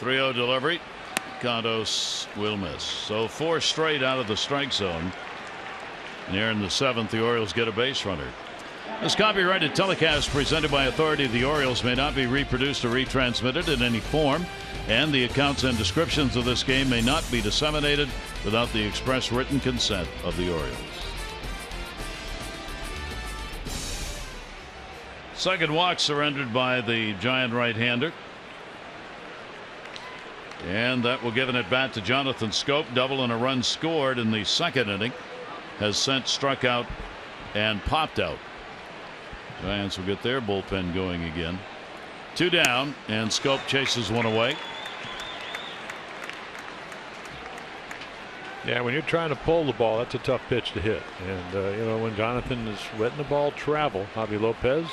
Speaker 1: 3-0 delivery. Condos will miss. So 4 straight out of the strike zone. And here in the 7th, the Orioles get a base runner. This copyrighted telecast presented by authority of the Orioles may not be reproduced or retransmitted in any form, and the accounts and descriptions of this game may not be disseminated without the express written consent of the Orioles. Second walk surrendered by the Giant right-hander. And that will give an at-bat to Jonathan Scope. Double and a run scored in the 2nd inning has sent struck out and popped out. Giants will get their bullpen going again. 2 down, and Scope chases 1 away.
Speaker 4: Yeah, when you're trying to pull the ball, that's a tough pitch to hit. And when Jonathan is letting the ball travel, Javi Lopez,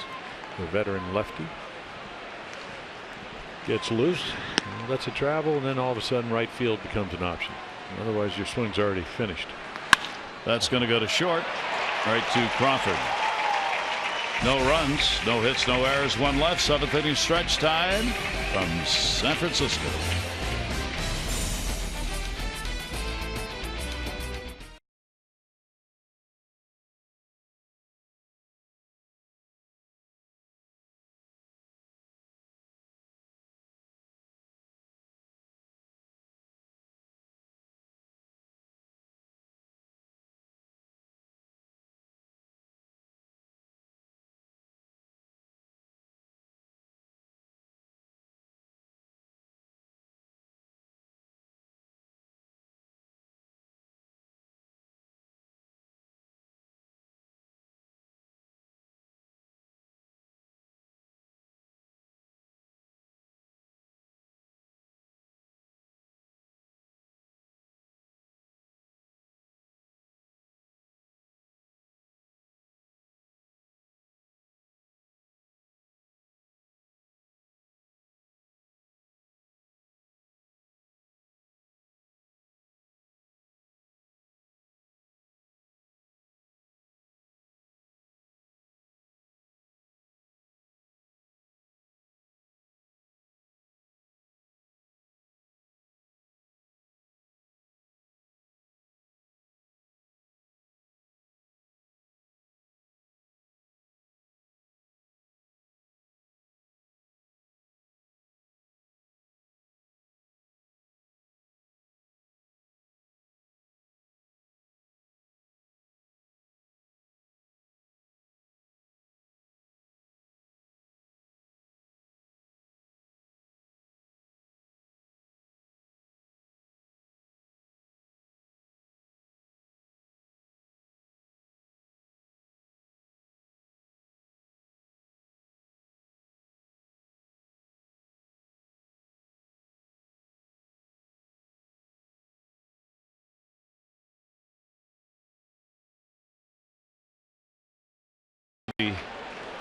Speaker 4: the veteran lefty, gets loose, lets it travel, and then all of a sudden right field becomes an option. Otherwise, your swing's already finished.
Speaker 1: That's going to go to short, right to Crawford. No runs, no hits, no errors, 1 left. 7th inning stretch time from San Francisco.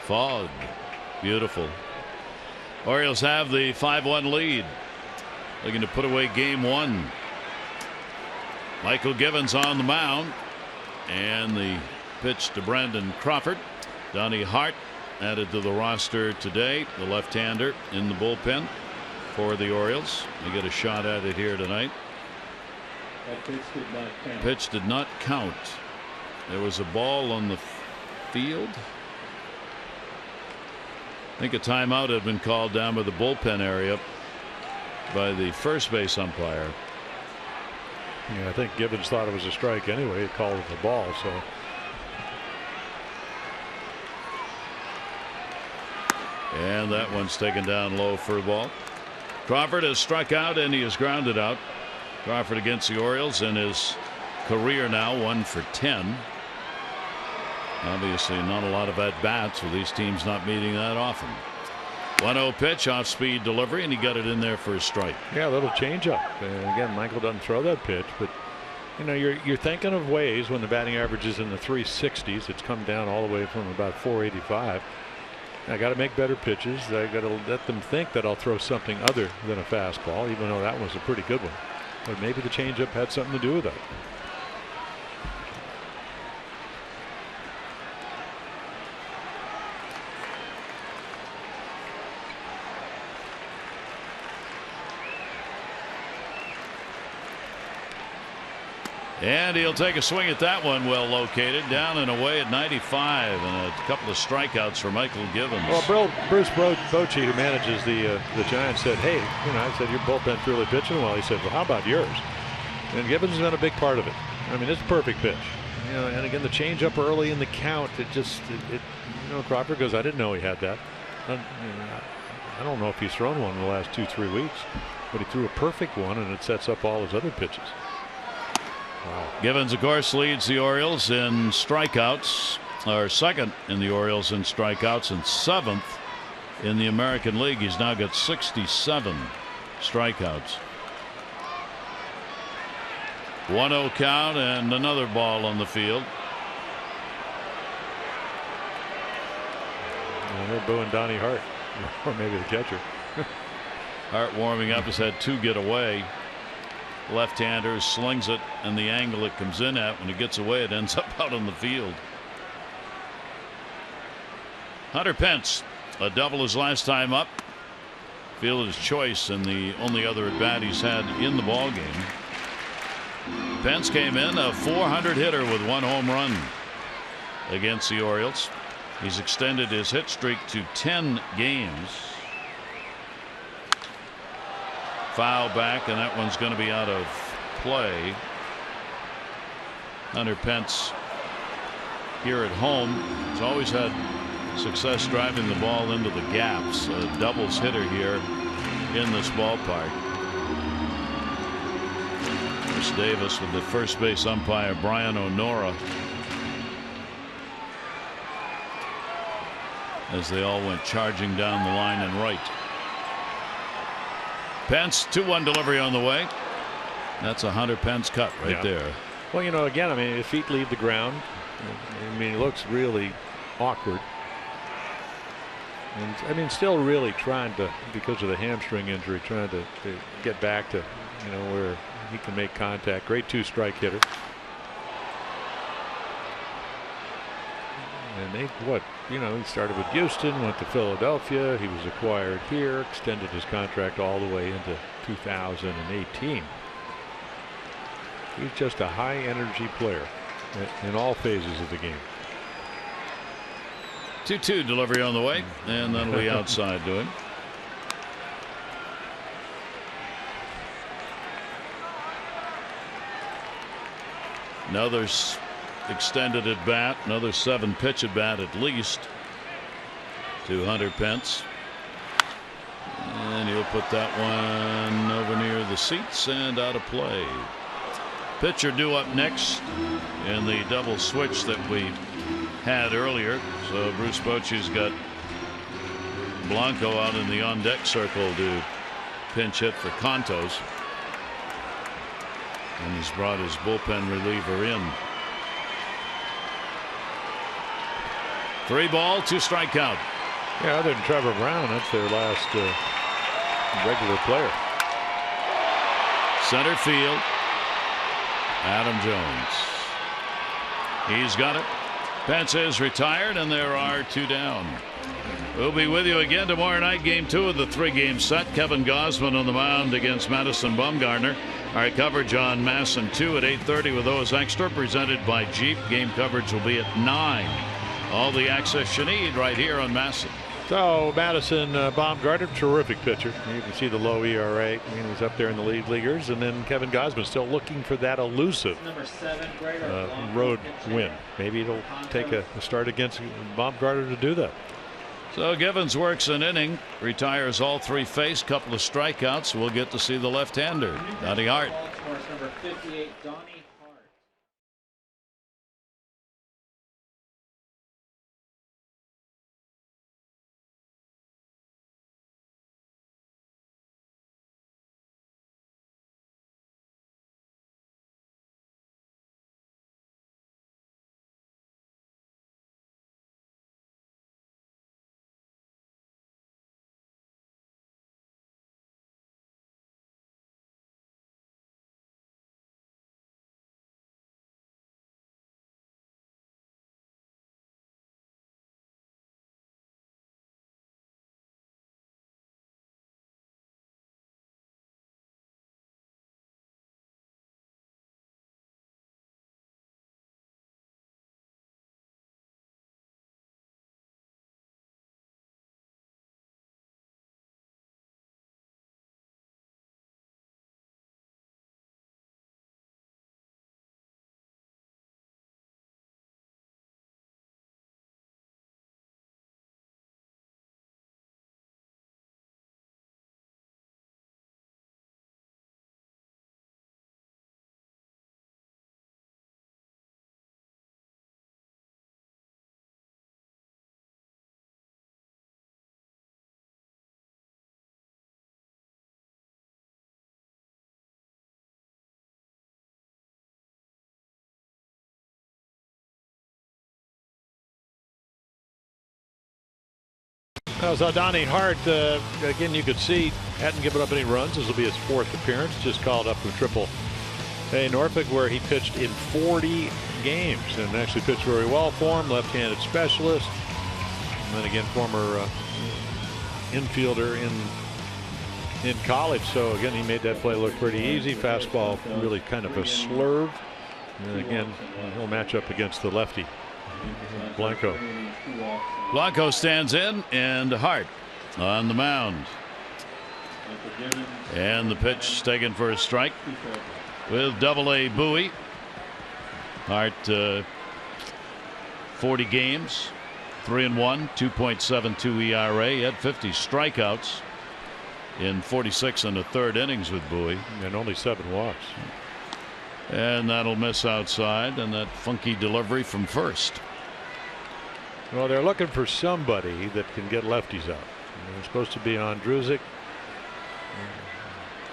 Speaker 1: Fog. Beautiful. Orioles have the 5-1 lead. Looking to put away game one. Michael Givens on the mound. And the pitch to Brandon Crawford. Donnie Hart added to the roster today. The left-hander in the bullpen for the Orioles. They get a shot at it here tonight.
Speaker 5: That pitch did not count.
Speaker 1: Pitch did not count. There was a ball on the field. I think a timeout had been called down by the bullpen area by the first base umpire.
Speaker 4: Yeah, I think Gibbons thought it was a strike anyway. He called it the ball. So.
Speaker 1: And that one's taken down low for a ball. Crawford has struck out and he is grounded out. Crawford against the Orioles in his career now 1 for 10. Obviously not a lot of at bats with these teams not meeting that often. 1-0 pitch, off speed delivery, and he got it in there for a strike.
Speaker 4: Yeah, a little changeup. Again, Michael doesn't throw that pitch, but you know you're thinking of ways when the batting average is in the 360s. It's come down all the way from about 485. I got to make better pitches. I got to let them think that I'll throw something other than a fastball, even though that was a pretty good one. But maybe the changeup had something to do with it.
Speaker 1: And he'll take a swing at that one, well located, down and away at 95, and a couple of strikeouts for Michael Givens.
Speaker 4: Well, Bruce Bochy, who manages the Giants, said, "Hey, you know," I said, "your bullpen's really pitching well." He said, "Well, how about yours?" And Givens has been a big part of it. I mean, it's a perfect pitch. You know, and again, the changeup early in the count, it you know, Crawford goes, "I didn't know he had that." I don't know if he's thrown one in the last 2-3 weeks, but he threw a perfect one, and it sets up all his other pitches. Wow.
Speaker 1: Givens, of course, leads the Orioles in strikeouts, or second in the Orioles in strikeouts, and 7th in the American League. He's now got 67 strikeouts. 1-0 count and another ball on the field.
Speaker 4: And they're booing Donnie Hart, or maybe the catcher.
Speaker 1: Hart warming up, has had 2 get away. Left-hander slings it, and the angle it comes in at, when it gets away, it ends up out on the field. Hunter Pence, a double his last time up. Fielder's choice, and the only other at bat he's had in the ball game. Pence came in a .400 hitter with 1 home run against the Orioles. He's extended his hit streak to 10 games. Foul back, and that one's going to be out of play. Hunter Pence here at home has always had success driving the ball into the gaps. A doubles hitter here in this ballpark. Chris Davis with the first base umpire Brian O'Nora as they all went charging down the line and right. Pence, 2-1 delivery on the way. That's a Hunter Pence cut right there.
Speaker 4: Well, you know, again, I mean, his feet leave the ground. I mean, he looks really awkward. And I mean, still really trying to, because of the hamstring injury, trying to get back to, you know, where he can make contact. Great 2-strike hitter. And they, you know, he started with Houston, went to Philadelphia. He was acquired here, extended his contract all the way into 2018. He's just a high energy player in all phases of the game.
Speaker 1: 2-2 delivery on the way, and that'll be outside to him. Another extended at bat, another 7-pitch at bat at least to Hunter Pence, and he'll put that one over near the seats and out of play. Pitcher due up next in the double switch that we had earlier. So Bruce Bochy's got Blanco out in the on deck circle to pinch hit for Contos, and he's brought his bullpen reliever in. 3 ball, 2 strike count.
Speaker 4: Yeah, other than Trevor Brown, that's their last regular player.
Speaker 1: Center field. Adam Jones. He's got it. Pence is retired, and there are 2 down. We'll be with you again tomorrow night. Game 2 of the 3-game set. Kevin Gausman on the mound against Madison Bumgarner. Our coverage on MASN 2 at 8:30 with those extra, presented by Jeep. Game coverage will be at 9. All the access you need right here on MASN.
Speaker 4: So Madison Bumgarner, terrific pitcher. You can see the low ERA. I mean, he's up there in the leaguers. And then Kevin Gausman still looking for that elusive road win. Maybe it'll take a start against Bumgarner to do that.
Speaker 1: So Givens works an inning, retires all 3 face, couple of strikeouts. We'll get to see the left-hander, Donnie Hart.
Speaker 5: Number 58, Donnie Hart.
Speaker 4: So Donnie Hart, again, you could see, hadn't given up any runs. This will be his 4th appearance. Just called up from Triple-A Norfolk, where he pitched in 40 games and actually pitched very well for him. Left-handed specialist, and then again, former infielder in college. So again, he made that play look pretty easy. Fastball, really kind of a slurve. And again, he'll match up against the lefty, Blanco.
Speaker 1: Blanco stands in, and Hart on the mound. And the pitch taken for a strike with Double-A Bowie. Hart 40 games, 3-1, 2.72 ERA. He had 50 strikeouts in 46 and a third innings with Bowie.
Speaker 4: And only 7 walks.
Speaker 1: And that'll miss outside, and that funky delivery from first.
Speaker 4: Well, they're looking for somebody that can get lefties out. They're supposed to be on Druzik.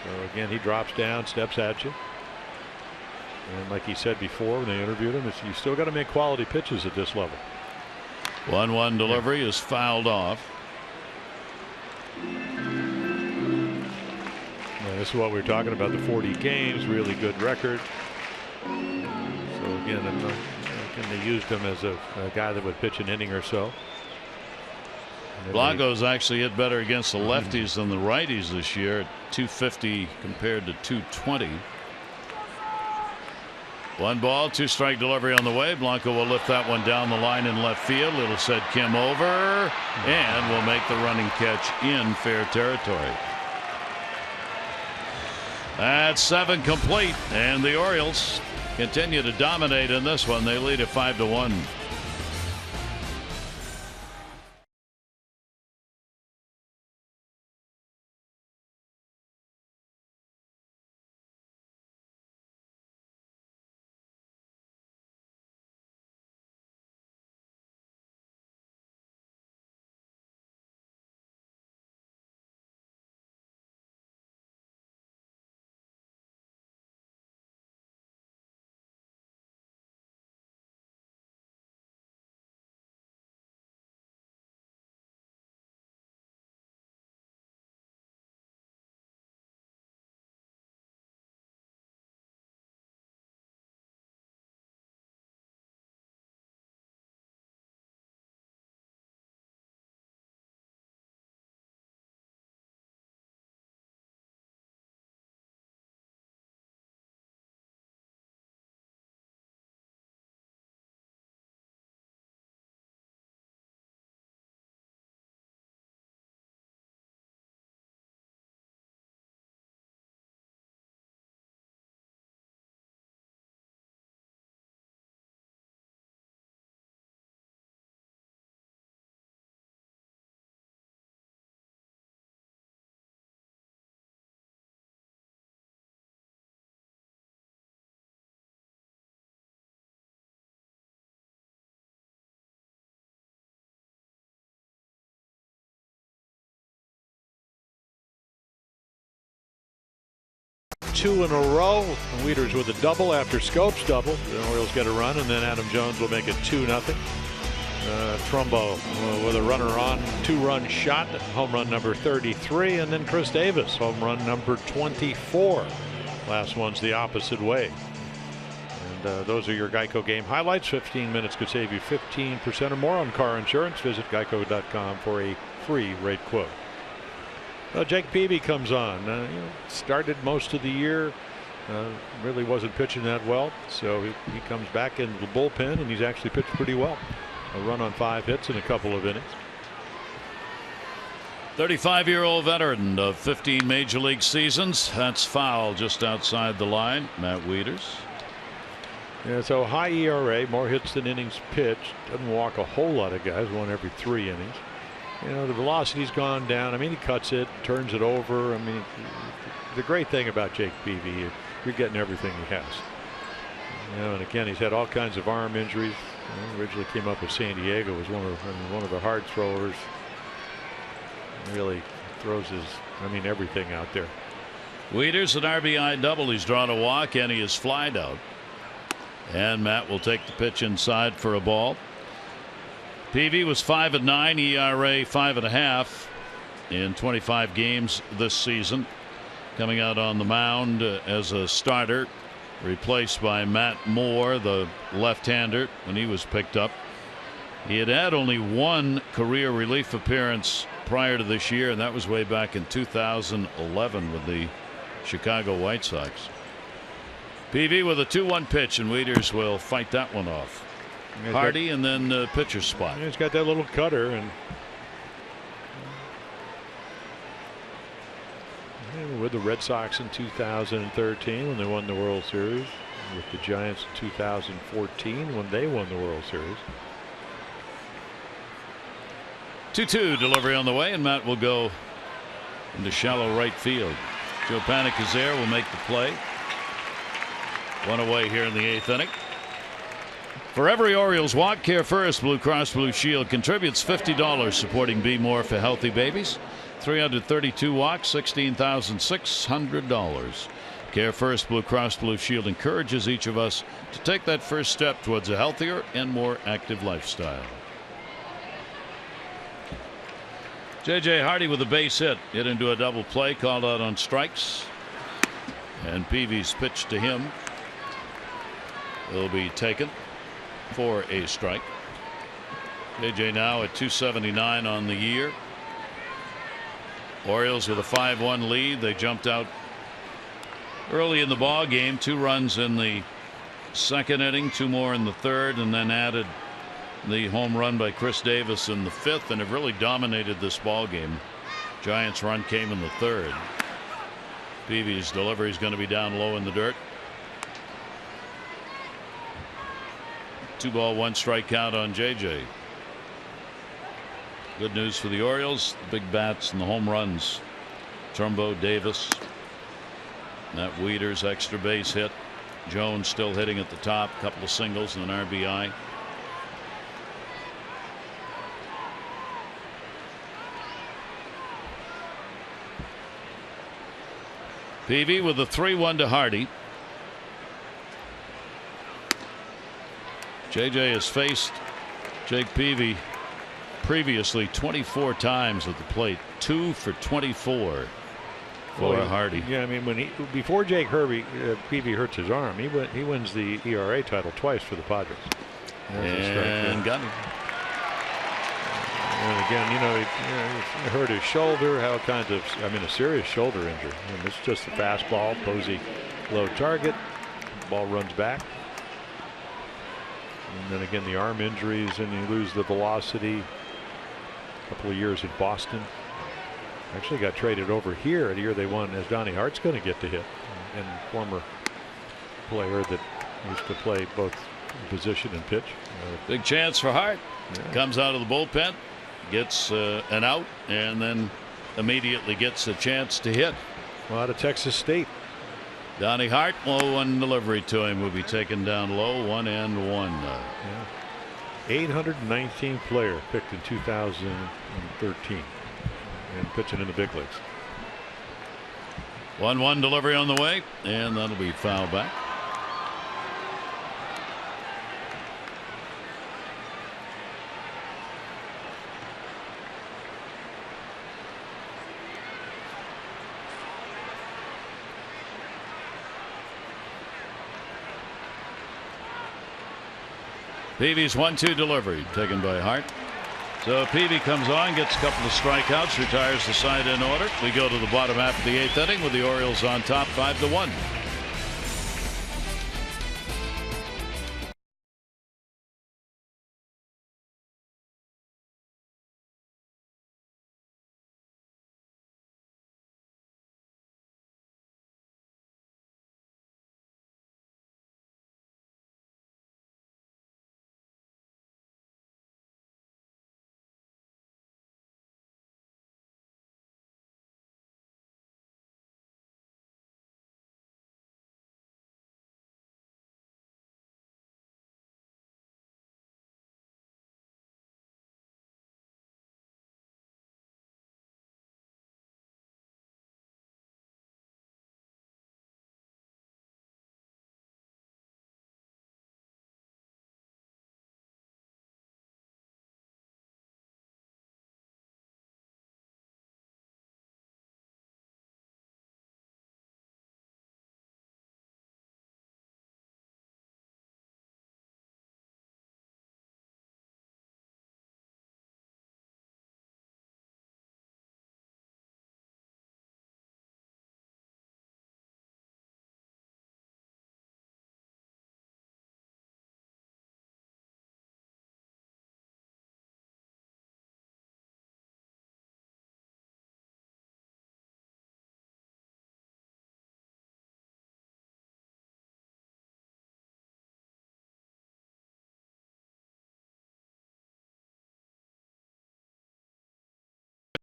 Speaker 4: So again, he drops down, steps at you. And like he said before when they interviewed him, you still got to make quality pitches at this level.
Speaker 1: 1-1 delivery is fouled off.
Speaker 4: Now, this is what we're talking about, the 40 games, really good record. So again, they used him as a guy that would pitch an inning or so.
Speaker 1: Blanco's actually hit better against the lefties than the righties this year, at 250 compared to 220. 1 ball, 2 strike delivery on the way. Blanco will lift that one down the line in left field. It'll set Kim over and will make the running catch in fair territory. That's 7 complete, and the Orioles continue to dominate in this one. They lead at 5-1.
Speaker 4: 2 in a row. Wieters with a double after Scope's double. The Orioles get a run, and then Adam Jones will make it 2-0. Trumbo with a runner on, 2-run shot, home run number 33, and then Chris Davis, home run number 24. Last one's the opposite way. And those are your Geico game highlights. 15 minutes could save you 15% or more on car insurance. Visit geico.com for a free rate quote. Jake Peavy comes on. Started most of the year. Really wasn't pitching that well, so he comes back into the bullpen, and he's actually pitched pretty well. A run on 5 hits in a couple of innings.
Speaker 1: 35-year-old veteran of 15 major league seasons. That's foul just outside the line. Matt Wieters.
Speaker 4: Yeah, so high ERA, more hits than innings pitched. Doesn't walk a whole lot of guys, one every 3 innings. The velocity's gone down. I mean, he cuts it, turns it over. I mean, the great thing about Jake Peavy, you're getting everything he has. And again, he's had all kinds of arm injuries. Originally came up with San Diego, was one of the hard throwers. Really throws everything out there.
Speaker 1: Wieters an RBI double. He's drawn a walk and he is flied out. And Matt will take the pitch inside for a ball. Peavy was 5-9, ERA 5.5 in 25 games this season. Coming out on the mound as a starter, replaced by Matt Moore, the left-hander, when he was picked up. He had only 1 career relief appearance prior to this year, and that was way back in 2011 with the Chicago White Sox. Peavy with a 2-1 pitch, and Wieters will fight that one off. Hardy and then the pitcher spot.
Speaker 4: He's got that little cutter, and with the Red Sox in 2013 when they won the World Series, with the Giants in 2014 when they won the World Series.
Speaker 1: 2-2 delivery on the way, and Matt will go into shallow right field. Joe Panik is there, will make the play. 1 away here in the 8th inning. For every Orioles walk, Care First Blue Cross Blue Shield contributes $50 supporting Be More for healthy babies. 332 walks, $16,600. Care First Blue Cross Blue Shield encourages each of us to take that first step towards a healthier and more active lifestyle. J.J. Hardy with a base hit into a double play, called out on strikes. And Peavy's pitch to him will be taken for a strike. J.J. now at 279 on the year. Orioles with a 5-1 lead. They jumped out early in the ball game. 2 runs in the 2nd inning, 2 more in the 3rd, and then added the home run by Chris Davis in the 5th, and have really dominated this ball game. Giants run came in the 3rd. Peavy's delivery is going to be down low in the dirt. 2-ball, 1 strike count on JJ. Good news for the Orioles. The big bats and the home runs. Trumbo, Davis, Matt Wieters extra base hit. Jones still hitting at the top. A couple of singles and an RBI. Peavy with a 3-1 to Hardy. JJ has faced Jake Peavy previously 24 times at the plate. 2 for 24 for Hardy.
Speaker 4: Yeah, I mean, before Jake Peavy hurts his arm, he wins the ERA title twice for the Padres.
Speaker 1: And got him.
Speaker 4: And again, he hurt his shoulder, a serious shoulder injury. And it's just a fastball, Posey low target, ball runs back. And then again, the arm injuries, and you lose the velocity. A couple of years in Boston. Actually got traded over here the year they won, as Donnie Hart's going to get to hit, and former player that used to play both position and pitch.
Speaker 1: Big chance for Hart. Yeah. Comes out of the bullpen, gets an out, and then immediately gets a chance to hit.
Speaker 4: Well, out of Texas State.
Speaker 1: Donnie Hart, 1 delivery to him will be taken down low, 1-1.
Speaker 4: Yeah. 819th player picked in 2013 and pitching in the big leagues.
Speaker 1: 1-1 delivery on the way, and that'll be foul back. Peavy's 1-2 delivery taken by Hart. So Peavy comes on, gets a couple of strikeouts, retires the side in order. We go to the bottom half of the 8th inning with the Orioles on top 5-1.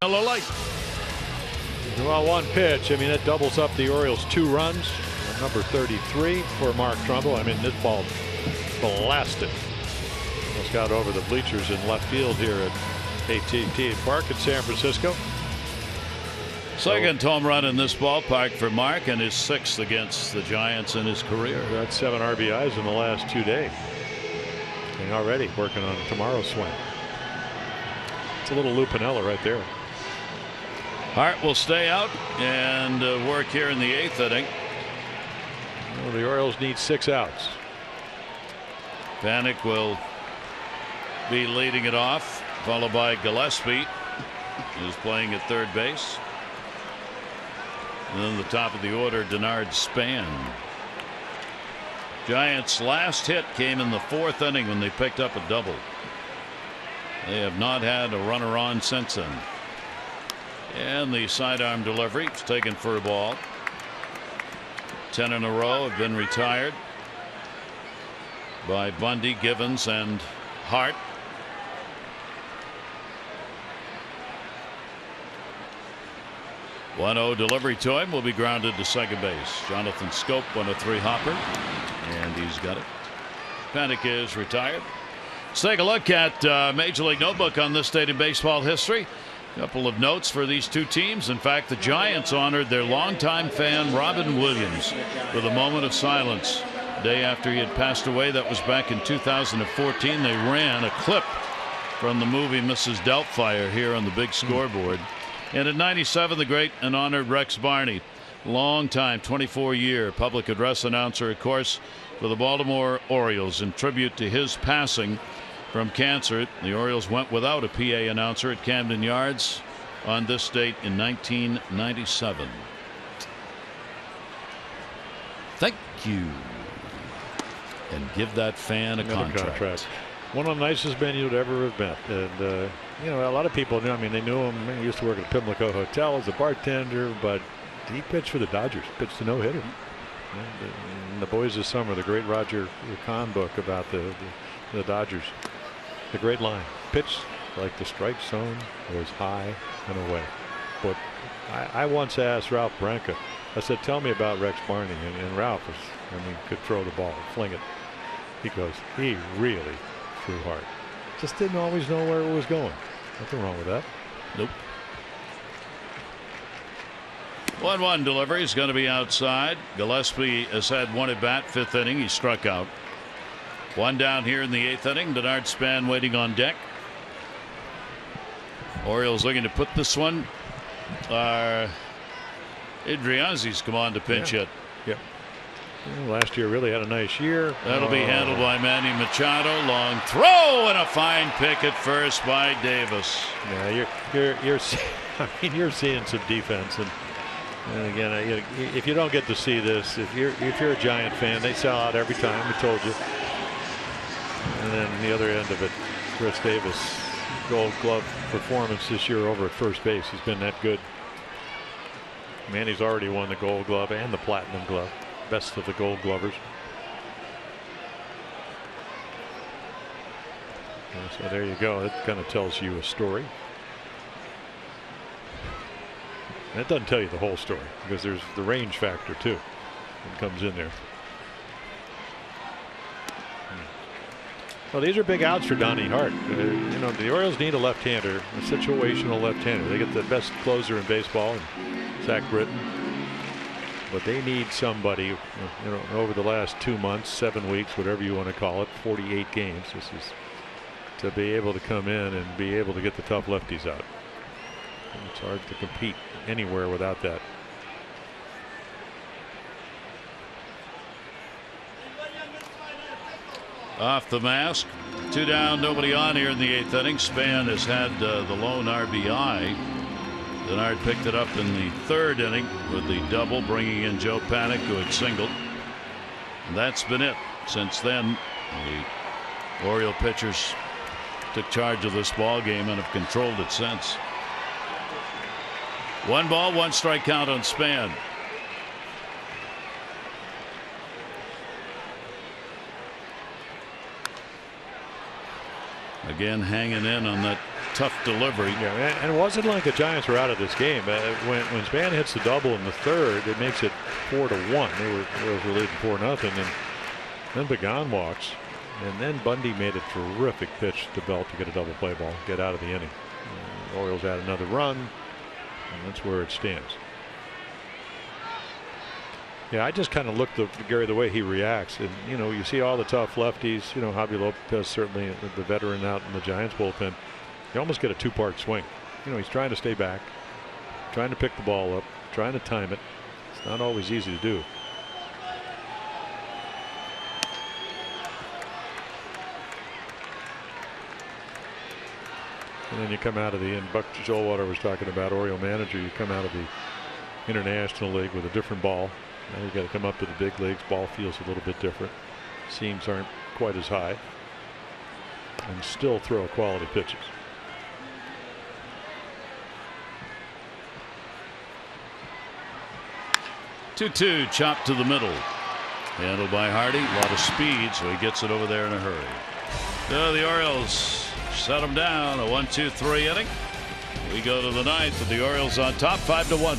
Speaker 1: Yellow light.
Speaker 4: Well, one pitch. I mean, that doubles up the Orioles 2 runs. Number 33 for Mark Trumbull. I mean, this ball blasted. Almost got over the bleachers in left field here at AT&T Park in San Francisco.
Speaker 1: Second home run in this ballpark for Mark, and his 6th against the Giants in his career.
Speaker 4: Got 7 RBIs in the last 2 days. And already working on tomorrow's swing. It's a little Lou Piniella right there.
Speaker 1: Hart will stay out and work here in the 8th inning.
Speaker 4: Well, the Orioles need 6 outs.
Speaker 1: Panik will be leading it off, followed by Gillespie, who's playing at third base. And then the top of the order, Denard Span. Giants' last hit came in the 4th inning when they picked up a double. They have not had a runner on since then. And the sidearm delivery is taken for a ball. 10 in a row have been retired by Bundy, Givens, and Hart. .0 delivery to him, will be grounded to second base. Jonathan Scope, 1-3 hopper, and he's got it. Panik is retired. Let's take a look at Major League Notebook on this date in baseball history. A couple of notes for these two teams. In fact, the Giants honored their longtime fan Robin Williams with a moment of silence. The day after he had passed away, that was back in 2014. They ran a clip from the movie Mrs. Doubtfire here on the big scoreboard. And at 97, the great and honored Rex Barney, longtime 24-year public address announcer, of course, for the Baltimore Orioles. In tribute to his passing from cancer, the Orioles went without a PA announcer at Camden Yards on this date in 1997. Thank you. And give that fan a contract.
Speaker 4: One of the nicest men you'd ever have met. And, you know, a lot of people knew. I mean, they knew him. He used to work at Pimlico Hotel as a bartender, but he pitched for the Dodgers, pitched a no-hitter. And the Boys of Summer, the great Roger Kahn book about the Dodgers. The great line, pitch like the strike zone was high and away. But I once asked Ralph Branca, I said, tell me about Rex Barney. And Ralph was, I mean, could throw the ball, fling it. He goes, he really threw hard. Just didn't always know where it was going. Nothing wrong with that.
Speaker 1: Nope. 1-1 delivery is going to be outside. Gillespie has had one at bat, 5th inning. He struck out. One down here in the 8th inning. Denard Span waiting on deck. Orioles looking to put this one. Adrianzi's come on to pinch hit.
Speaker 4: Yep. Last year really had a nice year.
Speaker 1: That'll be handled by Manny Machado. Long throw and a fine pick at first by Davis.
Speaker 4: Yeah, you're seeing some defense, and again, if you don't get to see this, if you're a Giant fan, they sell out every time. We told you. And then the other end of it, Chris Davis, Gold Glove performance this year over at first base. He's been that good. Manny's already won the Gold Glove and the Platinum Glove. Best of the Gold Glovers. So there you go. That kind of tells you a story. That doesn't tell you the whole story, because there's the range factor too that comes in there. Well, these are big outs for Donnie Hart. The Orioles need a left-hander, a situational left-hander. They get the best closer in baseball, Zach Britton. But they need somebody, over the last 2 months, 7 weeks, whatever you want to call it, 48 games. This is to be able to come in and be able to get the tough lefties out. It's hard to compete anywhere without that.
Speaker 1: Off the mask. 2 down, nobody on here in the 8th inning. Span has had the lone RBI. Denard picked it up in the 3rd inning with the double, bringing in Joe Panik, who had singled. And that's been it. Since then, the Oriole pitchers took charge of this ball game and have controlled it since. 1 ball, 1 strike count on Span. Again, hanging in on that tough delivery.
Speaker 4: Yeah, and it wasn't like the Giants were out of this game. When Span hits the double in the 3rd, it makes it 4-1. They were leading 4-0, and then Pagan walks, and then Bundy made a terrific pitch to Belt to get a double play ball, get out of the inning. The Orioles had another run, and that's where it stands. Yeah, I just kind of looked at Gary the way he reacts, and you see all the tough lefties. Javi Lopez, certainly the veteran out in the Giants bullpen. You almost get a 2-part swing. He's trying to stay back, trying to pick the ball up, trying to time it. It's not always easy to do. And then you come out of the end. Buck Showalter was talking about Oriole manager. You come out of the International League with a different ball. Now you got to come up to the big leagues. Ball feels a little bit different. Seams aren't quite as high, and still throw quality pitches.
Speaker 1: Two chopped to the middle. Handled by Hardy. A lot of speed, so he gets it over there in a hurry. So the Orioles shut them down. A 1-2-3 inning. We go to the 9th, and the Orioles on top, 5-1.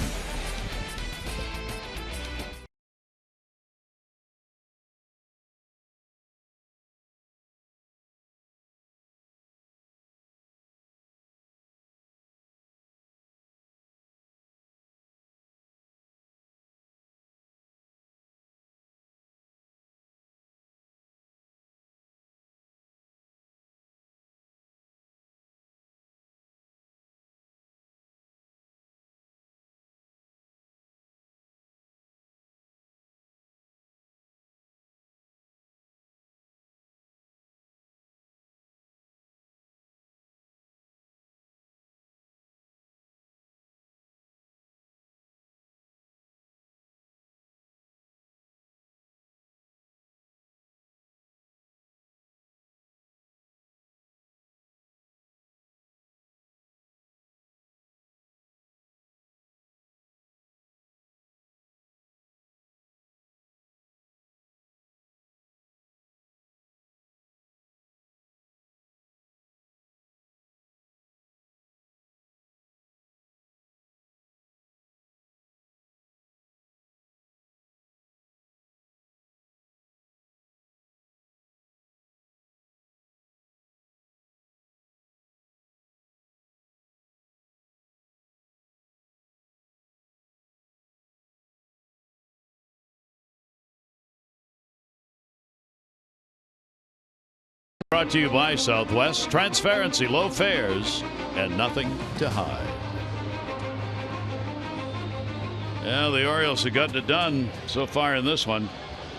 Speaker 1: Brought to you by Southwest. Transparency, low fares, and nothing to hide. Yeah, the Orioles have gotten it done so far in this one.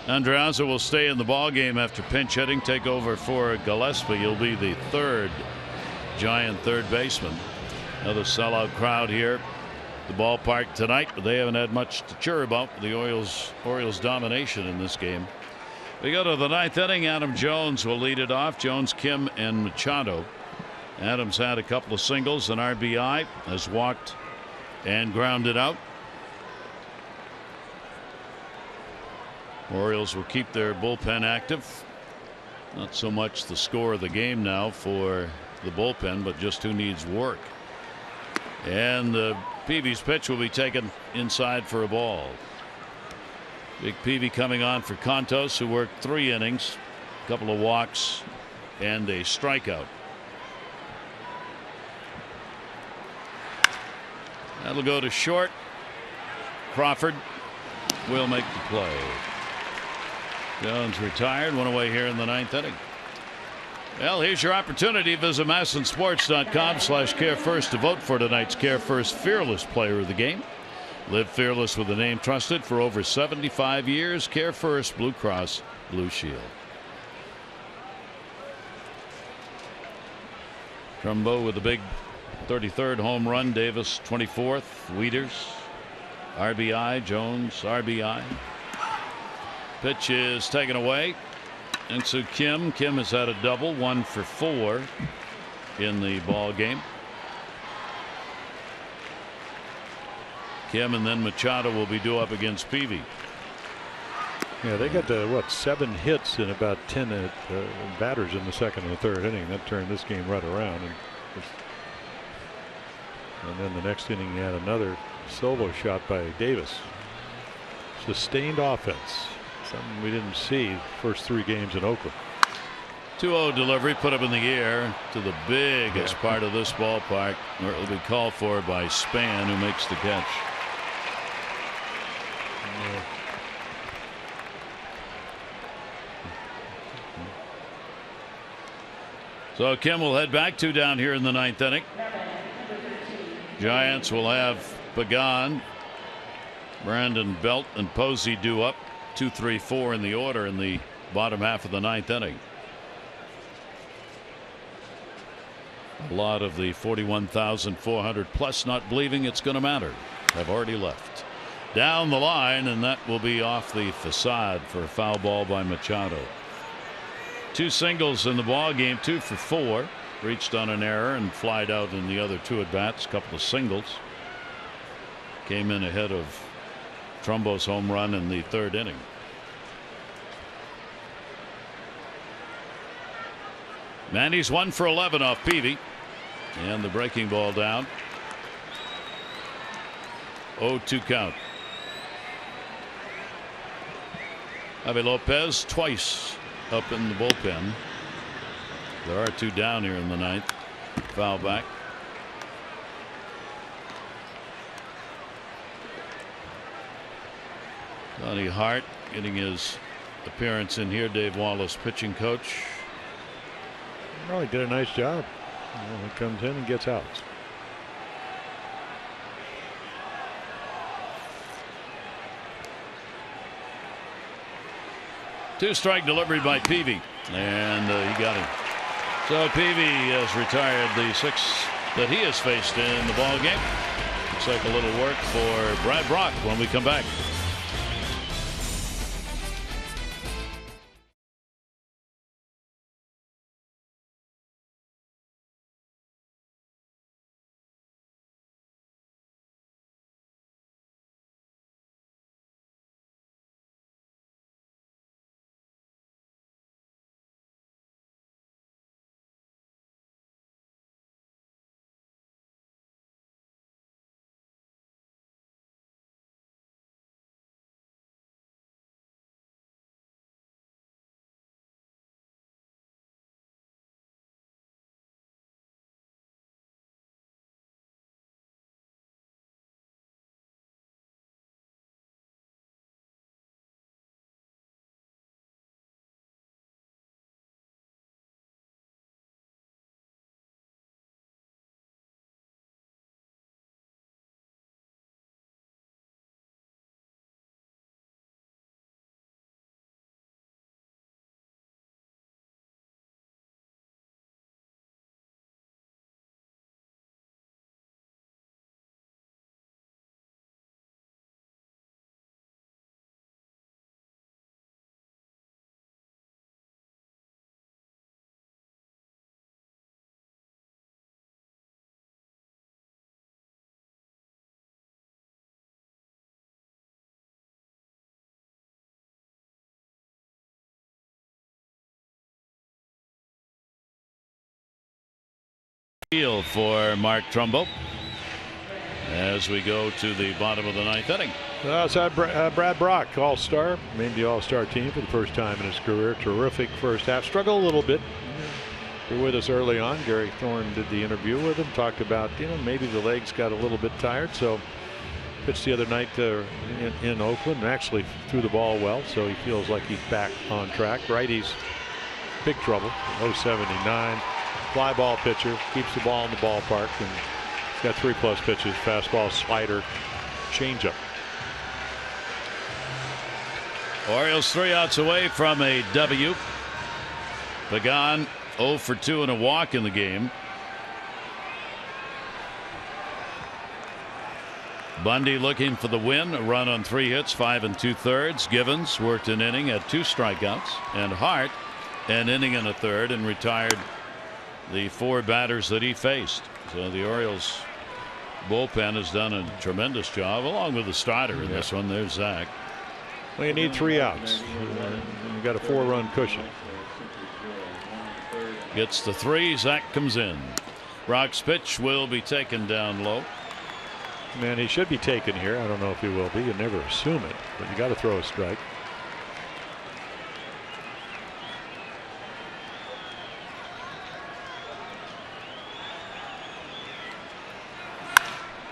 Speaker 1: Andreazza will stay in the ball game after pinch hitting, take over for Gillespie. He'll be the third Giant third baseman. Another sellout crowd here at the ballpark tonight, but they haven't had much to cheer about with the Orioles domination in this game. We go to the ninth inning. Adam Jones will lead it off. Jones, Kim, and Machado. Adams had a couple of singles, an RBI, has walked and grounded out. Orioles will keep their bullpen active. Not so much the score of the game now for the bullpen, but just who needs work. And the Peavy's pitch will be taken inside for a ball. Big Peavy coming on for Contos, who worked 3 innings, a couple of walks, and a strikeout. That'll go to short. Crawford will make the play. Jones retired, one away here in the ninth inning. Well, here's your opportunity. Visit MASSonSports.com/CareFirst to vote for tonight's Care First Fearless Player of the Game. Live fearless with a name trusted for over 75 years. Care First Blue Cross Blue Shield. Trumbo with a big 33rd home run. Davis 24th. Wieters RBI. Jones RBI. Pitch is taken away. And so Kim has had a double, 1 for 4 in the ball game. Kim and then Machado will be due up against Peavy.
Speaker 4: Yeah, they got the 7 hits in about 10 batters in the second and the third inning. That turned this game right around. And then the next inning, he had another solo shot by Davis. Sustained offense. Something we didn't see first 3 games in Oakland.
Speaker 1: 2-0 delivery put up in the air to the biggest part of this ballpark, where it will be called for by Span, who makes the catch. So Kim will head back, 2 down here in the ninth inning. Giants will have Pagan, Brandon Belt, and Posey due up. 2, 3, 4 in the order in the bottom half of the ninth inning. A lot of the 41,400 plus not believing it's going to matter have already left. Down the line, and that will be off the facade for a foul ball by Machado. 2 singles in the ball game, 2 for 4. Reached on an error and flied out in the other 2 at bats. A couple of singles. Came in ahead of Trumbo's home run in the 3rd inning. Manny's 1 for 11 off Peavy, and the breaking ball down. 0-2 count. Javi Lopez twice up in the bullpen. There are 2 down here in the ninth. Foul back. Donnie Hart getting his appearance in here. Dave Wallace, pitching coach.
Speaker 4: Oh, he did a nice job. He comes in and gets outs.
Speaker 1: Two-strike delivery by Peavy, and he got him. So Peavy has retired the 6th that he has faced in the ball game. Looks like a little work for Brad Brock when we come back. Deal for Mark Trumbo as we go to the bottom of the ninth inning.
Speaker 4: It's Brad Brock, all-star, made the all-star team for the first time in his career. Terrific first half. Struggled a little bit. You were with us early on. Gary Thorne did the interview with him. Talked about, maybe the legs got a little bit tired. So pitched the other night in Oakland and actually threw the ball well. So he feels like he's back on track. Righties, big trouble. 0.79. Fly ball pitcher. Keeps the ball in the ballpark. And he's got 3+ pitches. Fastball, slider, changeup.
Speaker 1: Orioles 3 outs away from a W. Pagan 0 for 2 and a walk in the game. Bundy looking for the win. A run on 3 hits, 5 2/3. Givens worked an inning at 2 strikeouts. And Hart an inning and a third and retired the 4 batters that he faced. So the Orioles bullpen has done a tremendous job, along with the starter in this one. There's Zach.
Speaker 4: Well, you need 3 outs. You've got a 4-run cushion.
Speaker 1: Gets the 3. Zach comes in. Brock's pitch will be taken down low.
Speaker 4: Man, he should be taken here. I don't know if he will be. You never assume it, but you got to throw a strike.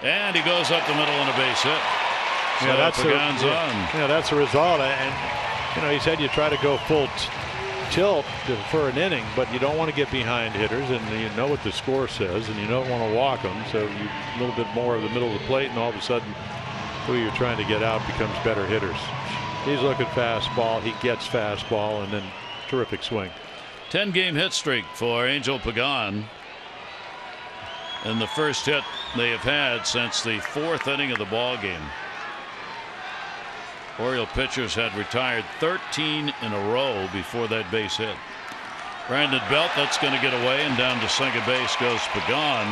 Speaker 1: And he goes up the middle on a base hit. So
Speaker 4: yeah, that's
Speaker 1: Pagan's on.
Speaker 4: Yeah, that's the result. And he said you try to go full tilt for an inning, but you don't want to get behind hitters, and you know what the score says, and you don't want to walk them. So you a little bit more of the middle of the plate, and all of a sudden, who you're trying to get out becomes better hitters. He's looking fastball. He gets fastball, and then terrific swing.
Speaker 1: 10-game hit streak for Angel Pagan. And the first hit they have had since the 4th inning of the ball game. Oriole pitchers had retired 13 in a row before that base hit. Brandon Belt, that's going to get away, and down to second base goes Pagan,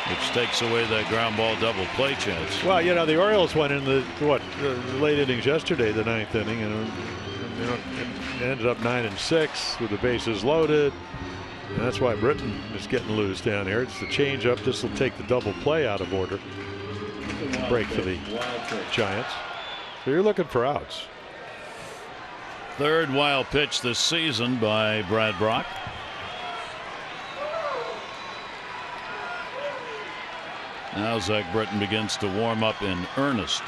Speaker 1: which takes away that ground ball double play chance.
Speaker 4: Well, the Orioles went in the late innings yesterday, the 9th inning, and it ended up 9-6 with the bases loaded. And that's why Britton is getting loose down here. It's the changeup. This will take the double play out of order. Break for the Giants. So you're looking for outs.
Speaker 1: 3rd wild pitch this season by Brad Brock. Now Zach Britton begins to warm up in earnest.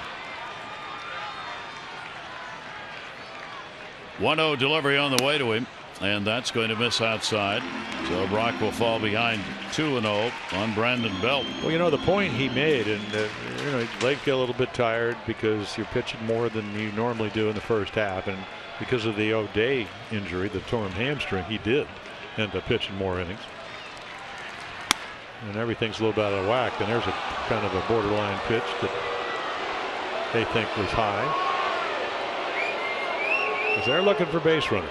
Speaker 1: 1-0 delivery on the way to him, and that's going to miss outside. So Brock will fall behind 2-0 on Brandon Belt.
Speaker 4: Well, the point he made, and his leg get a little bit tired because you're pitching more than you normally do in the first half, and because of the O'Day injury, the torn hamstring, he did end up pitching more innings. And everything's a little bit out of whack, and there's a kind of a borderline pitch that they think was high. Because they're looking for base runners.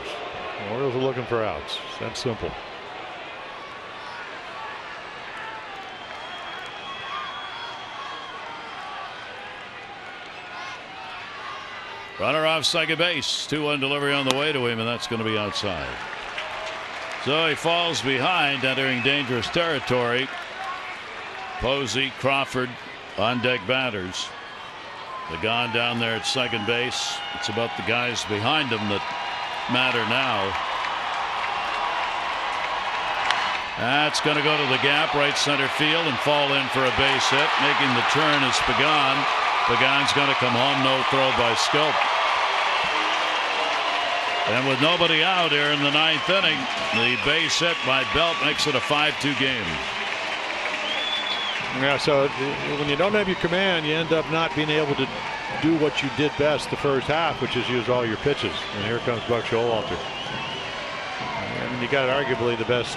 Speaker 4: The Orioles are looking for outs. It's that simple.
Speaker 1: Runner off second base. 2-1 delivery on the way to him, and that's going to be outside. So he falls behind, entering dangerous territory. Posey, Crawford, on deck batters. Pagan down there at second base. It's about the guys behind him that matter now. That's going to go to the gap, right center field, and fall in for a base hit. Making the turn is Pagan. Pagan's going to come home. No throw by Scope. And with nobody out here in the 9th inning, the base hit by Belt makes it a 5-2 game.
Speaker 4: Yeah, so when you don't have your command, you end up not being able to do what you did best the first half, which is use all your pitches. And here comes Buck Showalter. I mean, you got arguably the best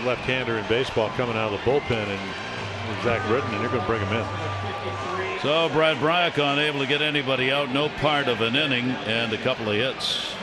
Speaker 4: left-hander in baseball coming out of the bullpen, and Zach Britton, and you're going to bring him in.
Speaker 1: So Brad Bryak unable to get anybody out, no part of an inning, and a couple of hits.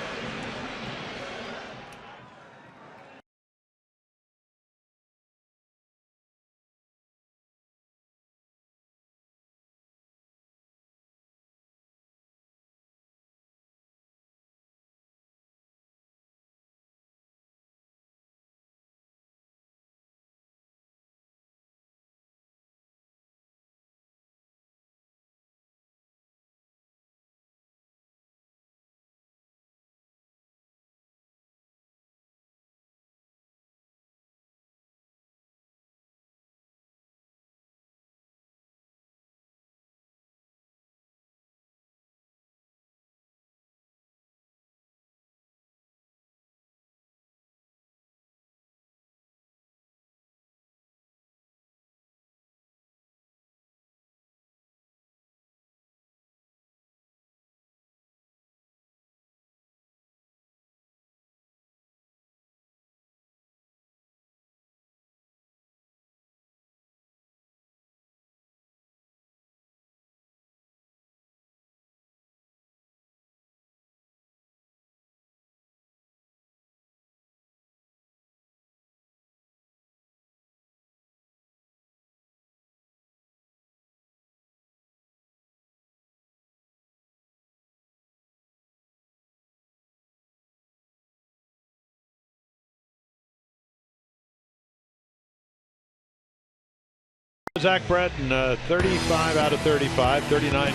Speaker 4: Zach Bretton, 35 out of 35, 39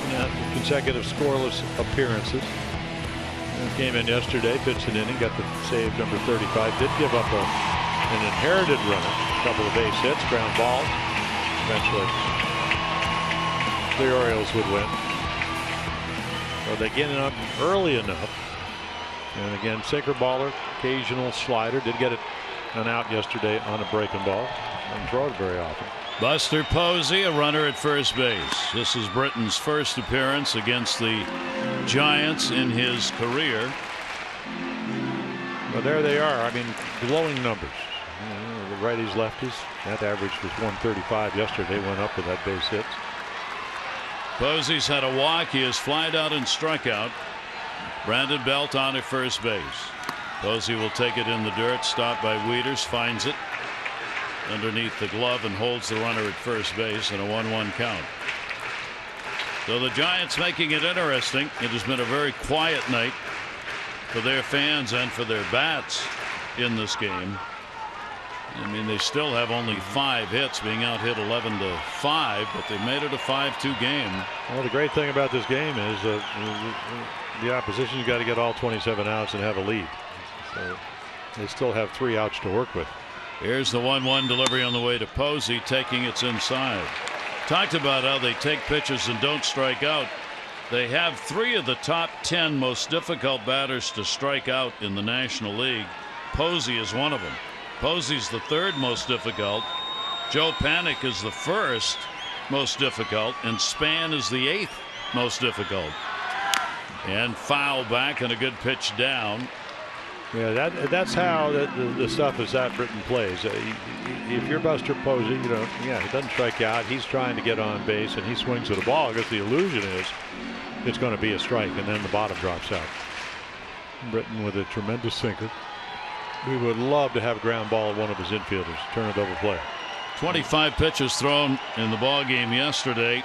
Speaker 4: consecutive scoreless appearances. Came in yesterday, pitched an inning, got the save number 35. Did give up an inherited runner, a couple of base hits, ground balls. Eventually, the Orioles would win. So they get it up early enough. And again, sinker baller, occasional slider. Did get it an out yesterday on a breaking ball. Doesn't throw it very often.
Speaker 1: Buster Posey, a runner at first base. This is Britton's first appearance against the Giants in his career.
Speaker 4: Well, there they are. I mean, glowing numbers. The righties, lefties. That average was 135 yesterday. Went up with that base hits.
Speaker 1: Posey's had a walk. He has flied out and struck out. Brandon Belt on at first base. Posey will take it in the dirt. Stopped by Wieters. Finds it underneath the glove and holds the runner at first base in a 1-1 count. So the Giants making it interesting. It has been a very quiet night for their fans and for their bats in this game. I mean, they still have only 5 hits, being out hit 11-5, but they made it a 5-2 game.
Speaker 4: Well, the great thing about this game is the opposition, you got to get all 27 outs and have a lead. So they still have 3 outs to work with.
Speaker 1: Here's the 1-1 delivery on the way to Posey, taking it inside. Talked about how they take pitches and don't strike out. They have 3 of the top 10 most difficult batters to strike out in the National League. Posey is one of them. Posey's the 3rd most difficult. Joe Panik is the 1st most difficult, and Span is the 8th most difficult. And foul back and a good pitch down.
Speaker 4: Yeah, that's how the stuff is that Britton plays. If you're Buster Posey, he doesn't strike out. He's trying to get on base, and he swings at the ball because the illusion is it's going to be a strike, and then the bottom drops out. Britton with a tremendous sinker. We would love to have a ground ball at one of his infielders. Turn it over play.
Speaker 1: 25 pitches thrown in the ball game yesterday.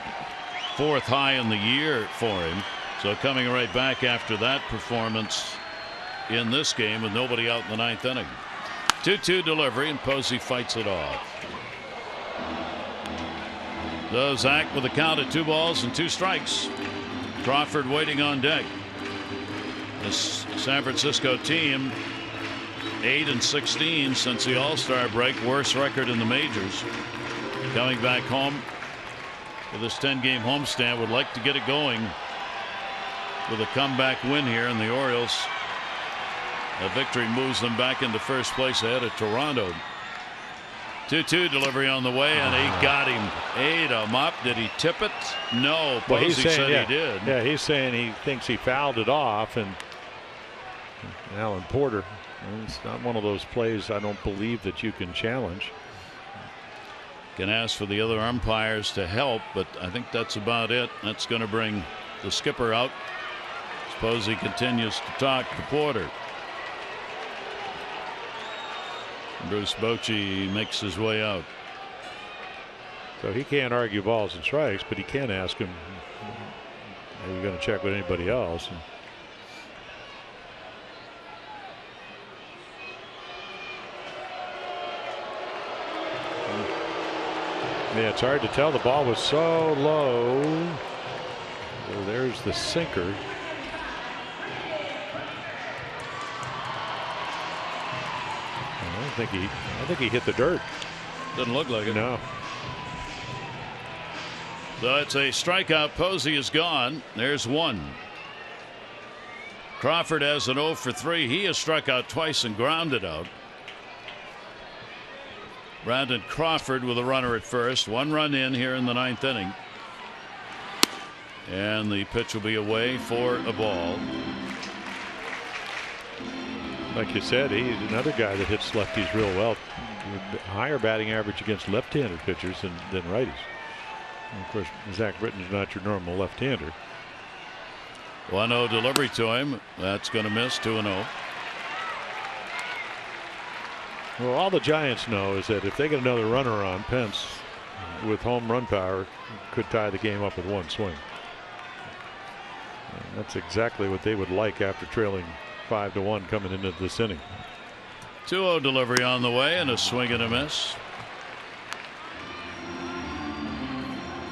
Speaker 1: 4th high in the year for him. So coming right back after that performance in this game with nobody out in the 9th inning. 2-2 delivery, and Posey fights it off. So Zach with a count at 2 balls and 2 strikes. Crawford waiting on deck. This San Francisco team 8-16 since the All-Star break. Worst record in the majors. Coming back home for this 10-game homestand. Would like to get it going with a comeback win here, and the Orioles, a victory moves them back into first place ahead of Toronto. 2-2 delivery on the way, and he got him. Ate him up. Did he tip it? No.
Speaker 4: Well,
Speaker 1: Posey said he did.
Speaker 4: Yeah, he's saying he thinks he fouled it off, and Alan Porter, it's not one of those plays I don't believe that you can challenge.
Speaker 1: Can ask for the other umpires to help, but I think that's about it. That's going to bring the skipper out. Suppose he continues to talk to Porter. Bruce Bochy makes his way out.
Speaker 4: So he can't argue balls and strikes, but he can ask him, are you going to check with anybody else? And yeah, it's hard to tell. The ball was so low. So there's the sinker. I think he hit the dirt.
Speaker 1: Doesn't look like it.
Speaker 4: No.
Speaker 1: So it's a strikeout. Posey is gone. There's 1. Crawford has an 0 for 3. He has struck out twice and grounded out. Brandon Crawford with a runner at first. 1 run in here in the 9th inning. And the pitch will be away for a ball.
Speaker 4: Like you said, he's another guy that hits lefties real well. Higher batting average against left-handed pitchers than righties. And of course, Zach Britton's not your normal left-hander.
Speaker 1: 1-0 delivery to him. That's going to miss. 2-0.
Speaker 4: Well, all the Giants know is that if they get another runner on, Pence with home run power could tie the game up with 1 swing. And that's exactly what they would like after trailing 5-1 coming into this inning.
Speaker 1: 2-0 delivery on the way, and a swing and a miss.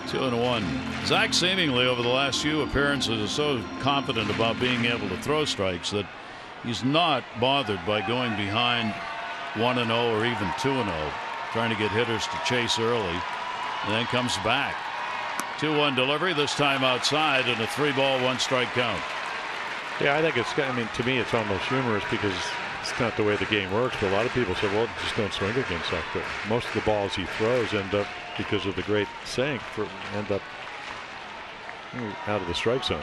Speaker 1: 2-1. Zach seemingly over the last few appearances is so confident about being able to throw strikes that he's not bothered by going behind 1-0 or even 2-0, trying to get hitters to chase early, and then comes back. 2-1 delivery, this time outside, and a 3-ball, 1-strike count.
Speaker 4: Yeah, I think it's, I mean, to me, it's almost humorous because it's not the way the game works. But a lot of people say, well, just don't swing against that. But most of the balls he throws end up, because of the great sink, end up out of the strike zone.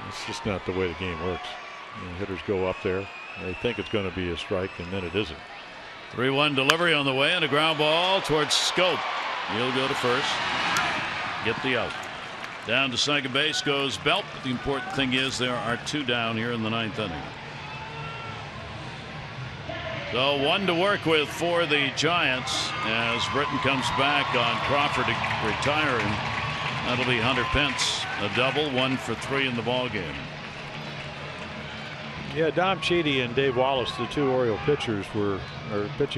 Speaker 4: It's just not the way the game works. You know, hitters go up there, they think it's going to be a strike, and then it isn't.
Speaker 1: 3-1 delivery on the way, and a ground ball towards Scope. He'll go to first, get the out. Down to second base goes Belt. The important thing is there are 2 down here in the 9th inning. So 1 to work with for the Giants as Britton comes back on Crawford retiring. That'll be Hunter Pence, a double, 1 for 3 in the ball game.
Speaker 4: Yeah, Dom Cheedy and Dave Wallace, the 2 Oriole pitching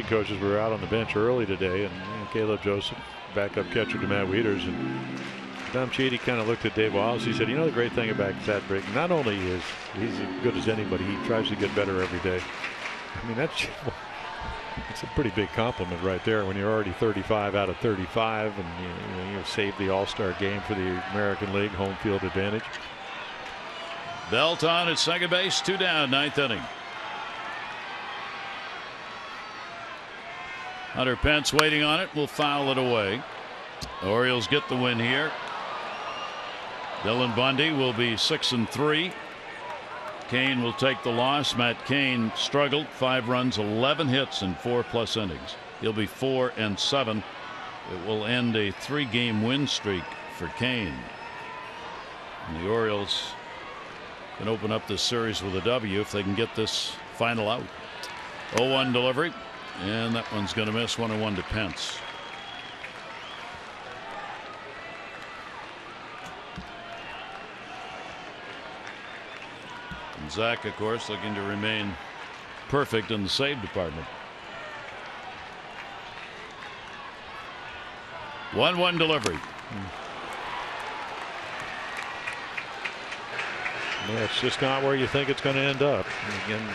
Speaker 4: coaches, were out on the bench early today, and Caleb Joseph, backup catcher to Matt Wieters, and Dom Cheedy kind of looked at Dave Wallace. He said, you know, the great thing about Thad Britton, not only is he's as good as anybody, he tries to get better every day. I mean, that's a pretty big compliment right there when you're already 35 out of 35, and you saved the All-Star game for the American League, home field advantage.
Speaker 1: Belt on at second base, 2 down, 9th inning. Hunter Pence waiting on it, will foul it away. The Orioles get the win here. Dylan Bundy will be 6-3. Kane will take the loss. Matt Cain struggled, 5 runs, 11 hits in 4+ innings. He'll be 4-7. It will end a 3-game win streak for Kane. And the Orioles can open up this series with a W if they can get this final out. 0-1 delivery, and that one's going to miss. 1-1 to Pence. And Zach, of course, looking to remain perfect in the save department. 1-1 delivery.
Speaker 4: Yeah, it's just not where you think it's going to end up. And again,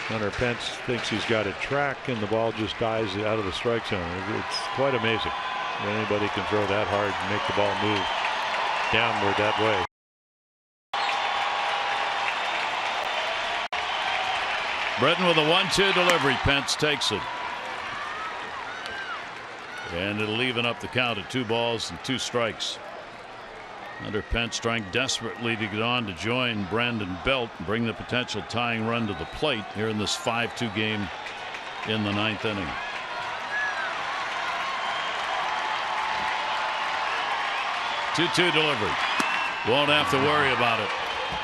Speaker 4: Hunter Pence thinks he's got it tracked, and the ball just dies out of the strike zone. It's quite amazing that anybody can throw that hard and make the ball move downward that way.
Speaker 1: Britton with a 1-2 delivery. Pence takes it. And it'll even up the count at 2 balls and 2 strikes. Hunter Pence trying desperately to get on to join Brandon Belt and bring the potential tying run to the plate here in this 5-2 game in the 9th inning. Two-2 delivery. Won't have to worry about it.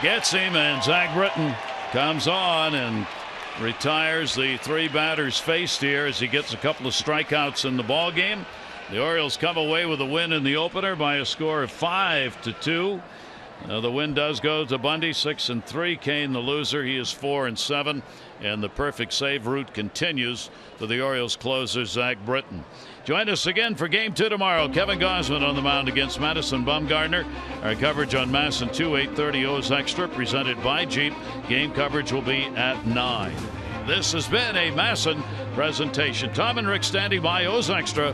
Speaker 1: Gets him, and Zach Britton comes on and retires the 3 batters faced here as he gets a couple of strikeouts in the ball game. The Orioles come away with a win in the opener by a score of 5-2. The win does go to Bundy, 6-3. Kane the loser, he is 4-7, and the perfect save route continues for the Orioles closer Zach Britton. Join us again for Game 2 tomorrow. Kevin Gausman on the mound against Madison Bumgarner. Our coverage on MASN 2 8:30 O's Extra presented by Jeep. Game coverage will be at 9. This has been a MASN presentation. Tom and Rick standing by. O's Extra.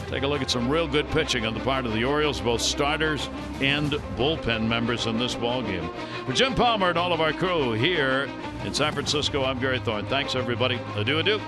Speaker 1: Take a look at some real good pitching on the part of the Orioles, both starters and bullpen members in this ball game. For Jim Palmer and all of our crew here in San Francisco, I'm Gary Thorne. Thanks, everybody. Adieu, adieu.